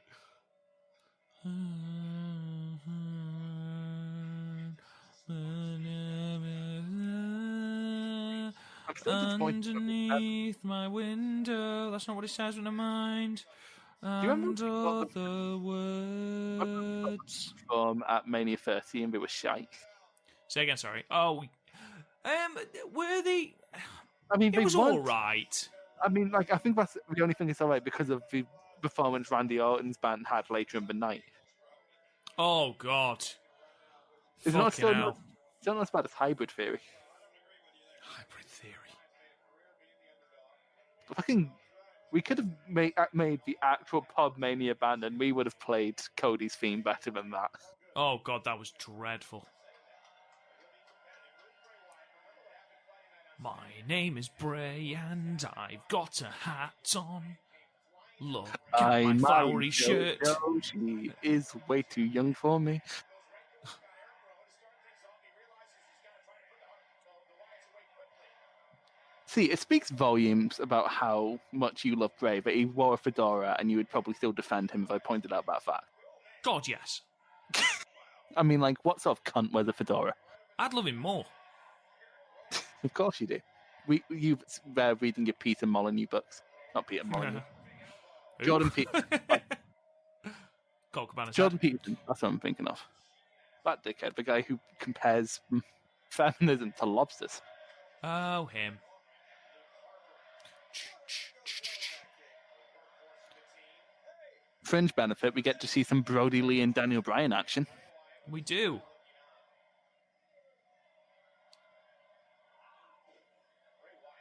Underneath my window. That's not what it says in my mind. Do you remember the words at Mania 13? They were shite. Say again, sorry. Oh, were they? I mean, it was all right. I mean, I think that's the only thing that's all right because of the performance Randy Orton's band had later in the night. Oh God! It's not as bad as Hybrid Theory. Hybrid Theory. We could have made the actual PodMania band, and we would have played Cody's theme better than that. Oh god, that was dreadful. My name is Bray, and I've got a hat on. Look at my flowery shirt. She is way too young for me. See, it speaks volumes about how much you love Bray, that he wore a fedora and you would probably still defend him if I pointed out that fact. God, yes. I mean, like, what sort of cunt wears a fedora? I'd love him more. Of course you do. You've reading your Peter Molyneux books. Not Peter Molyneux. Jordan Peterson. Jordan Peterson, that's what I'm thinking of. That dickhead, the guy who compares feminism to lobsters. Oh, him. Fringe benefit, we get to see some Brody Lee and Daniel Bryan action. We do.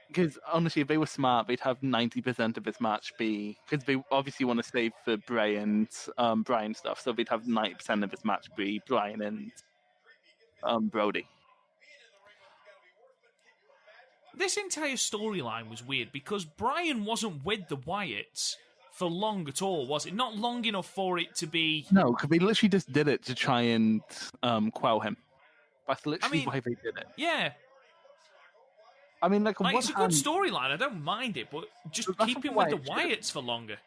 Because honestly, if they were smart, they'd have 90% of this match be... Because they obviously want to save for Bray and Bryan stuff, so they'd have 90% of this match be Bryan and Brody. This entire storyline was weird because Bryan wasn't with the Wyatts for long at all, was it? Not long enough for it to be... No, because they literally just did it to try and quell him. That's literally why they did it. Yeah. I mean, like it's a good storyline. I don't mind it, but just keep him with the Wyatts for longer.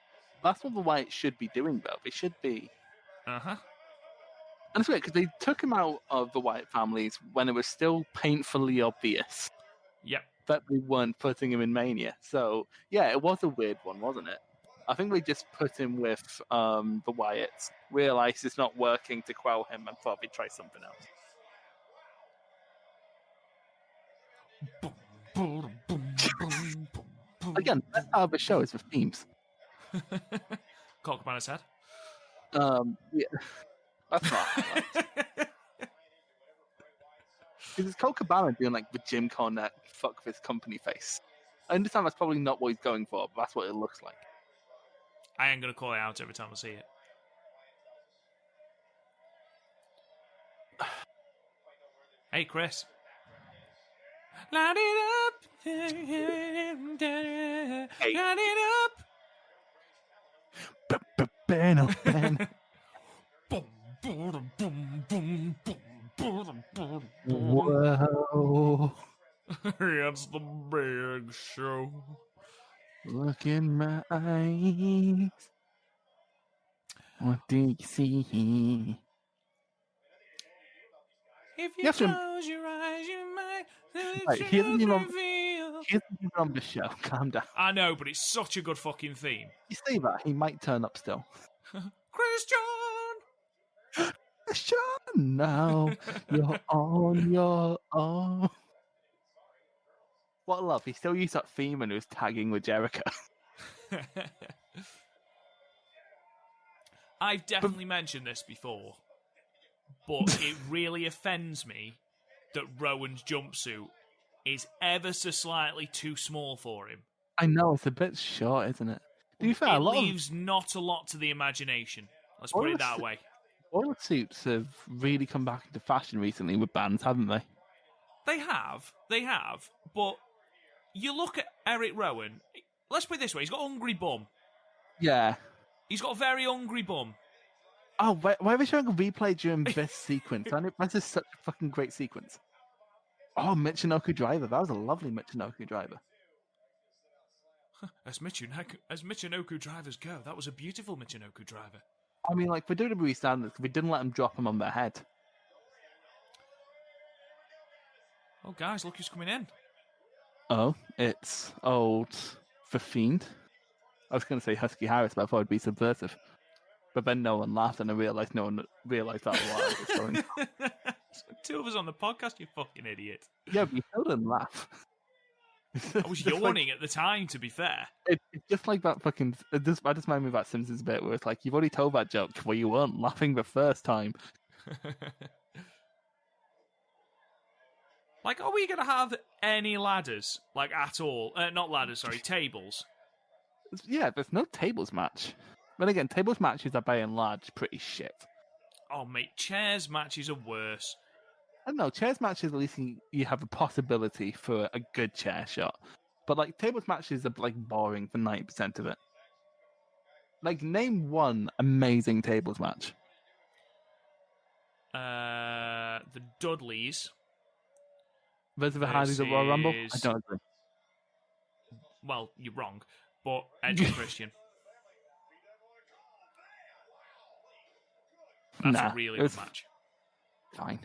That's what the Wyatts should be doing, though. They should be. Uh-huh. And it's weird, because they took him out of the Wyatt families when it was still painfully obvious. Yep. That they weren't putting him in Mania. So, yeah, it was a weird one, wasn't it? I think they just put him with the Wyatts, realised it's not working to quell him, and thought they'd try something else. Again, that's how the show is with themes. Cock Cabana's head. Yeah. That's not. Because it's Colt Cabana doing like the Jim Cornette fuck this company face. I understand that's probably not what he's going for, but that's what it looks like. I ain't gonna call it out every time I see it. Hey, Chris. Light it up. Hey. Light it up. Whoa. It's the big show. Look in my eyes. What do you see? If you close your eyes, you might. Right, he isn't even on the show. Calm down. I know, but it's such a good fucking theme. You say that, he might turn up still. Christian! Christian, now you're on your own. What a love. He still used that theme when he was tagging with Jericho. I've definitely mentioned this before, but it really offends me that Rowan's jumpsuit is ever so slightly too small for him. I know, it's a bit short, isn't it? To be fair, it leaves not a lot to the imagination. Let's put it that way. Oil suits have really come back into fashion recently with bands, haven't they? They have, but you look at Erick Rowan, let's put it this way, he's got a hungry bum. Yeah. He's got a very hungry bum. Oh, why are we showing a replay during this sequence? This is such a fucking great sequence. Oh, Michinoku Driver. That was a lovely Michinoku Driver. As Michinoku Drivers go, that was a beautiful Michinoku Driver. I mean, like, for WWE standards, we didn't let them drop him on their head. Oh, guys, look who's coming in. Oh, it's old The Fiend. I was going to say Husky Harris, but I thought it'd be subversive. But then no one laughed, and I realised no one realised that while I was going. Two of us on the podcast, you fucking idiot. Yeah, but you still didn't laugh. I was yawning at the time, to be fair. It's just like that fucking... I just reminded me of that Simpsons bit where it's like, you've already told that joke where you weren't laughing the first time. Like, are we going to have any ladders? Like, at all? Not ladders, sorry, tables. Yeah, there's no tables match. But again, tables matches are by and large pretty shit. Oh, mate, chairs matches are worse. I don't know, chairs matches, at least you have a possibility for a good chair shot. But, like, tables matches are, like, boring for 90% of it. Like, name one amazing tables match. The Dudleys. Versus the Hardys at Royal Rumble? I don't agree. Well, you're wrong. But Edge and Christian. That's a really good match. Fine.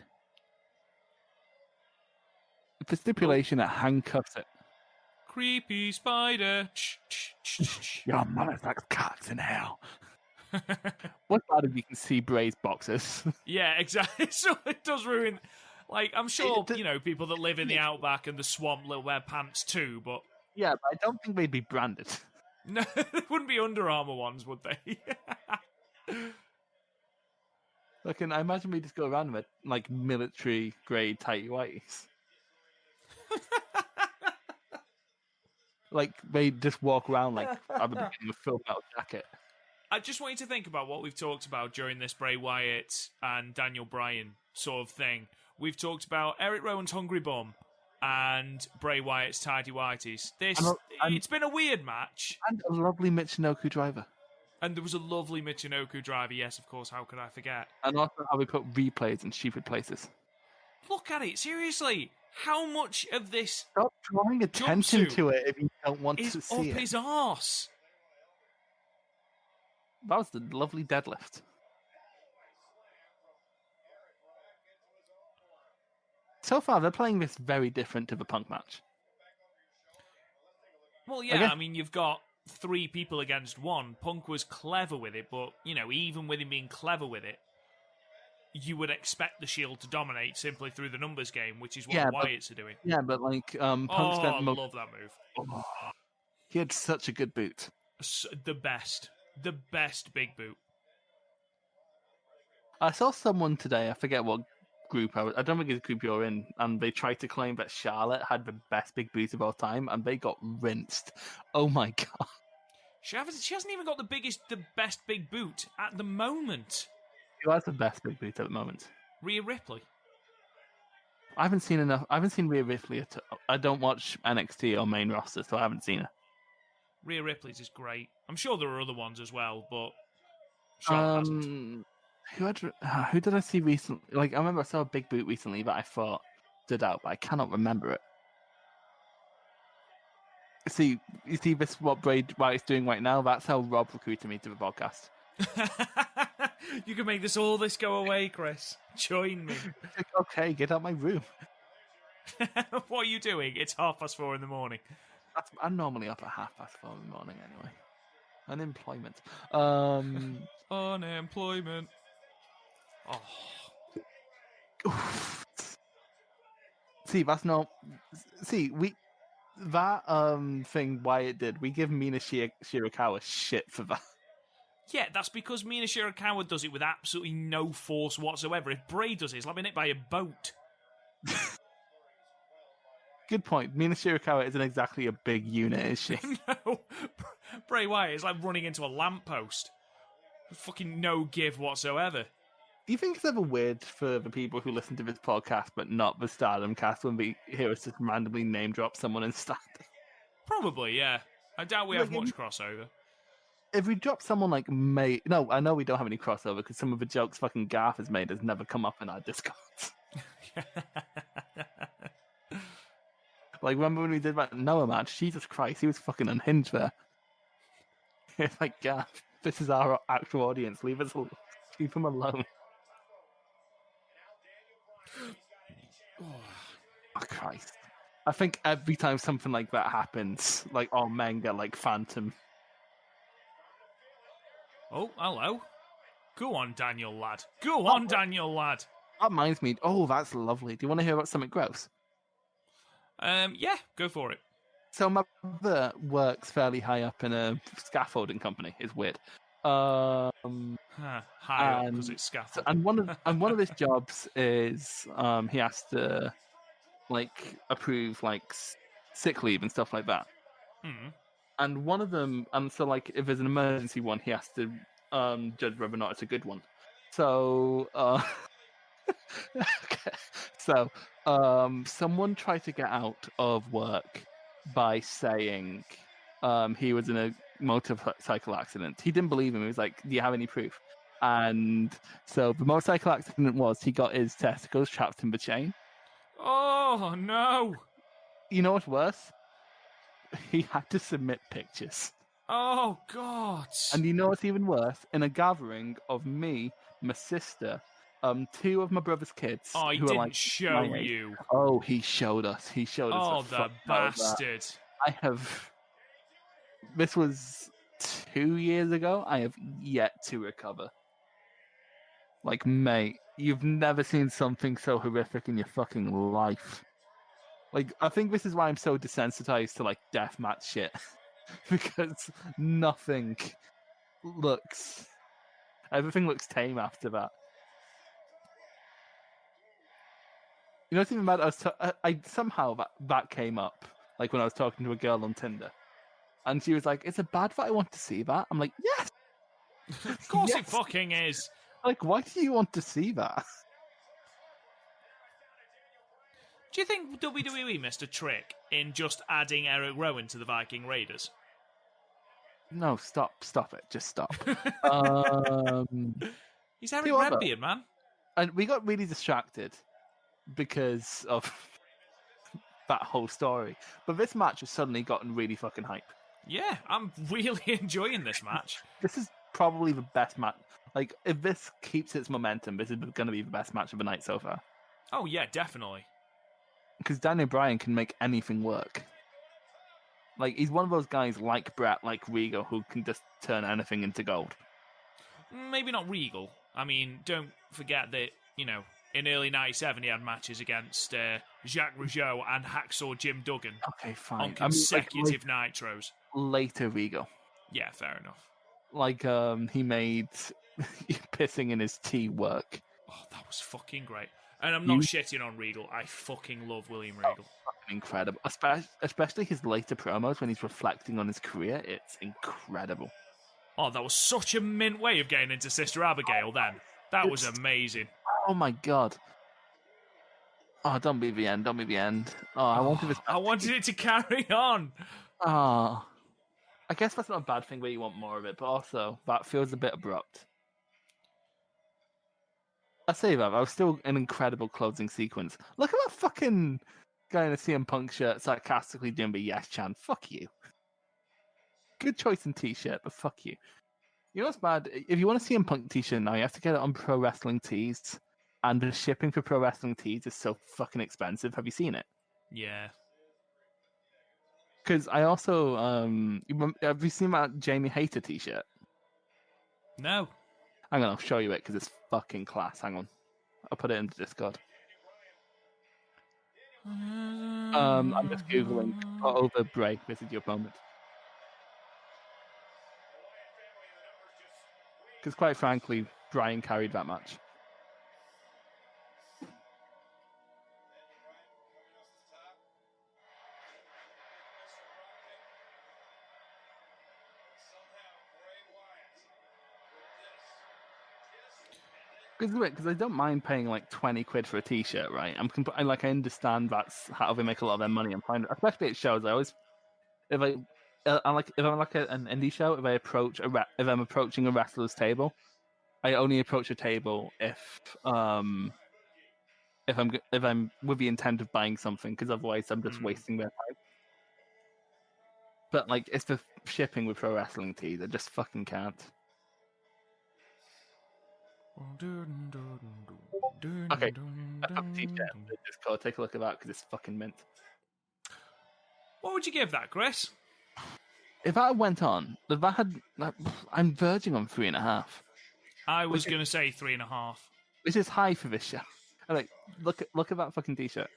The stipulation that handcuffs it. Creepy spider. Your mother's like cats in hell. What's bad if you can see Bray's boxes? Yeah, exactly. So it does ruin. Like, I'm sure, people that live in the outback and the swamp will wear pants too, but. Yeah, but I don't think they'd be branded. No, they wouldn't be Under Armour ones, would they? Look, and I imagine we just go around with, like, military-grade tighty whiteys. Like, they just walk around like at the beginning of a Full Metal Jacket. I just want you to think about what we've talked about during this Bray Wyatt and Daniel Bryan sort of thing. We've talked about Erick Rowan's Hungry Bum and Bray Wyatt's Tidy Whiteys. It's been a weird match. And a lovely Michinoku driver. And there was a lovely Michinoku driver, yes, of course, how could I forget? And also how we put replays in stupid places. Look at it, seriously. How much of this Stop drawing attention to it if you don't want to see it. Is up his arse. That was the lovely deadlift. So far, they're playing this very different to the Punk match. Well, yeah, I mean, you've got 3 people against 1. Punk was clever with it, but, even with him being clever with it, you would expect the Shield to dominate simply through the numbers game, which is what the Wyatts are doing. Yeah, but, like, Punk spent... I love that move. Oh, he had such a good boot. The best big boot. I saw someone today, I forget what group I don't think it's a group you're in, and they tried to claim that Charlotte had the best big boot of all time, and they got rinsed. Oh my god. She hasn't even got the best big boot at the moment. Who has the best big boot at the moment? Rhea Ripley. I haven't seen Rhea Ripley at all. I don't watch NXT or main roster, so I haven't seen her. Rhea Ripley's is great. I'm sure there are other ones as well, but Charlotte hasn't. Who did I see recently? Like, I remember I saw a big boot recently that I thought stood out, but I cannot remember it. You see this, what Bray Wyatt's doing right now? That's how Rob recruited me to the podcast. You can make all this go away, Chris. Join me. Okay, get out my room. What are you doing? It's 4:30 in the morning. I'm normally up at 4:30 in the morning anyway. Unemployment. Unemployment. Oh. See, that's not... See, that thing Wyatt did, we give Mina Shirakawa shit for that. Yeah, that's because Mina Shirakawa does it with absolutely no force whatsoever. If Bray does it, it's like being hit by a boat. Good point. Mina Shirakawa isn't exactly a big unit, is she? No. Bray Wyatt is like running into a lamppost. Fucking no give whatsoever. Do you think it's ever weird for the people who listen to this podcast but not the Stardom cast when we hear us just randomly name drop someone in Stardom? Probably, yeah. I doubt we have much crossover. If we drop someone like May... No, I know we don't have any crossover because some of the jokes fucking Garth has made has never come up in our Discords. Like, remember when we did that Noah match? Jesus Christ, he was fucking unhinged there. It's like, Garth, this is our actual audience. Leave him alone. Oh, Christ. I think every time something like that happens, like, all men get, like, phantom. Oh, hello. Go on, Daniel lad. Go on, Daniel lad. That reminds me. Oh, that's lovely. Do you want to hear about something gross? Yeah, go for it. So my brother works fairly high up in a scaffolding company. It's weird. High up because it's scaffolding. And one of his jobs is he has to like approve like sick leave and stuff like that. And one of them, so like if there's an emergency one, he has to judge whether or not it's a good one. So okay. So someone tried to get out of work by saying he was in a motorcycle accident. He didn't believe him. He was like, "Do you have any proof?" And so the motorcycle accident was he got his testicles trapped in the chain. Oh no! You know what's worse? He had to submit pictures. Oh God! And you know what's even worse? In a gathering of me, my sister, two of my brother's kids. Oh, he who didn't are like show you. Oh, he showed us. He showed us. Oh, the bastard! This was 2 years ago. I have yet to recover. Like, mate, you've never seen something so horrific in your fucking life. Like, I think this is why I'm so desensitized to, like, deathmatch shit. Because everything looks tame after that. You know what's even bad? Somehow that came up, like, when I was talking to a girl on Tinder. And she was like, "Is it bad that I want to see that?" I'm like, yes! Of course it fucking is! Like, why do you want to see that? Do you think WWE missed a trick in just adding Erick Rowan to the Viking Raiders? No, stop it, just stop. He's Eric Redbeard, man. And we got really distracted because of that whole story. But this match has suddenly gotten really fucking hype. Yeah, I'm really enjoying this match. This is probably the best match. Like, if this keeps its momentum, this is going to be the best match of the night so far. Oh, yeah, definitely. Because Daniel Bryan can make anything work. Like, he's one of those guys like Brett, like Regal, who can just turn anything into gold. Maybe not Regal. I mean, don't forget that, you know, in early 97 he had matches against Jacques Rougeau and Hacksaw Jim Duggan. Okay, fine. On consecutive Nitros. Later Regal. Yeah, fair enough. Like, he made pissing in his tea work. Oh, that was fucking great. And I'm not shitting on Regal. I fucking love William Regal. Incredible. Especially his later promos when he's reflecting on his career. It's incredible. Oh, that was such a mint way of getting into Sister Abigail then. That was amazing. Oh my God. Oh, don't be the end. Don't be the end. Oh, I wanted it to carry on. Oh. I guess that's not a bad thing where you want more of it, but also that feels a bit abrupt. I say that was still an incredible closing sequence. Look at that fucking guy in a CM Punk shirt sarcastically doing the yes chant. Fuck you. Good choice in t-shirt, but fuck you. You know what's bad? If you want a CM Punk t-shirt now, you have to get it on Pro Wrestling Tees, and the shipping for Pro Wrestling Tees is so fucking expensive. Have you seen it? Yeah. Because I also have you seen that Jamie Hayter t-shirt? No. Hang on, I'll show you it because it's fucking class. Hang on, I'll put it into Discord. I'm just googling over break. This is your moment. Because quite frankly, Bryan carried that match. Because I don't mind paying like 20 quid for a t-shirt, right? I understand that's how they make a lot of their money. I'm fine, especially at shows. If I'm like an indie show, if I'm approaching a wrestler's table, I only approach a table if I'm with the intent of buying something, because otherwise I'm just wasting their time. But like, it's the shipping with Pro Wrestling Tees. I just fucking can't. Okay, I put the t-shirt in the Discord. Take a look at that because it's fucking mint. What would you give that, Chris? If that went on, I'm verging on 3.5. I was going to say 3.5. Which is high for this show. Like, look at that fucking t-shirt.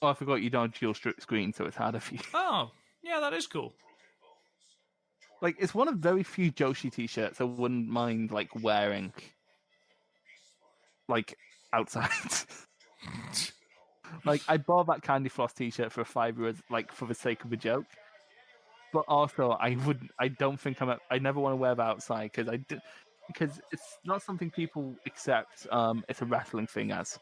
Oh, I forgot you don't dual screen, so it's harder for you. Oh, yeah, that is cool. Like, it's one of very few Joshi t-shirts I wouldn't mind, like, wearing, like, outside. Like, I bought that Candy Floss t-shirt for €5, like, for the sake of a joke. But also, I don't think I never want to wear that outside because it's not something people accept. It's a wrestling thing as.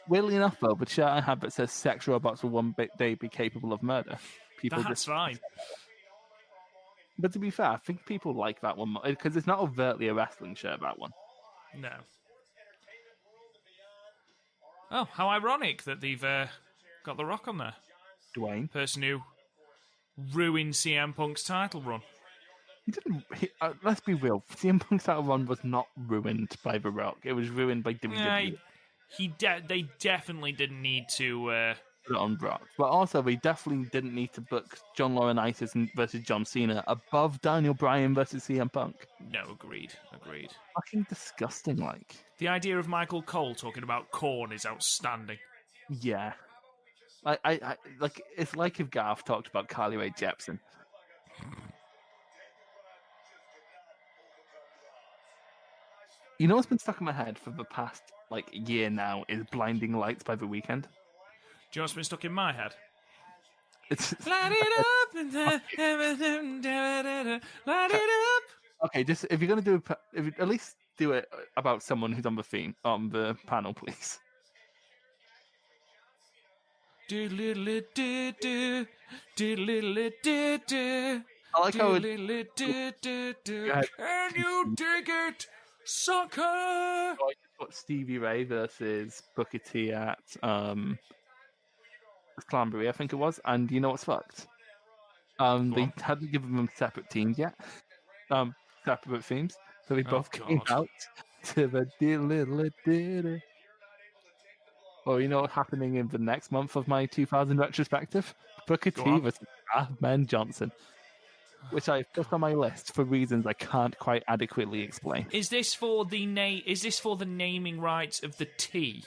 Weirdly enough, though, the shirt I have that says "Sex robots will one day be capable of murder." That's fine. But to be fair, I think people like that one because it's not overtly a wrestling shirt. That one. No. Oh, how ironic that they've got The Rock on there. Dwayne, person who ruined CM Punk's title run. He didn't. Let's be real. CM Punk's title run was not ruined by The Rock. It was ruined by WWE. They definitely didn't need to put it on Brock, but also they definitely didn't need to book John Laurinaitis versus John Cena above Daniel Bryan versus CM Punk. No, agreed. Fucking disgusting. Like the idea of Michael Cole talking about corn is outstanding. Yeah, I like. It's like if Garth talked about Carly Rae Jepsen. You know what's been stuck in my head for the past year now is Blinding Lights by The Weeknd. Do you know what's been stuck in my head? It's light it up and light it up. Okay, just if you're gonna at least do it about someone who's on the panel, please. I like how can you dig it, sucker? I just put Stevie Ray versus Booker T at Clanbury, I think it was, and you know what's fucked? They hadn't given them separate teams yet, separate themes, so they both came out to the Well, you know what's happening in the next month of my 2000 retrospective? Booker T versus Ben Johnson, which I've put on my list for reasons I can't quite adequately explain. Is this for the naming rights of the T?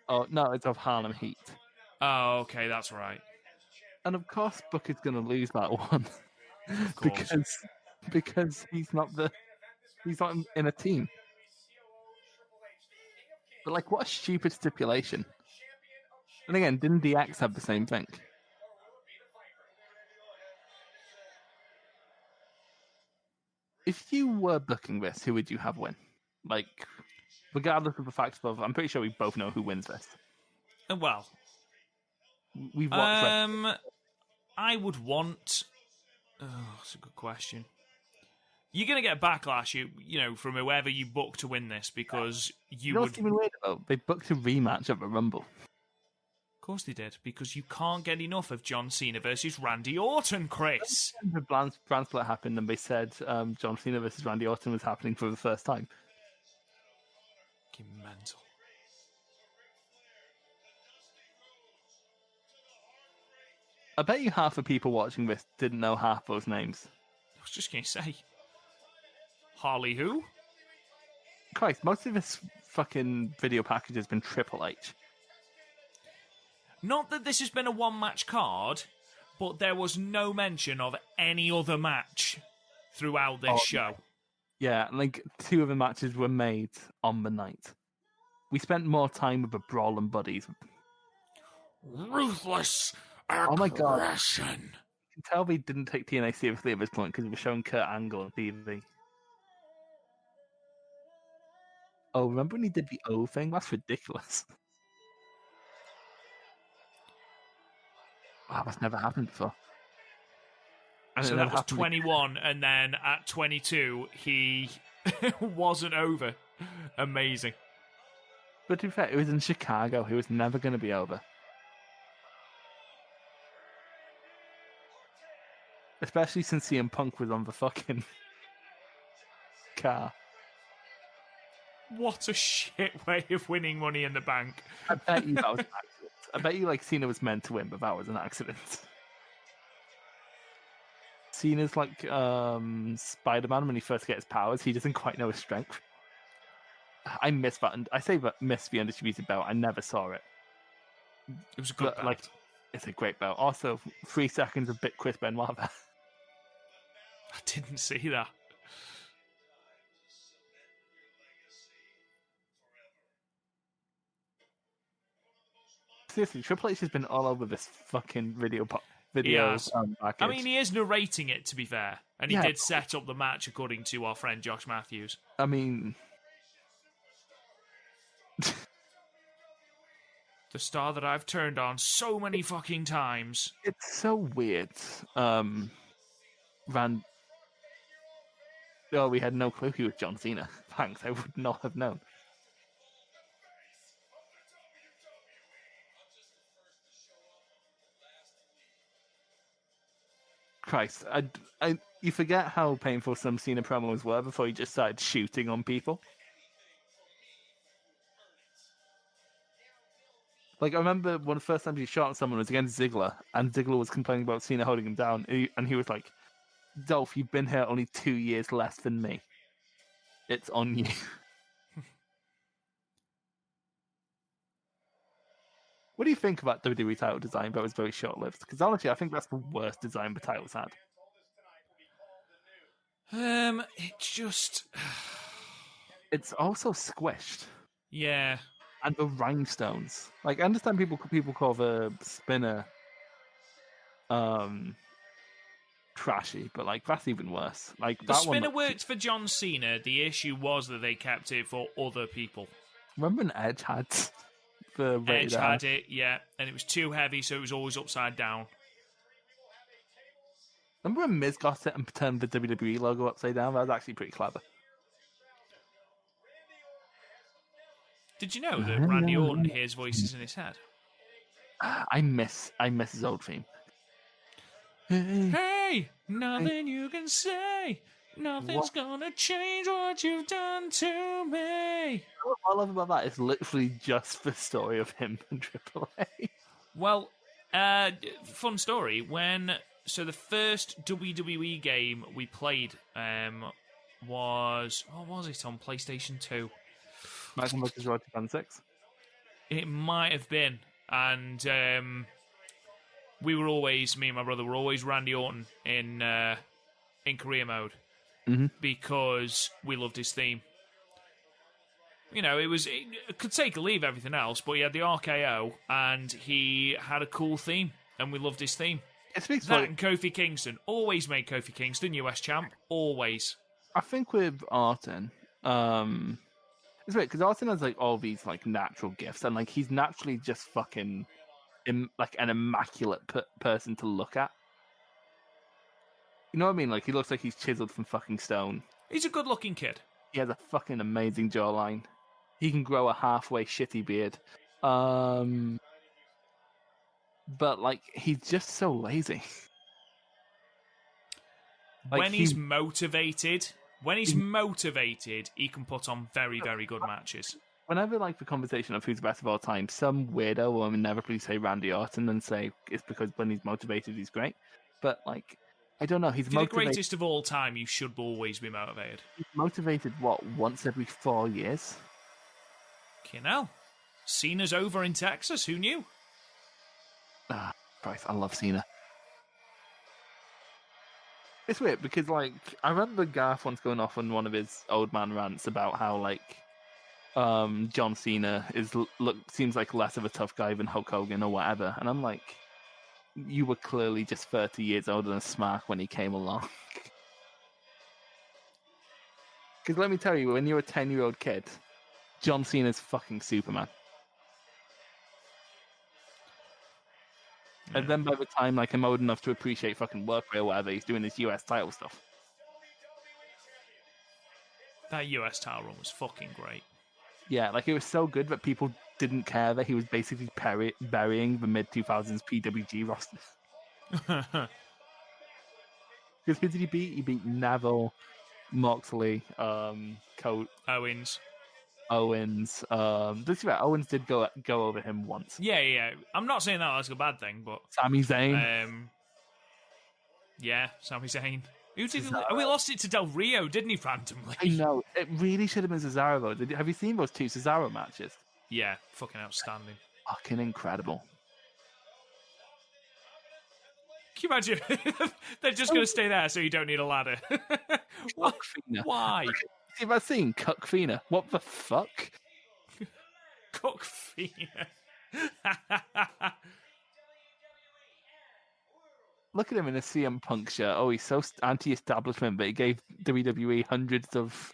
Oh no, it's of Harlem Heat. Oh, okay, that's right. And of course, Booker's going to lose that one because he's not in a team. But what a stupid stipulation. And again, didn't DX have the same thing? If you were booking this, who would you have win? Regardless of the fact of, I'm pretty sure we both know who wins this. Well, we've watched. I would want. Oh, that's a good question. You're going to get backlash, from whoever you book to win this because you would. What's even weird though? They booked a rematch at the Rumble. Of course they did, because you can't get enough of John Cena versus Randy Orton, Chris. The brand split happened, and they said John Cena versus Randy Orton was happening for the first time. Mental. I bet you half the people watching this didn't know half those names. I was just going to say. Harley who? Christ, most of this fucking video package has been Triple H. Not that this has been a one-match card, but there was no mention of any other match throughout this show. Yeah, 2 of the matches were made on the night. We spent more time with the Brawling Buddies. Ruthless aggression. Oh my god. You can tell they didn't take TNA seriously at this point because they were showing Kurt Angle on TV. Oh, remember when he did the O thing? That's ridiculous. Wow, that's never happened before. So that was 21, and then at 22, he wasn't over. Amazing. But to be fair, it was in Chicago. He was never going to be over. Especially since CM Punk was on the fucking car. What a shit way of winning Money in the Bank. I bet you that was an accident. I bet you Cena was meant to win, but that was an accident. Cena's like Spider-Man when he first gets powers. He doesn't quite know his strength. I miss that, and I say that miss the undisputed belt. I never saw it. It was a good belt. It's a great belt. Also, 3 seconds of Chris Benoit there. I didn't see that. seriously, Triple H has been all over this fucking video package. I mean, he is narrating it, to be fair. And he did set up the match, according to our friend Josh Matthews. I mean... The star that I've turned on so many fucking times. It's so weird. Oh, we had no clue he was John Cena. Thanks, I would not have known. Christ, you forget how painful some Cena promos were before he just started shooting on people. Like, I remember one of the first times he shot at someone was against Ziggler, and Ziggler was complaining about Cena holding him down, and he was like, Dolph, you've been here only 2 years less than me. It's on you. What do you think about WWE title design, but it was very short-lived? Because honestly, I think that's the worst design the title's had. It's just... It's also squished. Yeah. And the rhinestones. Like, I understand people call the spinner trashy, but like that's even worse. Like the spinner worked for John Cena. The issue was that they kept it for other people. Remember when Edge had the Edge had it, yeah, and it was too heavy, so it was always upside down. Remember when Miz got it and turned the WWE logo upside down? That was actually pretty clever. Did you know that Randy Orton hears voices in his head? I miss his old theme. Hey, nothing you can say. Nothing's gonna change what you've done to me. What I love about that is literally just the story of him and Triple H. Well, fun story. So the first WWE game we played was... What was it on PlayStation 2? Michael vs. Roger 6. It might have been. And we were always... Me and my brother were always Randy Orton in career mode. Mm-hmm. Because we loved his theme. You know, it could take or leave everything else, but he had the RKO, and he had a cool theme, and we loved his theme. And Kofi Kingston. Always made Kofi Kingston US champ. Always. I think with Orton, it's weird, because Orton has, like, all these, like, natural gifts, and, like, he's naturally just fucking, like, an immaculate person to look at. You know what I mean? Like, he looks like he's chiseled from fucking stone. He's a good-looking kid. He has a fucking amazing jawline. He can grow a halfway shitty beard. But, like, he's just so lazy. Like, when he's motivated, he can put on very, very good matches. Whenever, like, the conversation of who's the best of all time, some weirdo will inevitably say Randy Orton and say it's because when he's motivated, he's great. But, like, I don't know. He's motivated. The greatest of all time. You should always be motivated. He's motivated, what, once every 4 years? Fucking hell. Cena's over in Texas. Who knew? Ah, Christ, I love Cena. It's weird because, like, I remember Garth once going off on one of his old man rants about how, like, John Cena seems like less of a tough guy than Hulk Hogan or whatever, and I'm like, you were clearly just 30 years older than Smark when he came along. Because let me tell you, when you're a 10-year-old kid, John Cena's fucking Superman. And then by the time, like, I'm old enough to appreciate fucking work or whatever, he's doing this US title stuff. That US title run was fucking great. Yeah, like, it was so good that people didn't care that he was basically burying the mid-2000s PWG roster. Because who did he beat? He beat Neville, Moxley, Owens. Owens did go over him once. Yeah. I'm not saying that that's a bad thing, but Sami Zayn. Yeah, Sami Zayn. We lost it to Del Rio, didn't he, randomly? I know. It really should have been Cesaro, though. Have you seen those 2 Cesaro matches? Yeah, fucking outstanding. Fucking incredible. Can you imagine? They're just going to stay there so you don't need a ladder. Why? See that scene? Cuck Fina. What the fuck? Cuck Fina. Look at him in a CM Punk shirt. Oh, he's so anti-establishment, but he gave WWE hundreds of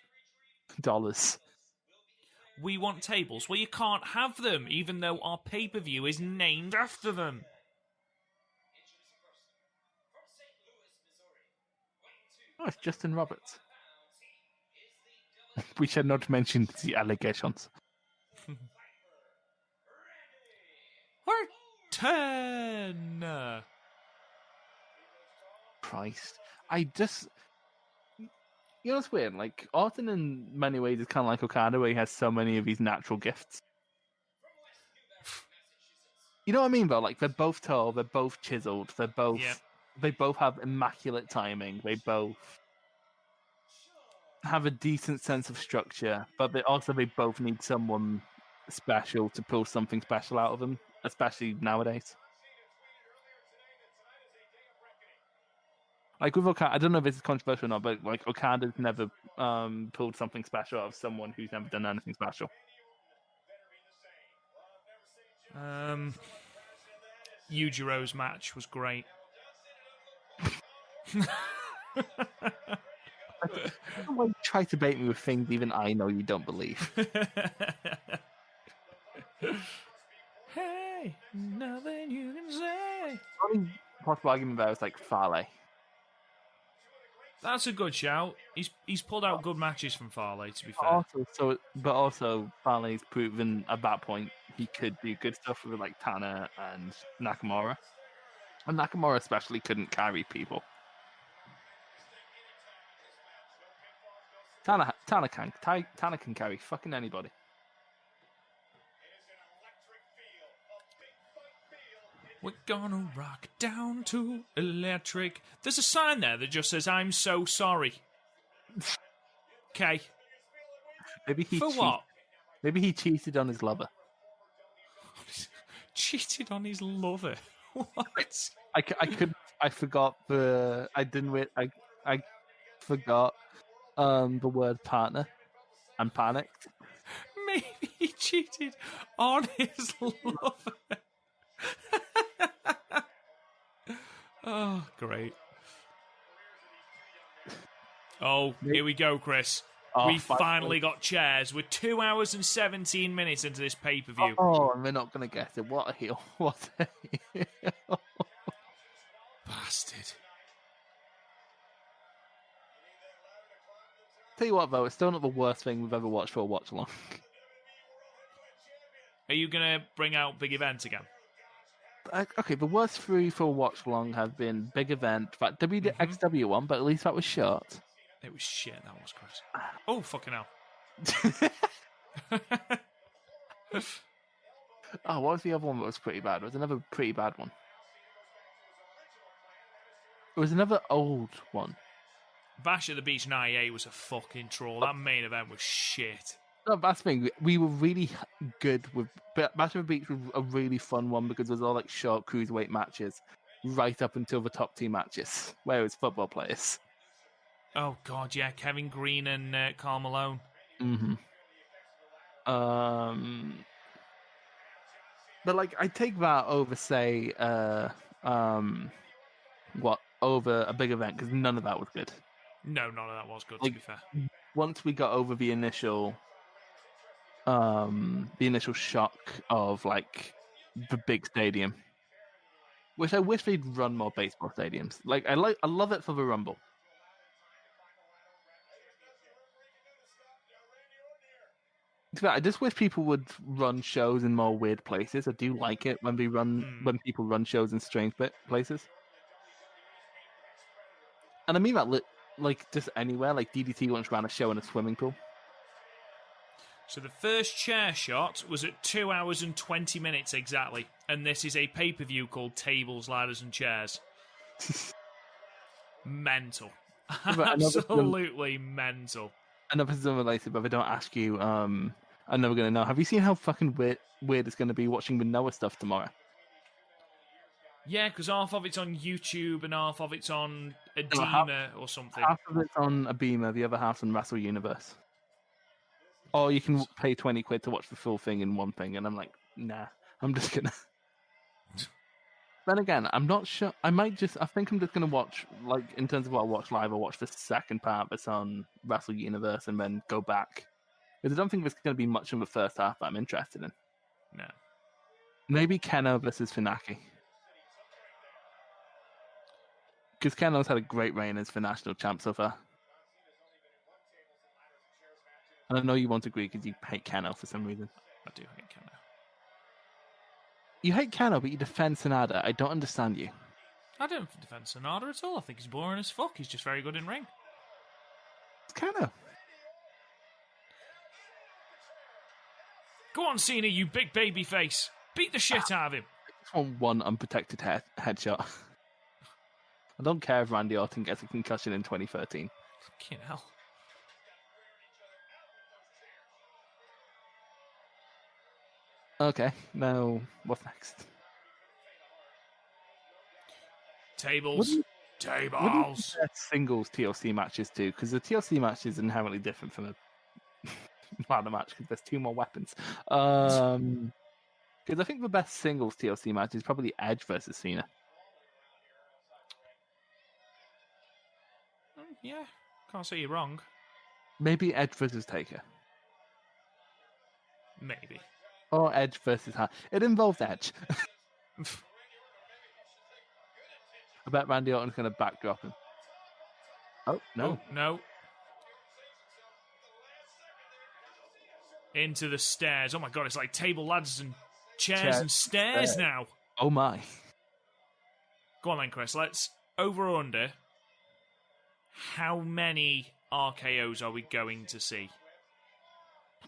dollars. We want tables. Well, you can't have them, even though our pay-per-view is named after them. Oh, it's Justin Roberts. We should not mention the allegations. Orton! Christ. You know what's weird? Like, Orton in many ways is kind of like Okada, where he has so many of these natural gifts. You know what I mean, though? Like, they're both tall, they're both chiseled, they both have immaculate timing, they both have a decent sense of structure, but they both need someone special to pull something special out of them, especially nowadays. Like with Okada, I don't know if this is controversial or not, but like Okada's never pulled something special out of someone who's never done anything special. Yujiro's match was great. Why you try to bait me with things even I know you don't believe? Hey, nothing you can say. The only possible argument there is like Fale. That's a good shout. He's pulled out good matches from Farley, to be fair. Also, Fale's proven at that point he could do good stuff with like Tana and Nakamura. And Nakamura especially couldn't carry people. Tana can carry fucking anybody. We're gonna rock down to electric. There's a sign there that just says, I'm so sorry. Okay. What? Maybe he cheated on his lover. Cheated on his lover? What? I forgot the word partner and panicked. Maybe he cheated on his lover. Oh, great. Oh, here we go, Chris. We finally got chairs. We're 2 hours and 17 minutes into this pay-per-view. Oh, and we're not going to get it. What a heel. What a heel. Bastard. Tell you what, though, it's still not the worst thing we've ever watched for a watch-along. Are you going to bring out Big Event again? Okay, the worst three for a watch-along have been Big Event, that WXW one, but at least that was short. It was shit, that was, Chris. Oh, fucking hell. Oh, what was the other one that was pretty bad? It was another pretty bad one. It was another old one. Bash at the Beach 98 was a fucking troll. That main event was shit. No, that's the thing. We were really good with Bash at the Beach was a really fun one because it was all like short cruiserweight matches right up until the top 2 matches where it was football players. Oh god, yeah, Kevin Green and Karl Malone. Mm-hmm. But like I take that over say over a Big Event because none of that was good. No, none of that was good, like, to be fair. Once we got over the initial shock of like the big stadium, which I wish they'd run more baseball stadiums. Like I love it for the Rumble. I just wish people would run shows in more weird places. I do like it when when people run shows in strange places. And I mean that like just anywhere. Like DDT once ran a show in a swimming pool. So the first chair shot was at 2 hours and 20 minutes exactly, and this is a pay-per-view called Tables, Ladders and Chairs. Mental. Absolutely mental. Another thing related, but if I don't ask you, I'm never going to know. Have you seen how fucking weird it's going to be watching the Noah stuff tomorrow? Yeah, because half of it's on YouTube and half of it's on Adema or something. Half of it's on Abema, the other half's on Wrestle Universe. Or you can pay 20 quid to watch the full thing in one thing, and I'm like, nah. I'm just gonna. Then again, I'm not sure. I think I'm just gonna watch, like, in terms of what I watch live, I'll watch the second part that's on Wrestle Universe and then go back. Because I don't think there's going to be much of the first half that I'm interested in. No. Maybe Keno versus Funaki. Because Keno's had a great reign as the national champ so far. And I know you won't agree because you hate Keno for some reason. I do hate Keno. You hate Keno, but you defend Sanada. I don't understand you. I don't defend Sanada at all. I think he's boring as fuck. He's just very good in ring. It's Keno. Go on, Cena, you big baby face. Beat the shit out of him. I just want one unprotected headshot. I don't care if Randy Orton gets a concussion in 2013. Fucking hell. Okay, now what's next? Tables. Tables. Singles TLC matches too, because the TLC match is inherently different from a ladder match because there's 2 more weapons. Because I think the best singles TLC match is probably Edge versus Cena. Yeah, can't say you're wrong. Maybe Edge versus Taker. Maybe. Or Edge versus Hart. It involves Edge. I bet Randy Orton's going to backdrop him. Oh, no. Oh, no. Into the stairs. Oh my god, it's like table, ladders, and chairs and stairs now. Oh my. Go on then, Chris. Let's over or under. How many RKOs are we going to see?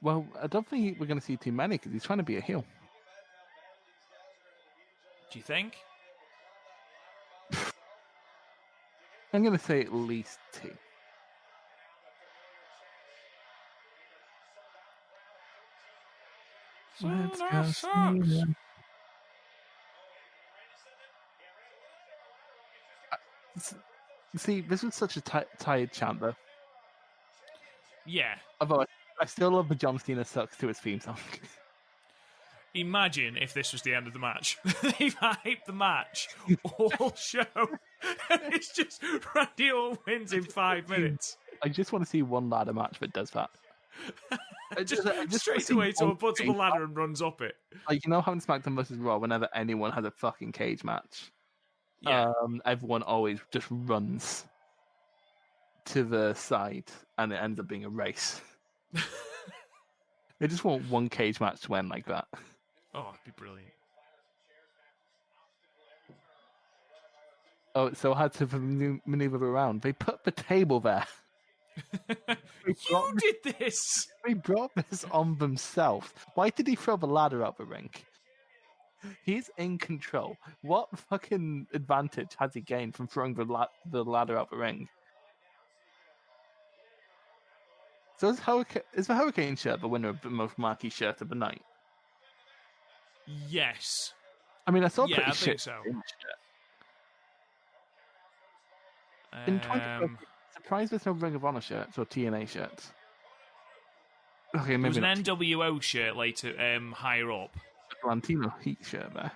Well, I don't think we're going to see too many because he's trying to be a heel. Do you think? I'm going to say at least 2. Let's go see. See, this was such a tired chant, though. Yeah. Although I still love the John Cena sucks to his theme song. Imagine if this was the end of the match. They've hyped the match all show. It's just Randy Orton wins in 5 minutes. I just want to see one ladder match that does that. just straight away to a bottom of the ladder and runs up it. Like, you know how in SmackDown vs. Raw, whenever anyone has a fucking cage match, everyone always just runs to the side and it ends up being a race. They just want one cage match to end like that. Oh, it'd be brilliant. Oh, it's so hard to maneuver around. They put the table there. You did this! They brought this on themselves. Why did he throw the ladder up the ring? He's in control. What fucking advantage has he gained from throwing the ladder up the ring? So is the Hurricane shirt the winner of the most marquee shirt of the night? Yes. I mean, I saw I think so. In 2020, surprised there's no Ring of Honor shirts or TNA shirts. Okay, maybe there was an NWO shirt later, higher up. Latino Heat shirt there.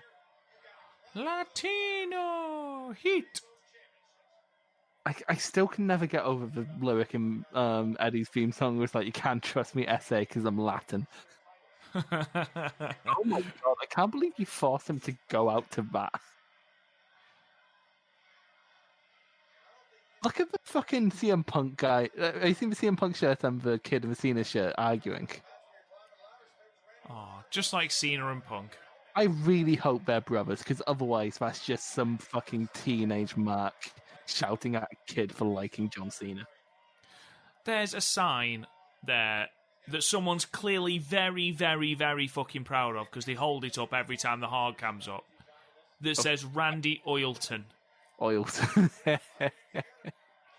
Latino Heat. I still can never get over the lyric in Eddie's theme song was like, "You can't trust me, SA, because I'm Latin." Oh my god! I can't believe you forced him to go out to that. Look at the fucking CM Punk guy. Have you seen the CM Punk shirt and the Kid in the Cena shirt arguing? Oh, just like Cena and Punk. I really hope they're brothers, because otherwise that's just some fucking teenage mark shouting at a kid for liking John Cena. There's a sign there that someone's clearly very, very, very fucking proud of because they hold it up every time the hard cam's up. That says Randy Orton. Orton.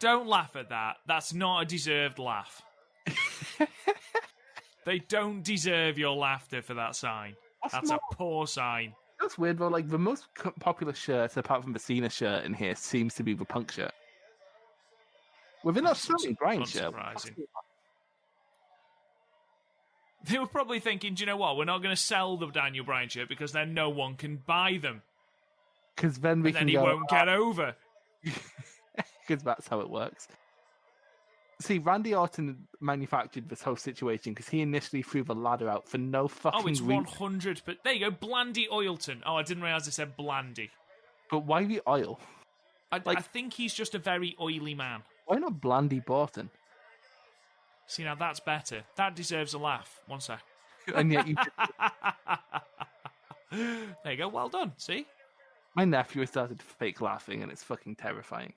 Don't laugh at that. That's not a deserved laugh. They don't deserve your laughter for that sign. That's a poor sign. That's weird, though. Like, the most popular shirt, apart from the Cena shirt in here, seems to be the Punk shirt. Within that Sami Bryan shirt. Surprising. They were probably thinking, do you know what? We're not going to sell the Daniel Bryan shirt because then no one can buy them. Because then he won't get over. Because that's how it works. See, Randy Orton manufactured this whole situation because he initially threw the ladder out for no fucking reason. 100. But there you go, Blandy Oilton. Oh, I didn't realise I said Blandy. But why the oil? I think he's just a very oily man. Why not Blandy Borton? See, now that's better. That deserves a laugh. One sec. And yet you... There you go. Well done. See? My nephew has started fake laughing, and it's fucking terrifying.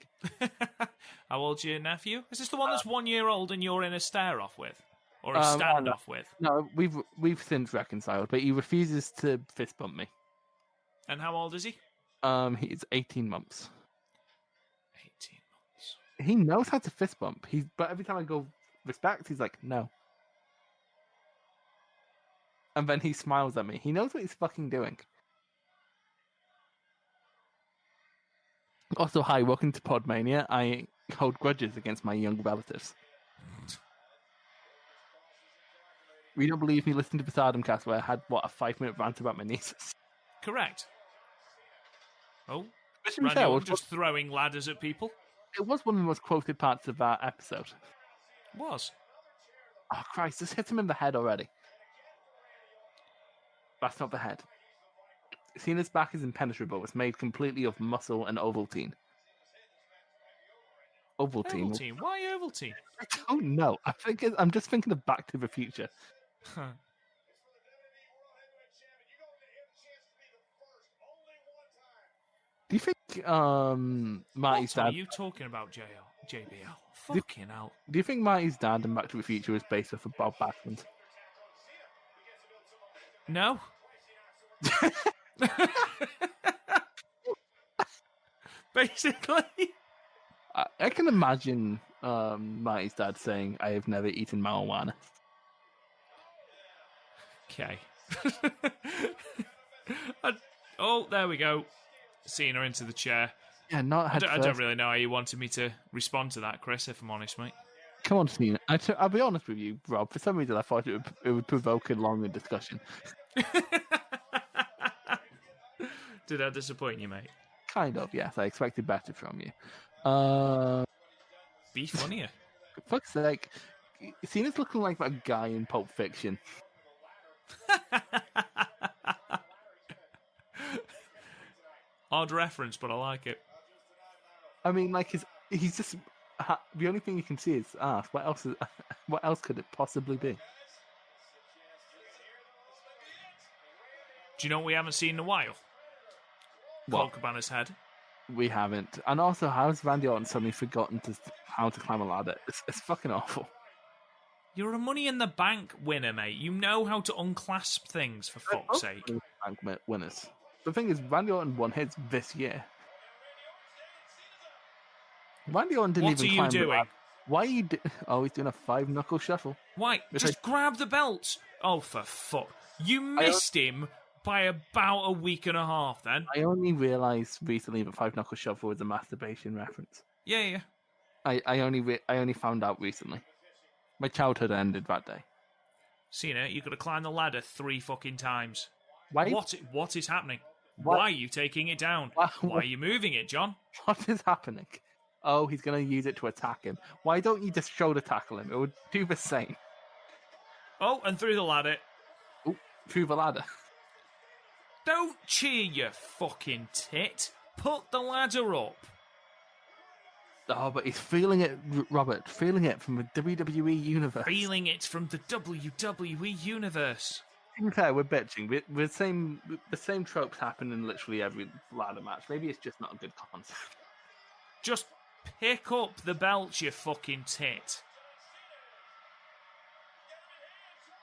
How old's your nephew? Is this the one that's 1 year old and you're in a stare-off with? Or a standoff with? No, we've since reconciled, but he refuses to fist bump me. And how old is he? He's 18 months. 18 months. He knows how to fist bump. But every time I go respect, he's like, no. And then he smiles at me. He knows what he's fucking doing. Also, hi, welcome to PodMania. I hold grudges against my young relatives. We don't believe me, listen to the Stardom-cast where I had, a 5-minute rant about my nieces. Correct. Oh, Randy just throwing ladders at people? It was one of the most quoted parts of that episode. Was? Oh, Christ, just hit him in the head already. That's not the head. Cena's back is impenetrable. It's made completely of muscle and Ovaltine. Ovaltine? Ovaltine? Why Ovaltine? I don't know. I'm just thinking of Back to the Future. Huh. Do you think Marty's dad... What are you talking about, JBL? Fucking hell. Do you think Marty's dad in Back to the Future is based off of Bob Backlund? No. Basically. I can imagine Marty's dad saying, I have never eaten marijuana. Okay. Oh, there we go. Cena into the chair. Yeah, not head I don't really know how you wanted me to respond to that, Chris, if I'm honest, mate. Come on, Cena. I'll be honest with you, Rob. For some reason, I thought it would provoke a longer discussion. Did I disappoint you, mate? Kind of, yes. I expected better from you. Be funnier. For fuck's sake. Cena's looking like that guy in Pulp Fiction. Odd reference, but I like it. I mean, like, he's just... the only thing you can see is ass. What else could it possibly be? Do you know what we haven't seen in a while? Colt Cabana's head. We haven't. And also, how's Randy Orton suddenly forgotten how to climb a ladder? It's fucking awful. You're a Money in the Bank winner, mate. You know how to unclasp things, for fuck's sake. Bank winners. The thing is, Randy Orton won his this year. Randy Orton didn't even climb What are you doing? Why are you he's doing a 5-knuckle shuffle. Why? Just grab the belt. Oh, for fuck. You missed him by about a week and a half, then. I only realised recently that 5-knuckle shuffle is a masturbation reference. Yeah. I only found out recently. My childhood ended that day. Cena, you got to climb the ladder 3 fucking times. Why? What is happening? What? Why are you taking it down? Why are you moving it, John? What is happening? Oh, he's going to use it to attack him. Why don't you just shoulder tackle him? It would do the same. Oh, and through the ladder. Oh, through the ladder. Don't cheer, you fucking tit. Put the ladder up. Oh, but he's feeling it, Robert. Feeling it from the WWE universe. Feeling it from the WWE universe. To be fair, we're bitching. The same tropes happen in literally every ladder match. Maybe it's just not a good concept. Just pick up the belt, you fucking tit.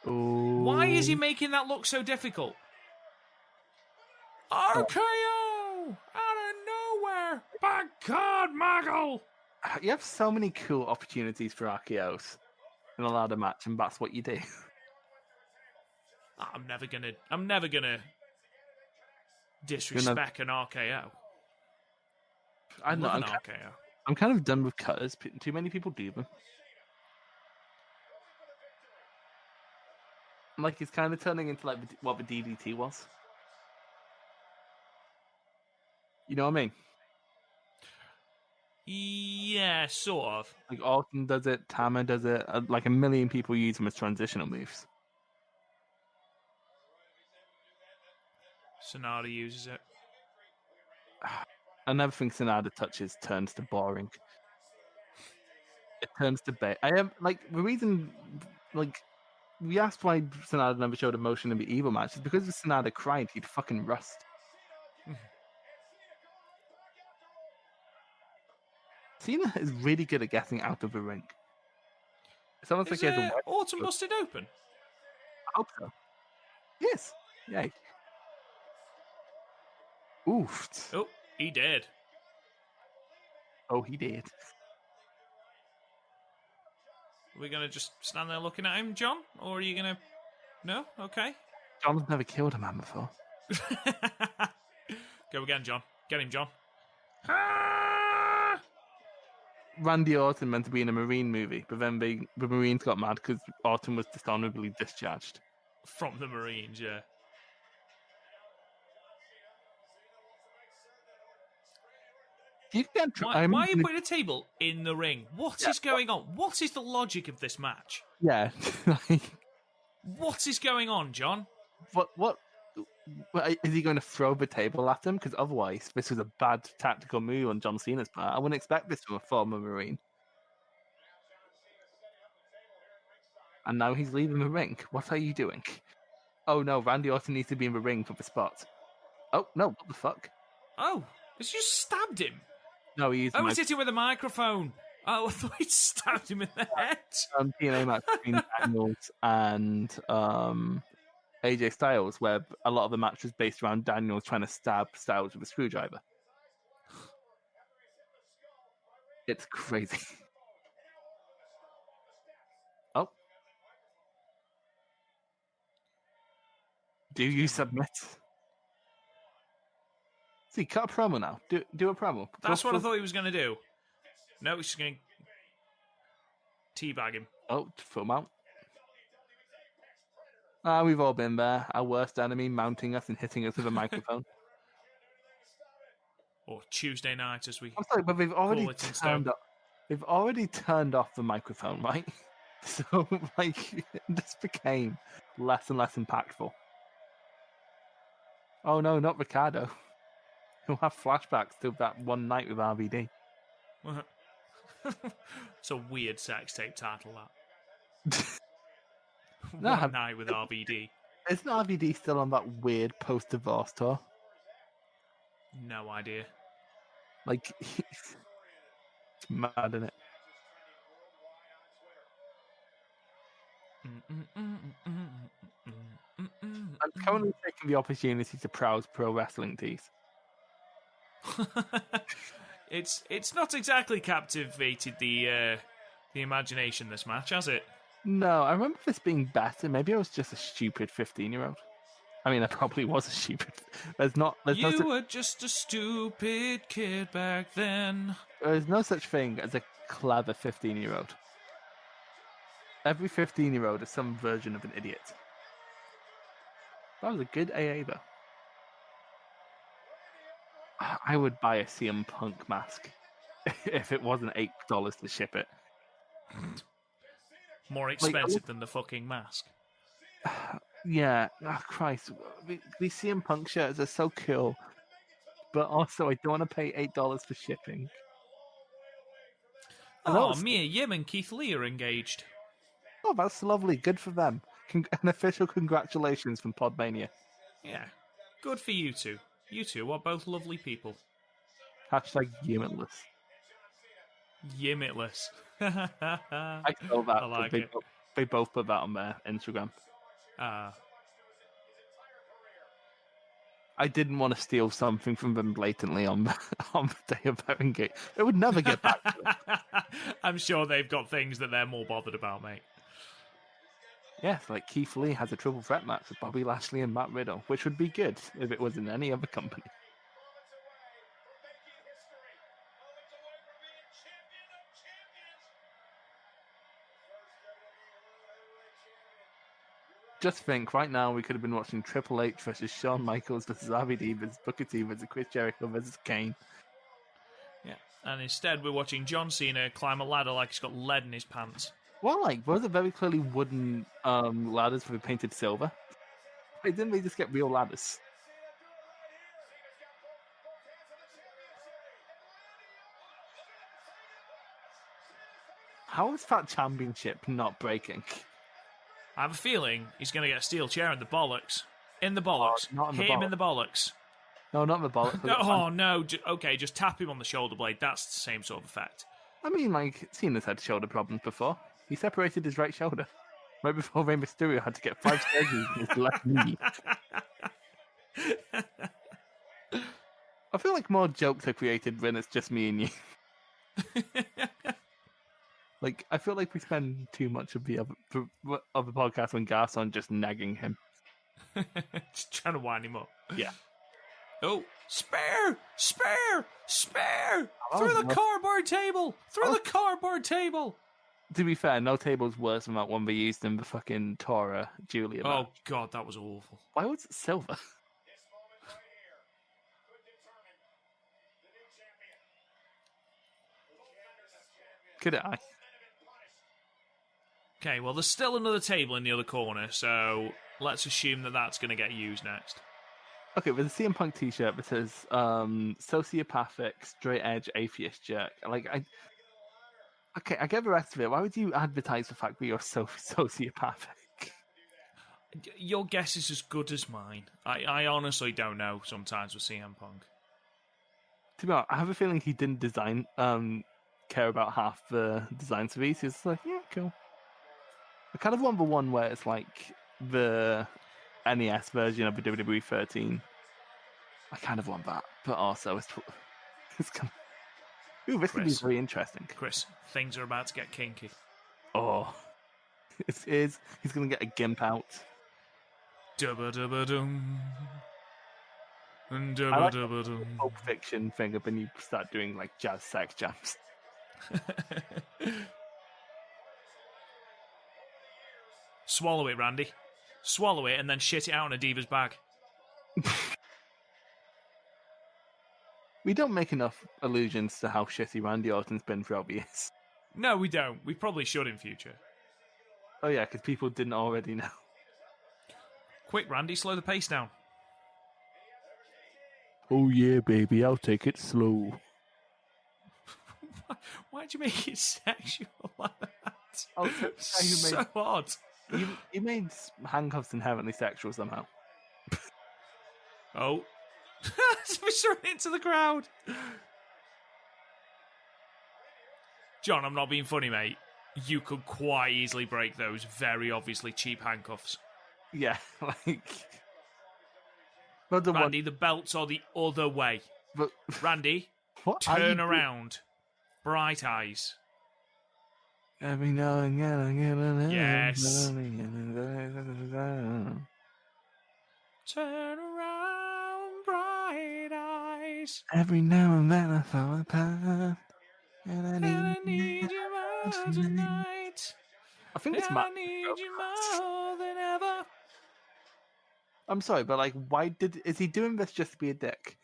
Ooh. Why is he making that look so difficult? RKO! Out of nowhere! By God, Maggle! You have so many cool opportunities for RKOs in a ladder match, and that's what you do. I'm never gonna disrespect an RKO. I know. I'm kind of done with cutters. Too many people do them. Like it's kind of turning into like what the DDT was. You know what I mean? Yeah, sort of. Like Orton does it, Tama does it. Like a million people use them as transitional moves. Sonata uses it. And everything Sonata touches turns to boring. It turns to bait. I am like the reason, like we asked why Sonata never showed emotion in the Evil match is because if Sonata cried, he'd fucking rust. Cena is really good at getting out of the ring. It's almost like he has a Orton busted open? I hope so. Yes. Yay. Oof. Oh, he did. Oh, he did. Are we going to just stand there looking at him, John? Or are you going to... No? Okay. John's never killed a man before. Go again, John. Get him, John. Randy Orton meant to be in a Marine movie, but then the Marines got mad because Orton was dishonorably discharged. From the Marines, yeah. Why are you putting a table in the ring? What is going on? What is the logic of this match? Yeah. What is going on, John? What is he going to throw the table at him? Because otherwise, this was a bad tactical move on John Cena's part. I wouldn't expect this from a former Marine. And now he's leaving the ring. What are you doing? Oh no, Randy Orton needs to be in the ring for the spot. Oh no, what the fuck? Oh, has you just stabbed him? No, he's he's hitting with a microphone. Oh, I thought he'd stabbed him in the head. TNA match between Daniels and AJ Styles, where a lot of the match was based around Daniels trying to stab Styles with a screwdriver. It's crazy. Oh. Do you submit? See, cut a promo now. Do a promo. That's what I thought he was going to do. No, he's just going to teabag him. Oh, foot mount. We've all been there. Our worst enemy mounting us and hitting us with a microphone. Or Tuesday night, as we. I'm sorry, but they've already call it in Stoke. they've already turned off the microphone, right? So, like, it just became less and less impactful. Oh no, not Ricardo. He'll have flashbacks to that one night with RVD. It's a weird sex tape title, that. No, One night with RVD. Isn't RVD still on that weird post-divorce tour? No idea. Like, it's mad, isn't it? I'm currently taking the opportunity to browse pro wrestling tees. It's not exactly captivated the imagination, this match, has it? No, I remember this being better. Maybe I was just a stupid 15-year-old. I mean, I probably was a stupid. You were just a stupid kid back then. There's no such thing as a clever 15-year-old. Every 15-year-old is some version of an idiot. That was a good AA, though. I would buy a CM Punk mask if it wasn't $8 to ship it. More expensive than the fucking mask. Yeah, oh Christ. These CM Punk shirts are so cool. But also, I don't want to pay $8 for shipping. Oh, Mia Yim and Keith Lee are engaged. Oh, that's lovely. Good for them. An official congratulations from PodMania. Yeah, good for you two. You two are both lovely people. Hashtag Yimitless. Yimitless. I saw that. I like it. They both put that on their Instagram. I didn't want to steal something from them blatantly on the day of their engagement. It would never get back to it. I'm sure they've got things that they're more bothered about, mate. Yes, like Keith Lee has a triple threat match with Bobby Lashley and Matt Riddle, which would be good if it was in any other company. Just think, right now we could have been watching Triple H versus Shawn Michaels versus RVD versus Booker T versus Chris Jericho versus Kane. Yeah, and instead we're watching John Cena climb a ladder like he's got lead in his pants. Well, like, those are very clearly wooden ladders with painted silver. Why didn't they just get real ladders? How is that championship not breaking? I have a feeling he's going to get a steel chair in the bollocks. In the bollocks. Oh, not in the Hit him in the bollocks. No, not in the bollocks. No, oh, no. Okay, just tap him on the shoulder blade. That's the same sort of effect. I mean, like, Cena's had shoulder problems before. He separated his right shoulder. Right before Rey Mysterio had to get 5 surgeries in his left knee. I feel like more jokes are created when it's just me and you. Like, I feel like we spend too much of the other podcast when Garth's on just nagging him. Just trying to wind him up. Yeah. Oh, spare! Spare! Spare! Through the cardboard table! Through the cardboard table! To be fair, no table's worse than that one they used in the fucking Tora Julia match. Oh, God, that was awful. Why was it silver? Could I? Okay, well, there's still another table in the other corner, so let's assume that that's going to get used next. Okay, with a CM Punk t-shirt that says sociopathic, straight edge, atheist jerk. Like, I get the rest of it. Why would you advertise the fact that you're so sociopathic? Your guess is as good as mine. I honestly don't know sometimes with CM Punk. To be honest, I have a feeling he didn't care about half the designs of these. He's like, yeah, cool. I kind of want the one where it's like the NES version of the WWE 13. I kind of want that, but also it's kind of... Ooh, this could be very interesting. Chris, things are about to get kinky. Oh, it is. He's going to get a gimp out. Dubba-dubba-dum. I like the Pulp Fiction thing of when you start doing like jazz sex jams. Swallow it, Randy. Swallow it and then shit it out in a diva's bag. We don't make enough allusions to how shitty Randy Orton's been throughout the years. No, we don't. We probably should in future. Oh yeah, because people didn't already know. Quick, Randy, slow the pace down. Oh yeah, baby, I'll take it slow. Why'd you make it sexual like that? Oh, so odd. You made handcuffs inherently sexual somehow. Oh. He's thrown into the crowd. John, I'm not being funny, mate. You could quite easily break those very obviously cheap handcuffs. Yeah, like... Randy, the belts are the other way. But, Randy, turn around. Bright eyes. Every now and again, I get a yes. Turn around, bright eyes. Every now and then I fall apart. And I need you more tonight. I think it's Matt. I need you more than ever. I'm sorry, but like, is he doing this just to be a dick?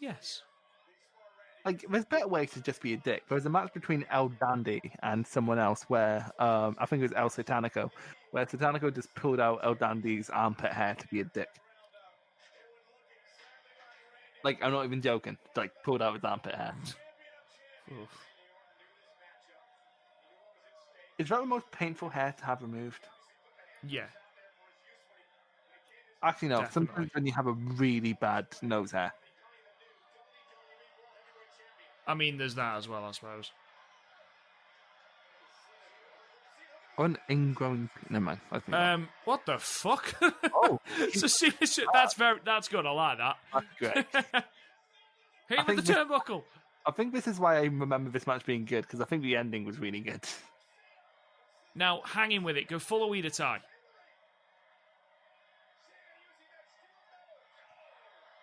Yes. Like, there's better ways to just be a dick. There was a match between El Dandy and someone else where, I think it was El Satanico, where Satanico just pulled out El Dandy's armpit hair to be a dick. Like, I'm not even joking. Like, pulled out his armpit hair. Is that the most painful hair to have removed? Yeah. Actually, no. Definitely. Sometimes when you have a really bad nose hair. I mean, there's that as well, I suppose. Or an ingrowing... Never mind. What the fuck? Oh. So seriously, that's good. I like that. That's great. Hit him with the turnbuckle. I think this is why I remember this match being good, because I think the ending was really good. Now, hang in with it. Go full Oida tie.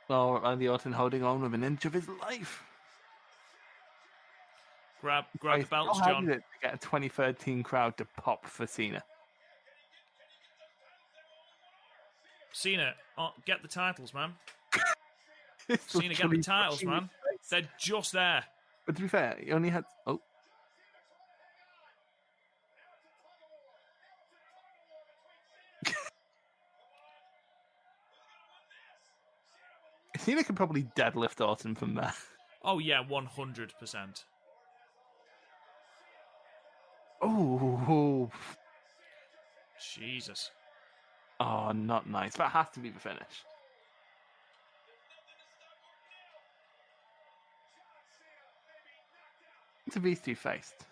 Oh, Randy Orton holding on with an inch of his life. Grab the belts, How John. did it to get a 2013 crowd to pop for Cena? Cena, get the titles, man. Cena, get the titles, man. They're just there. But to be fair, he only had... Oh. Cena could probably deadlift Orton from there. Oh, yeah, 100%. Oh. Jesus. Oh, not nice. That has to be the finish. To these two faced.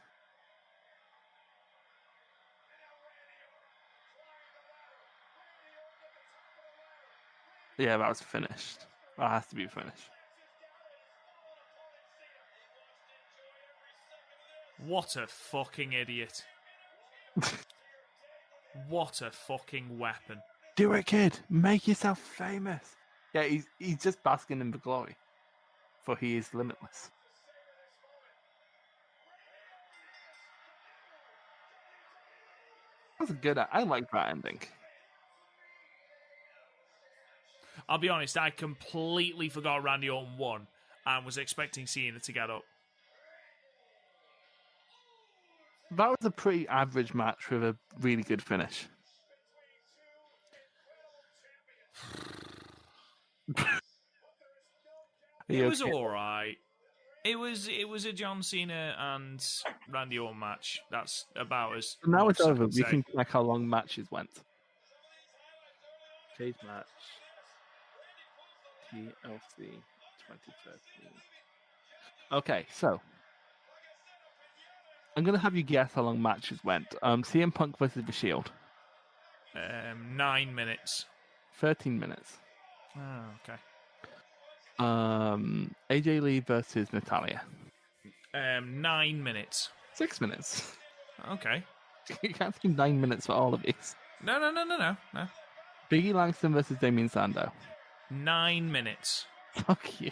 Yeah, that was finished. That has to be finished. What a fucking idiot. What a fucking weapon. Do it, kid. Make yourself famous. Yeah, he's just basking in the glory. For he is limitless. That was good. I like that ending. I'll be honest, I completely forgot Randy Orton won and was expecting Cena to get up. That was a pretty average match with a really good finish. It was alright. It was a John Cena and Randy Orton match. That's about as... Now it's over. We can check how long matches went. Cage match. TLC 2013. Okay, so I'm going to have you guess how long matches went. CM Punk versus The Shield. 9 minutes. 13 minutes. Oh, okay. AJ Lee versus Natalia. 9 minutes. 6 minutes. Okay. You can't do 9 minutes for all of these. No. Biggie Langston versus Damien Sandow. 9 minutes. Fuck you.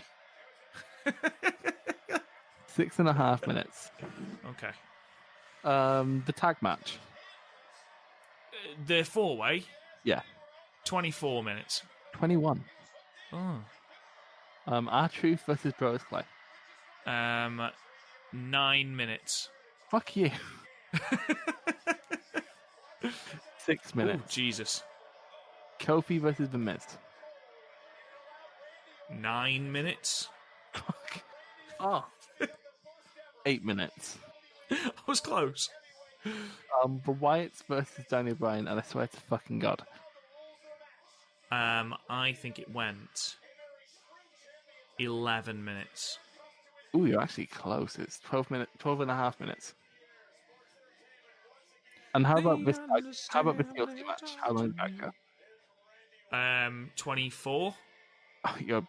6.5 minutes. Okay. The tag match. The 4-way? Yeah. 24 minutes. 21. Oh. R-Truth versus Brodus Clay. 9 minutes. Fuck you. 6 minutes. Oh, Jesus. Kofi versus The Miz. 9 minutes. Fuck. Oh. 8 minutes. I was close. The Wyatts versus Daniel Bryan, and I swear to fucking God. I think it went 11 minutes. Ooh, you're actually close. It's 12 and a half minutes. And how about this? How about the TLC match? How long did that go? 24. Oh, you're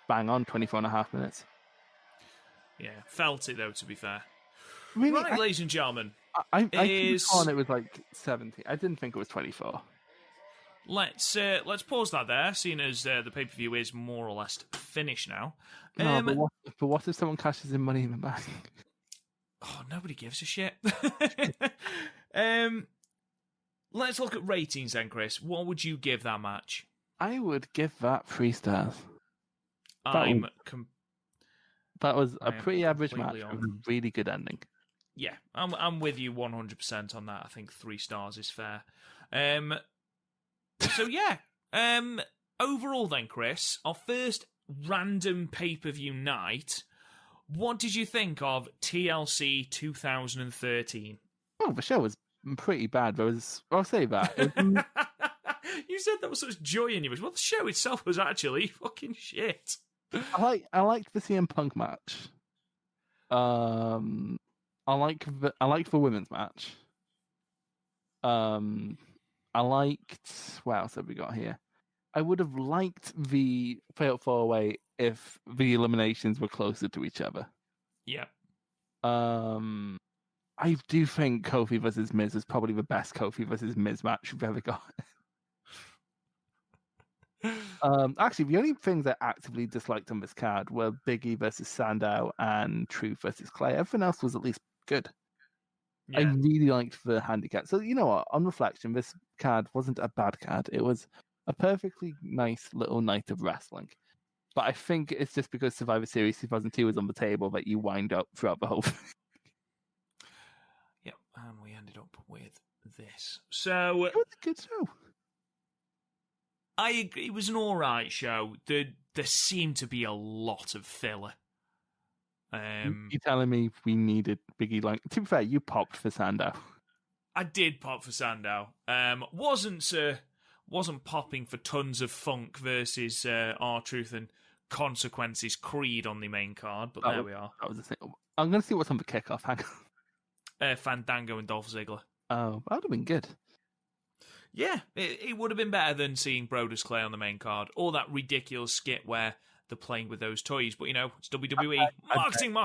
bang on. 24 and a half minutes. Yeah, felt it though. To be fair. Really, right, ladies and gentlemen. I thought it was like 70. I didn't think it was 24. Let's pause that there, seeing as the pay-per-view is more or less finished now. No, but what if someone cashes in Money in the Bank? Oh, nobody gives a shit. Let's look at ratings then, Chris. What would you give that match? I would give that 3 stars. That was a pretty average match with a really good ending. Yeah, I'm with you 100% on that. I think 3 stars is fair. So yeah, overall then, Chris, our first random pay-per-view night, what did you think of TLC 2013? Oh, the show was pretty bad. I'll say that. You said that was such joy in your voice. Well, the show itself was actually fucking shit. I liked the CM Punk match. I liked the women's match. I liked... What else have we got here? I would have liked the Fatal 4-Way if the eliminations were closer to each other. Yeah. I do think Kofi versus Miz is probably the best Kofi versus Miz match we've ever got. Actually, the only things I actively disliked on this card were Biggie versus Sandow and Truth versus Clay. Everything else was at least good. Yeah. I really liked the handicap. So, you know what? On reflection, this card wasn't a bad card. It was a perfectly nice little night of wrestling. But I think it's just because Survivor Series 2002 was on the table that you wind up throughout the whole thing. Yep, and we ended up with this. So It was a good show. I agree. It was an all right show. There seemed to be a lot of filler. You telling me we needed Biggie Lang? To be fair, you popped for Sandow. I did pop for Sandow. Wasn't popping for tons of Funk versus R-Truth and Consequences Creed on the main card, but there we are. That was the thing. I'm going to see what's on the kickoff. Hang on. Fandango and Dolph Ziggler. Oh, that would have been good. Yeah, it would have been better than seeing Brodus Clay on the main card, or that ridiculous skit where they're playing with those toys. But, it's WWE. Marketing.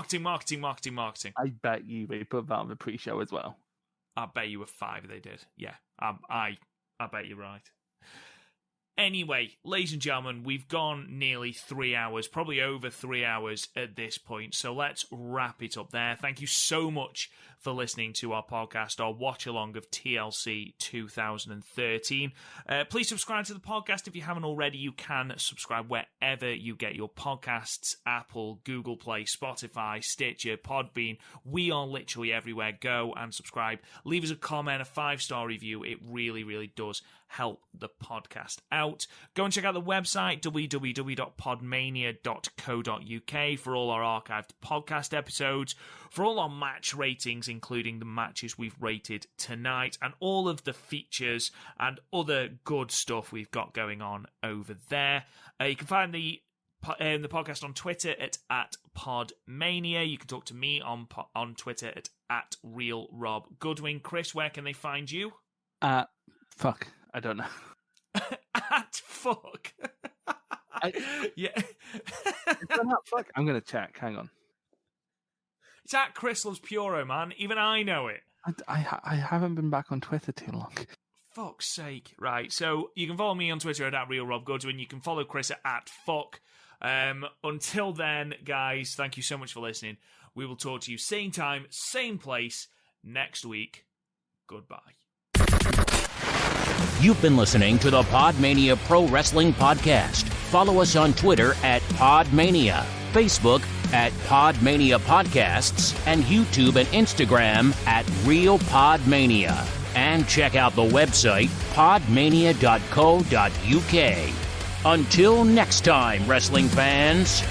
I bet you they put that on the pre-show as well. I bet you were 5 they did. Yeah, I bet you're right. Anyway, ladies and gentlemen, we've gone nearly 3 hours, probably over 3 hours at this point, so let's wrap it up there. Thank you so much for listening to our podcast, our watch-along of TLC 2013. Please subscribe to the podcast if you haven't already. You can subscribe wherever you get your podcasts, Apple, Google Play, Spotify, Stitcher, Podbean. We are literally everywhere. Go and subscribe. Leave us a comment, a 5-star review. It really, really does help the podcast out. Go and check out the website, www.podmania.co.uk, for all our archived podcast episodes, for all our match ratings, including the matches we've rated tonight, and all of the features and other good stuff we've got going on over there. You can find the podcast on Twitter at PodMania. You can talk to me on Twitter at RealRobGoodwin. Chris, where can they find you? Fuck. I don't know. At fuck. Yeah. Fuck. I'm going to check. Hang on. It's at Chris Loves Puro, man. Even I know it. I haven't been back on Twitter too long. Fuck's sake. Right, so you can follow me on Twitter at RealRobGoodwin. You can follow Chris at fuck. Until then, guys, thank you so much for listening. We will talk to you same time, same place, next week. Goodbye. You've been listening to the PodMania Pro Wrestling Podcast. Follow us on Twitter at PodMania, Facebook at PodMania Podcasts, and YouTube and Instagram at Real PodMania. And check out the website, podmania.co.uk. Until next time, wrestling fans.